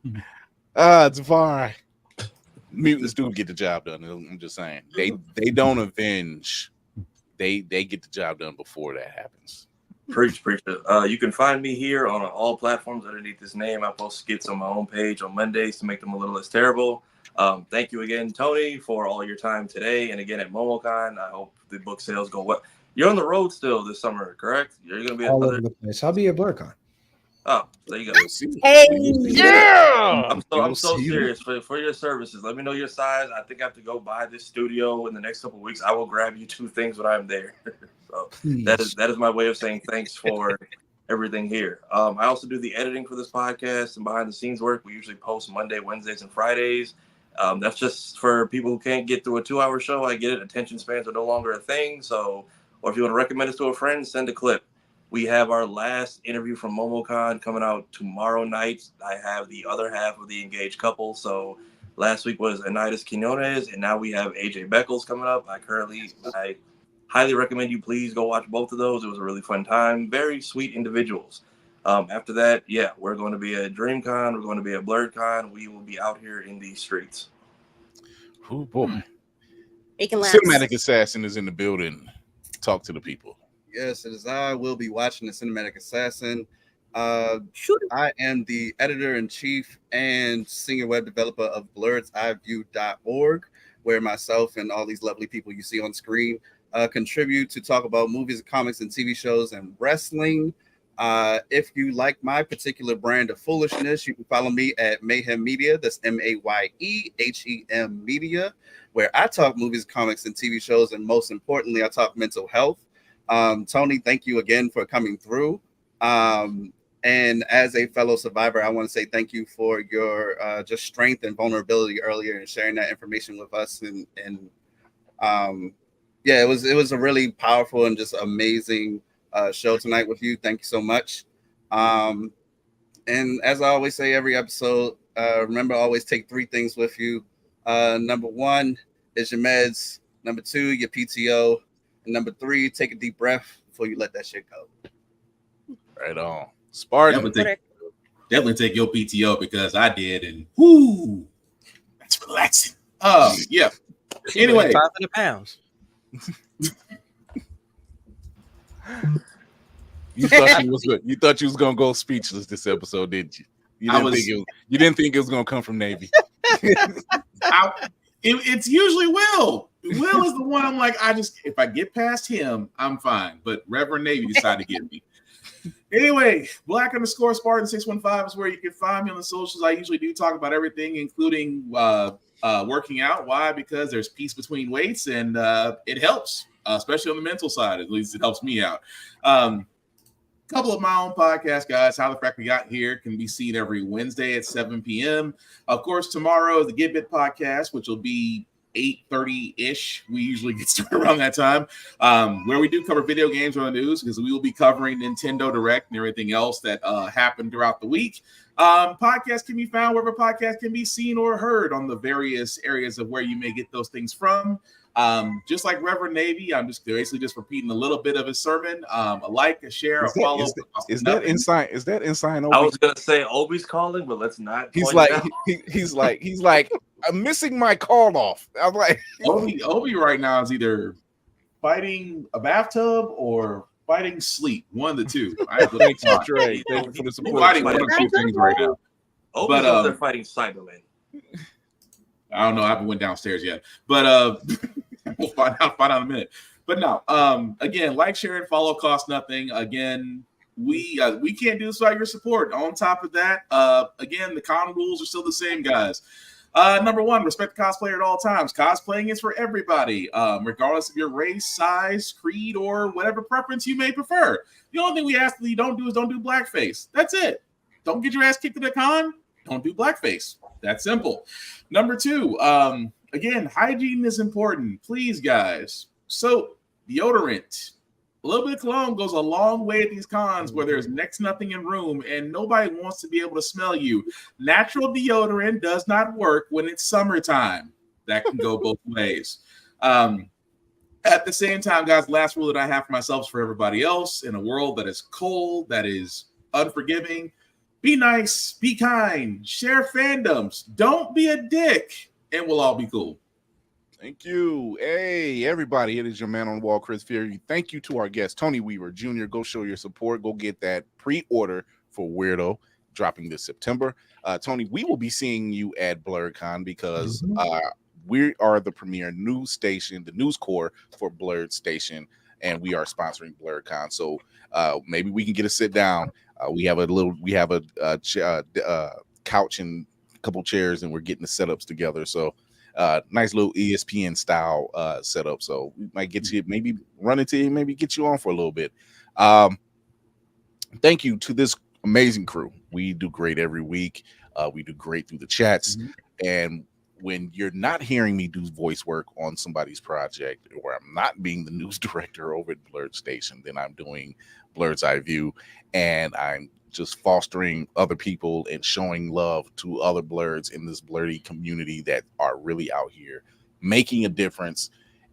S7: collection.
S1: Tafari. Mutants do get the job done. I'm just saying. They don't avenge. They get the job done before that happens.
S5: Preach it. You can find me here on all platforms underneath this name. I post skits on my own page on Mondays to make them a little less terrible. Thank you again, Tony, for all your time today. And again at MomoCon, I hope the book sales go well. You're on the road still this summer, correct? You're going to be
S6: all over the place. I'll be at BlurCon.
S5: Oh, there you go.
S3: Hey,
S2: yeah!
S5: I'm so serious for your services. Let me know your size. I think I have to go buy this studio in the next couple of weeks. I will grab you 2 things when I'm there. So that is my way of saying thanks for everything here. I also do the editing for this podcast and behind the scenes work. We usually post Monday, Wednesdays, and Fridays. That's just for people who can't get through a 2-hour show. I get it. Attention spans are no longer a thing. So, or if you want to recommend us to a friend, send a clip. We have our last interview from MomoCon coming out tomorrow night. I have the other half of the engaged couple. So last week was Anidas Quinones, and now we have AJ Beckles coming up. I highly recommend you please go watch both of those. It was a really fun time. Very sweet individuals. After that, yeah, we're going to be at DreamCon. We're going to be at BlerdCon. We will be out here in these streets.
S1: Oh boy.
S3: Making laps.
S1: Cinematic Assassin is in the building. Talk to the people.
S8: Yes, it is. I will be watching the Cinematic Assassin.
S3: Shoot.
S8: I am the editor-in-chief and senior web developer of Eyeview.org, where myself and all these lovely people you see on screen contribute to talk about movies, comics, and TV shows and wrestling. If you like my particular brand of foolishness, you can follow me at Mayhem Media. That's MAYEHEM Media, where I talk movies, comics, and TV shows, and most importantly, I talk mental health. Tony, thank you again for coming through. And as a fellow survivor, I want to say thank you for your just strength and vulnerability earlier and sharing that information with us. And yeah, it was a really powerful and just amazing show tonight with you. Thank you so much. And as I always say every episode, remember, always take 3 things with you. Number 1 is your meds. Number 2, your PTO. And number 3, take a deep breath before you let that shit go.
S1: Right on. Spartan.
S7: Definitely take your PTO because I did, and whoo, that's relaxing. Yeah. Anyway,
S2: 500 pounds.
S1: You thought you was gonna go speechless this episode, didn't you? You didn't think it was gonna come from Navy.
S7: It's usually Will. Will is the one I'm like, if I get past him, I'm fine. But Reverend Navy decided to get me. Anyway, Black_Spartan 615 is where you can find me on the socials. I usually do talk about everything, including working out. Why? Because there's peace between weights, and it helps, especially on the mental side. At least it helps me out. Couple of my own podcasts, guys. How the Frack We Got Here can be seen every Wednesday at 7 p.m. Of course, tomorrow is the Get Bit podcast, which will be 8:30-ish. We usually get started around that time, where we do cover video games on the news, because we will be covering Nintendo Direct and everything else that happened throughout the week. Podcasts can be found wherever podcasts can be seen or heard on the various areas of where you may get those things from. Just like Reverend Navy, I'm just basically just repeating a little bit of his sermon. A like, a share, a follow.
S1: Is that inside? Is that inside?
S5: I was gonna say Obi's calling, but let's not.
S1: He's like, I'm missing my call off. I'm like,
S7: Obi right now is either fighting a bathtub or fighting sleep. One of the two.
S1: Thank you, Trey. Thank you for the support.
S7: Fighting one of 2 things right now.
S5: Obi's up there fighting Cyberman.
S7: I don't know. I haven't went downstairs yet, but we'll find out in a minute. But no, again, like, share, and follow costs nothing. Again, we can't do this without your support. On top of that, again, the con rules are still the same, guys. Number 1, respect the cosplayer at all times. Cosplaying is for everybody, regardless of your race, size, creed, or whatever preference you may prefer. The only thing we ask that you don't do is don't do blackface. That's it. Don't get your ass kicked at a con. Don't do blackface. That's simple. Number 2, again, hygiene is important. Please, guys. Soap, deodorant, a little bit of cologne goes a long way at these cons where there's next to nothing in room and nobody wants to be able to smell you. Natural deodorant does not work when it's summertime. That can go both ways. At the same time, guys, last rule that I have for myself is for everybody else. In a world that is cold, that is unforgiving, be nice, be kind, share fandoms, don't be a dick, and we'll all be cool.
S1: Thank you. Hey, everybody. It is your man on the wall, Chris Fury. Thank you to our guest, Tony Weaver Jr. Go show your support. Go get that pre-order for Weirdo dropping this September. Tony, we will be seeing you at BlerdCon because we are the premier news station, the news core for Blerd Station, and we are sponsoring BlerdCon. So maybe we can get a sit down. We have a couch and a couple chairs, and we're getting the setups together. So nice little ESPN style setup. So we might get you, maybe run into you, maybe get you on for a little bit. Thank you to this amazing crew. We do great every week. We do great through the chats. And when you're not hearing me do voice work on somebody's project, or I'm not being the news director over at Blerd Station, then I'm doing Blerd's Eyeview, and I'm just fostering other people and showing love to other Blerds in this Blerdy community that are really out here making a difference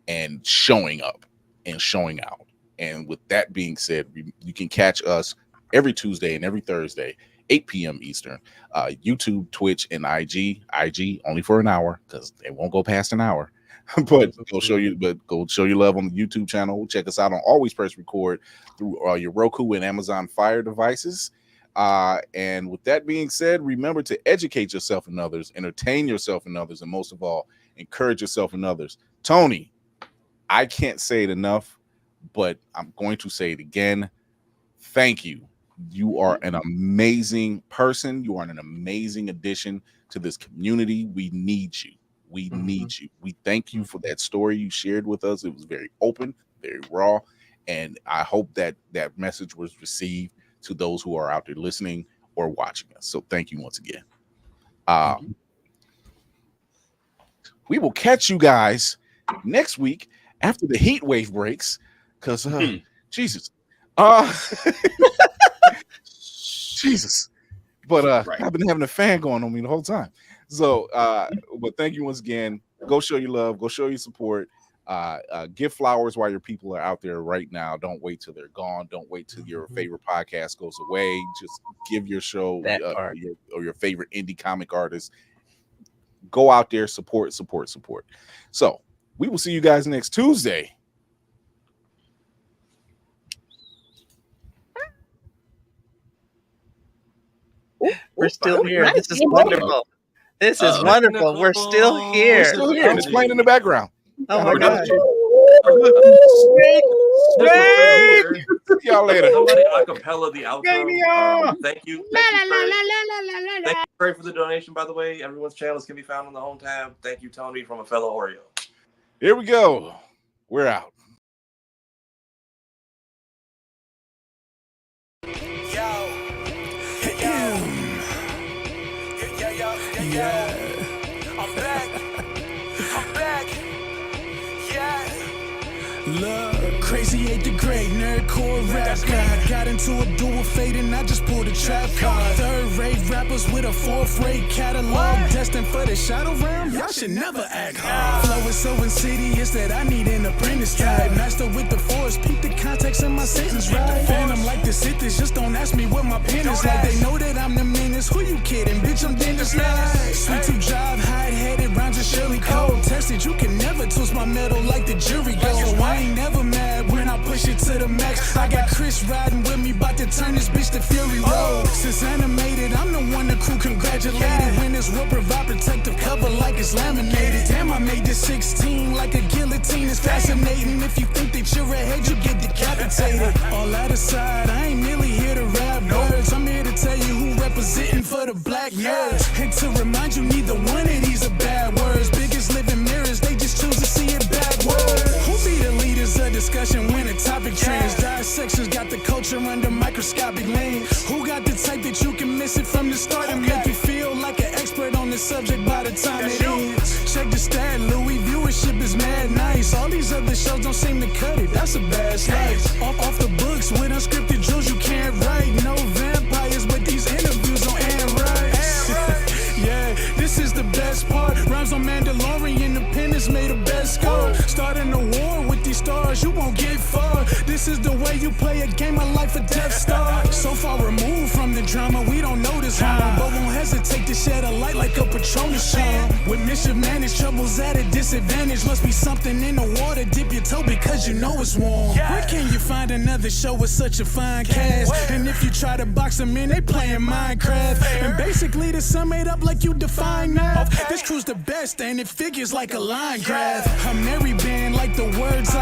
S1: and showing up and showing out. And with that being said, you can catch us every Tuesday and every Thursday, 8 p.m. Eastern. YouTube, Twitch, and IG. IG only for an hour because it won't go past an hour. But go show your love on the YouTube channel. Check us out on Always Press Record through your Roku and Amazon Fire devices. And with that being said, remember to educate yourself and others, entertain yourself and others, and most of all, encourage yourself and others. Tony, I can't say it enough, but I'm going to say it again. Thank you. You are an amazing person. You are an amazing addition to this community. We need you. We need you. We thank you for that story you shared with us. It was very open, very raw, and I hope that that message was received to those who are out there listening or watching us. So thank you once again. We will catch you guys next week after the heat wave breaks, because Jesus. Jesus. But I've been having a fan going on me the whole time. So but thank you once again. Go show your love, go show your support. Give flowers while your people are out there right now. Don't wait till they're gone. Don't wait till your favorite podcast goes away. Just give your show or your favorite indie comic artist. Go out there, support. So we will see you guys next Tuesday.
S2: We're still here. This is wonderful. This is wonderful. We're still here.
S1: We're still here. It's playing in the background.
S2: Oh my God.
S1: See y'all later.
S5: Somebody acapella the outro. Thank you. Thank you, Trey, for the donation, by the way. Everyone's channels can be found on the home tab. Thank you, Tony, from a fellow Oreo.
S1: Here we go. We're out.
S9: I'm back. Yeah. Look, crazy 8 the great nerdcore rap guy. Got into a dual fate and I just pulled a trap card. Third-rate rappers with a fourth-rate catalog. Destined for the shadow realm, y'all should never act hard. Flow is so insidious that I need an apprentice type. Master with the force, peep the context in my sentence, right? Phantom like the Sith is, just don't ask me what my pen is like. They know that I'm the menace, who you kidding? Bitch, I'm Dennis Knight. Sweet to drive, hide-headed, rhymes are surely cold. Tested, you can never twist my metal like the jury gold. I ain't never mad when I push it to the max. I got Chris riding with me, about to turn this bitch to Fury Road. Since animated, I'm the one the crew congratulated. Winners will provide protective cover like it's laminated. Damn, I made this 16 like a guillotine. It's fascinating. If you think that you're ahead, you get decapitated. All that aside, I ain't merely here to rap words. I'm here to tell you who representing for the black nerds. And to remind you, neither one of these are bad words. Biggest living mirrors, they just choose to see it backwards. Who be the leaders of discussion when the topic trends? Dissections got the culture under microscopic lens. Who got the type that you can miss it from the start and make you feel like an expert on the subject by the time it ends? Check the stat, Louis, viewership is mad nice. All these other shows don't seem to cut it, that's a bad slice. Off the books with unscripted drills you can't write. No vampires, but these interviews on Anne Rice. Yeah, this is the best part. Rhymes on Mandalorian, Independence made a best score. Starting a war with these stars, you won't get far. This is the way you play a game of life or Death Star. So far removed from the drama, we don't notice harm, but won't hesitate to shed a light like a Patronus charm. With mischief managed, troubles at a disadvantage. Must be something in the water, dip your toe because you know it's warm. Where can you find another show with such a fine cast? And if you try to box them in, they playing Minecraft. And basically the sum made up like you define now. This crew's the best and it figures like a line graph. A merry band like the words I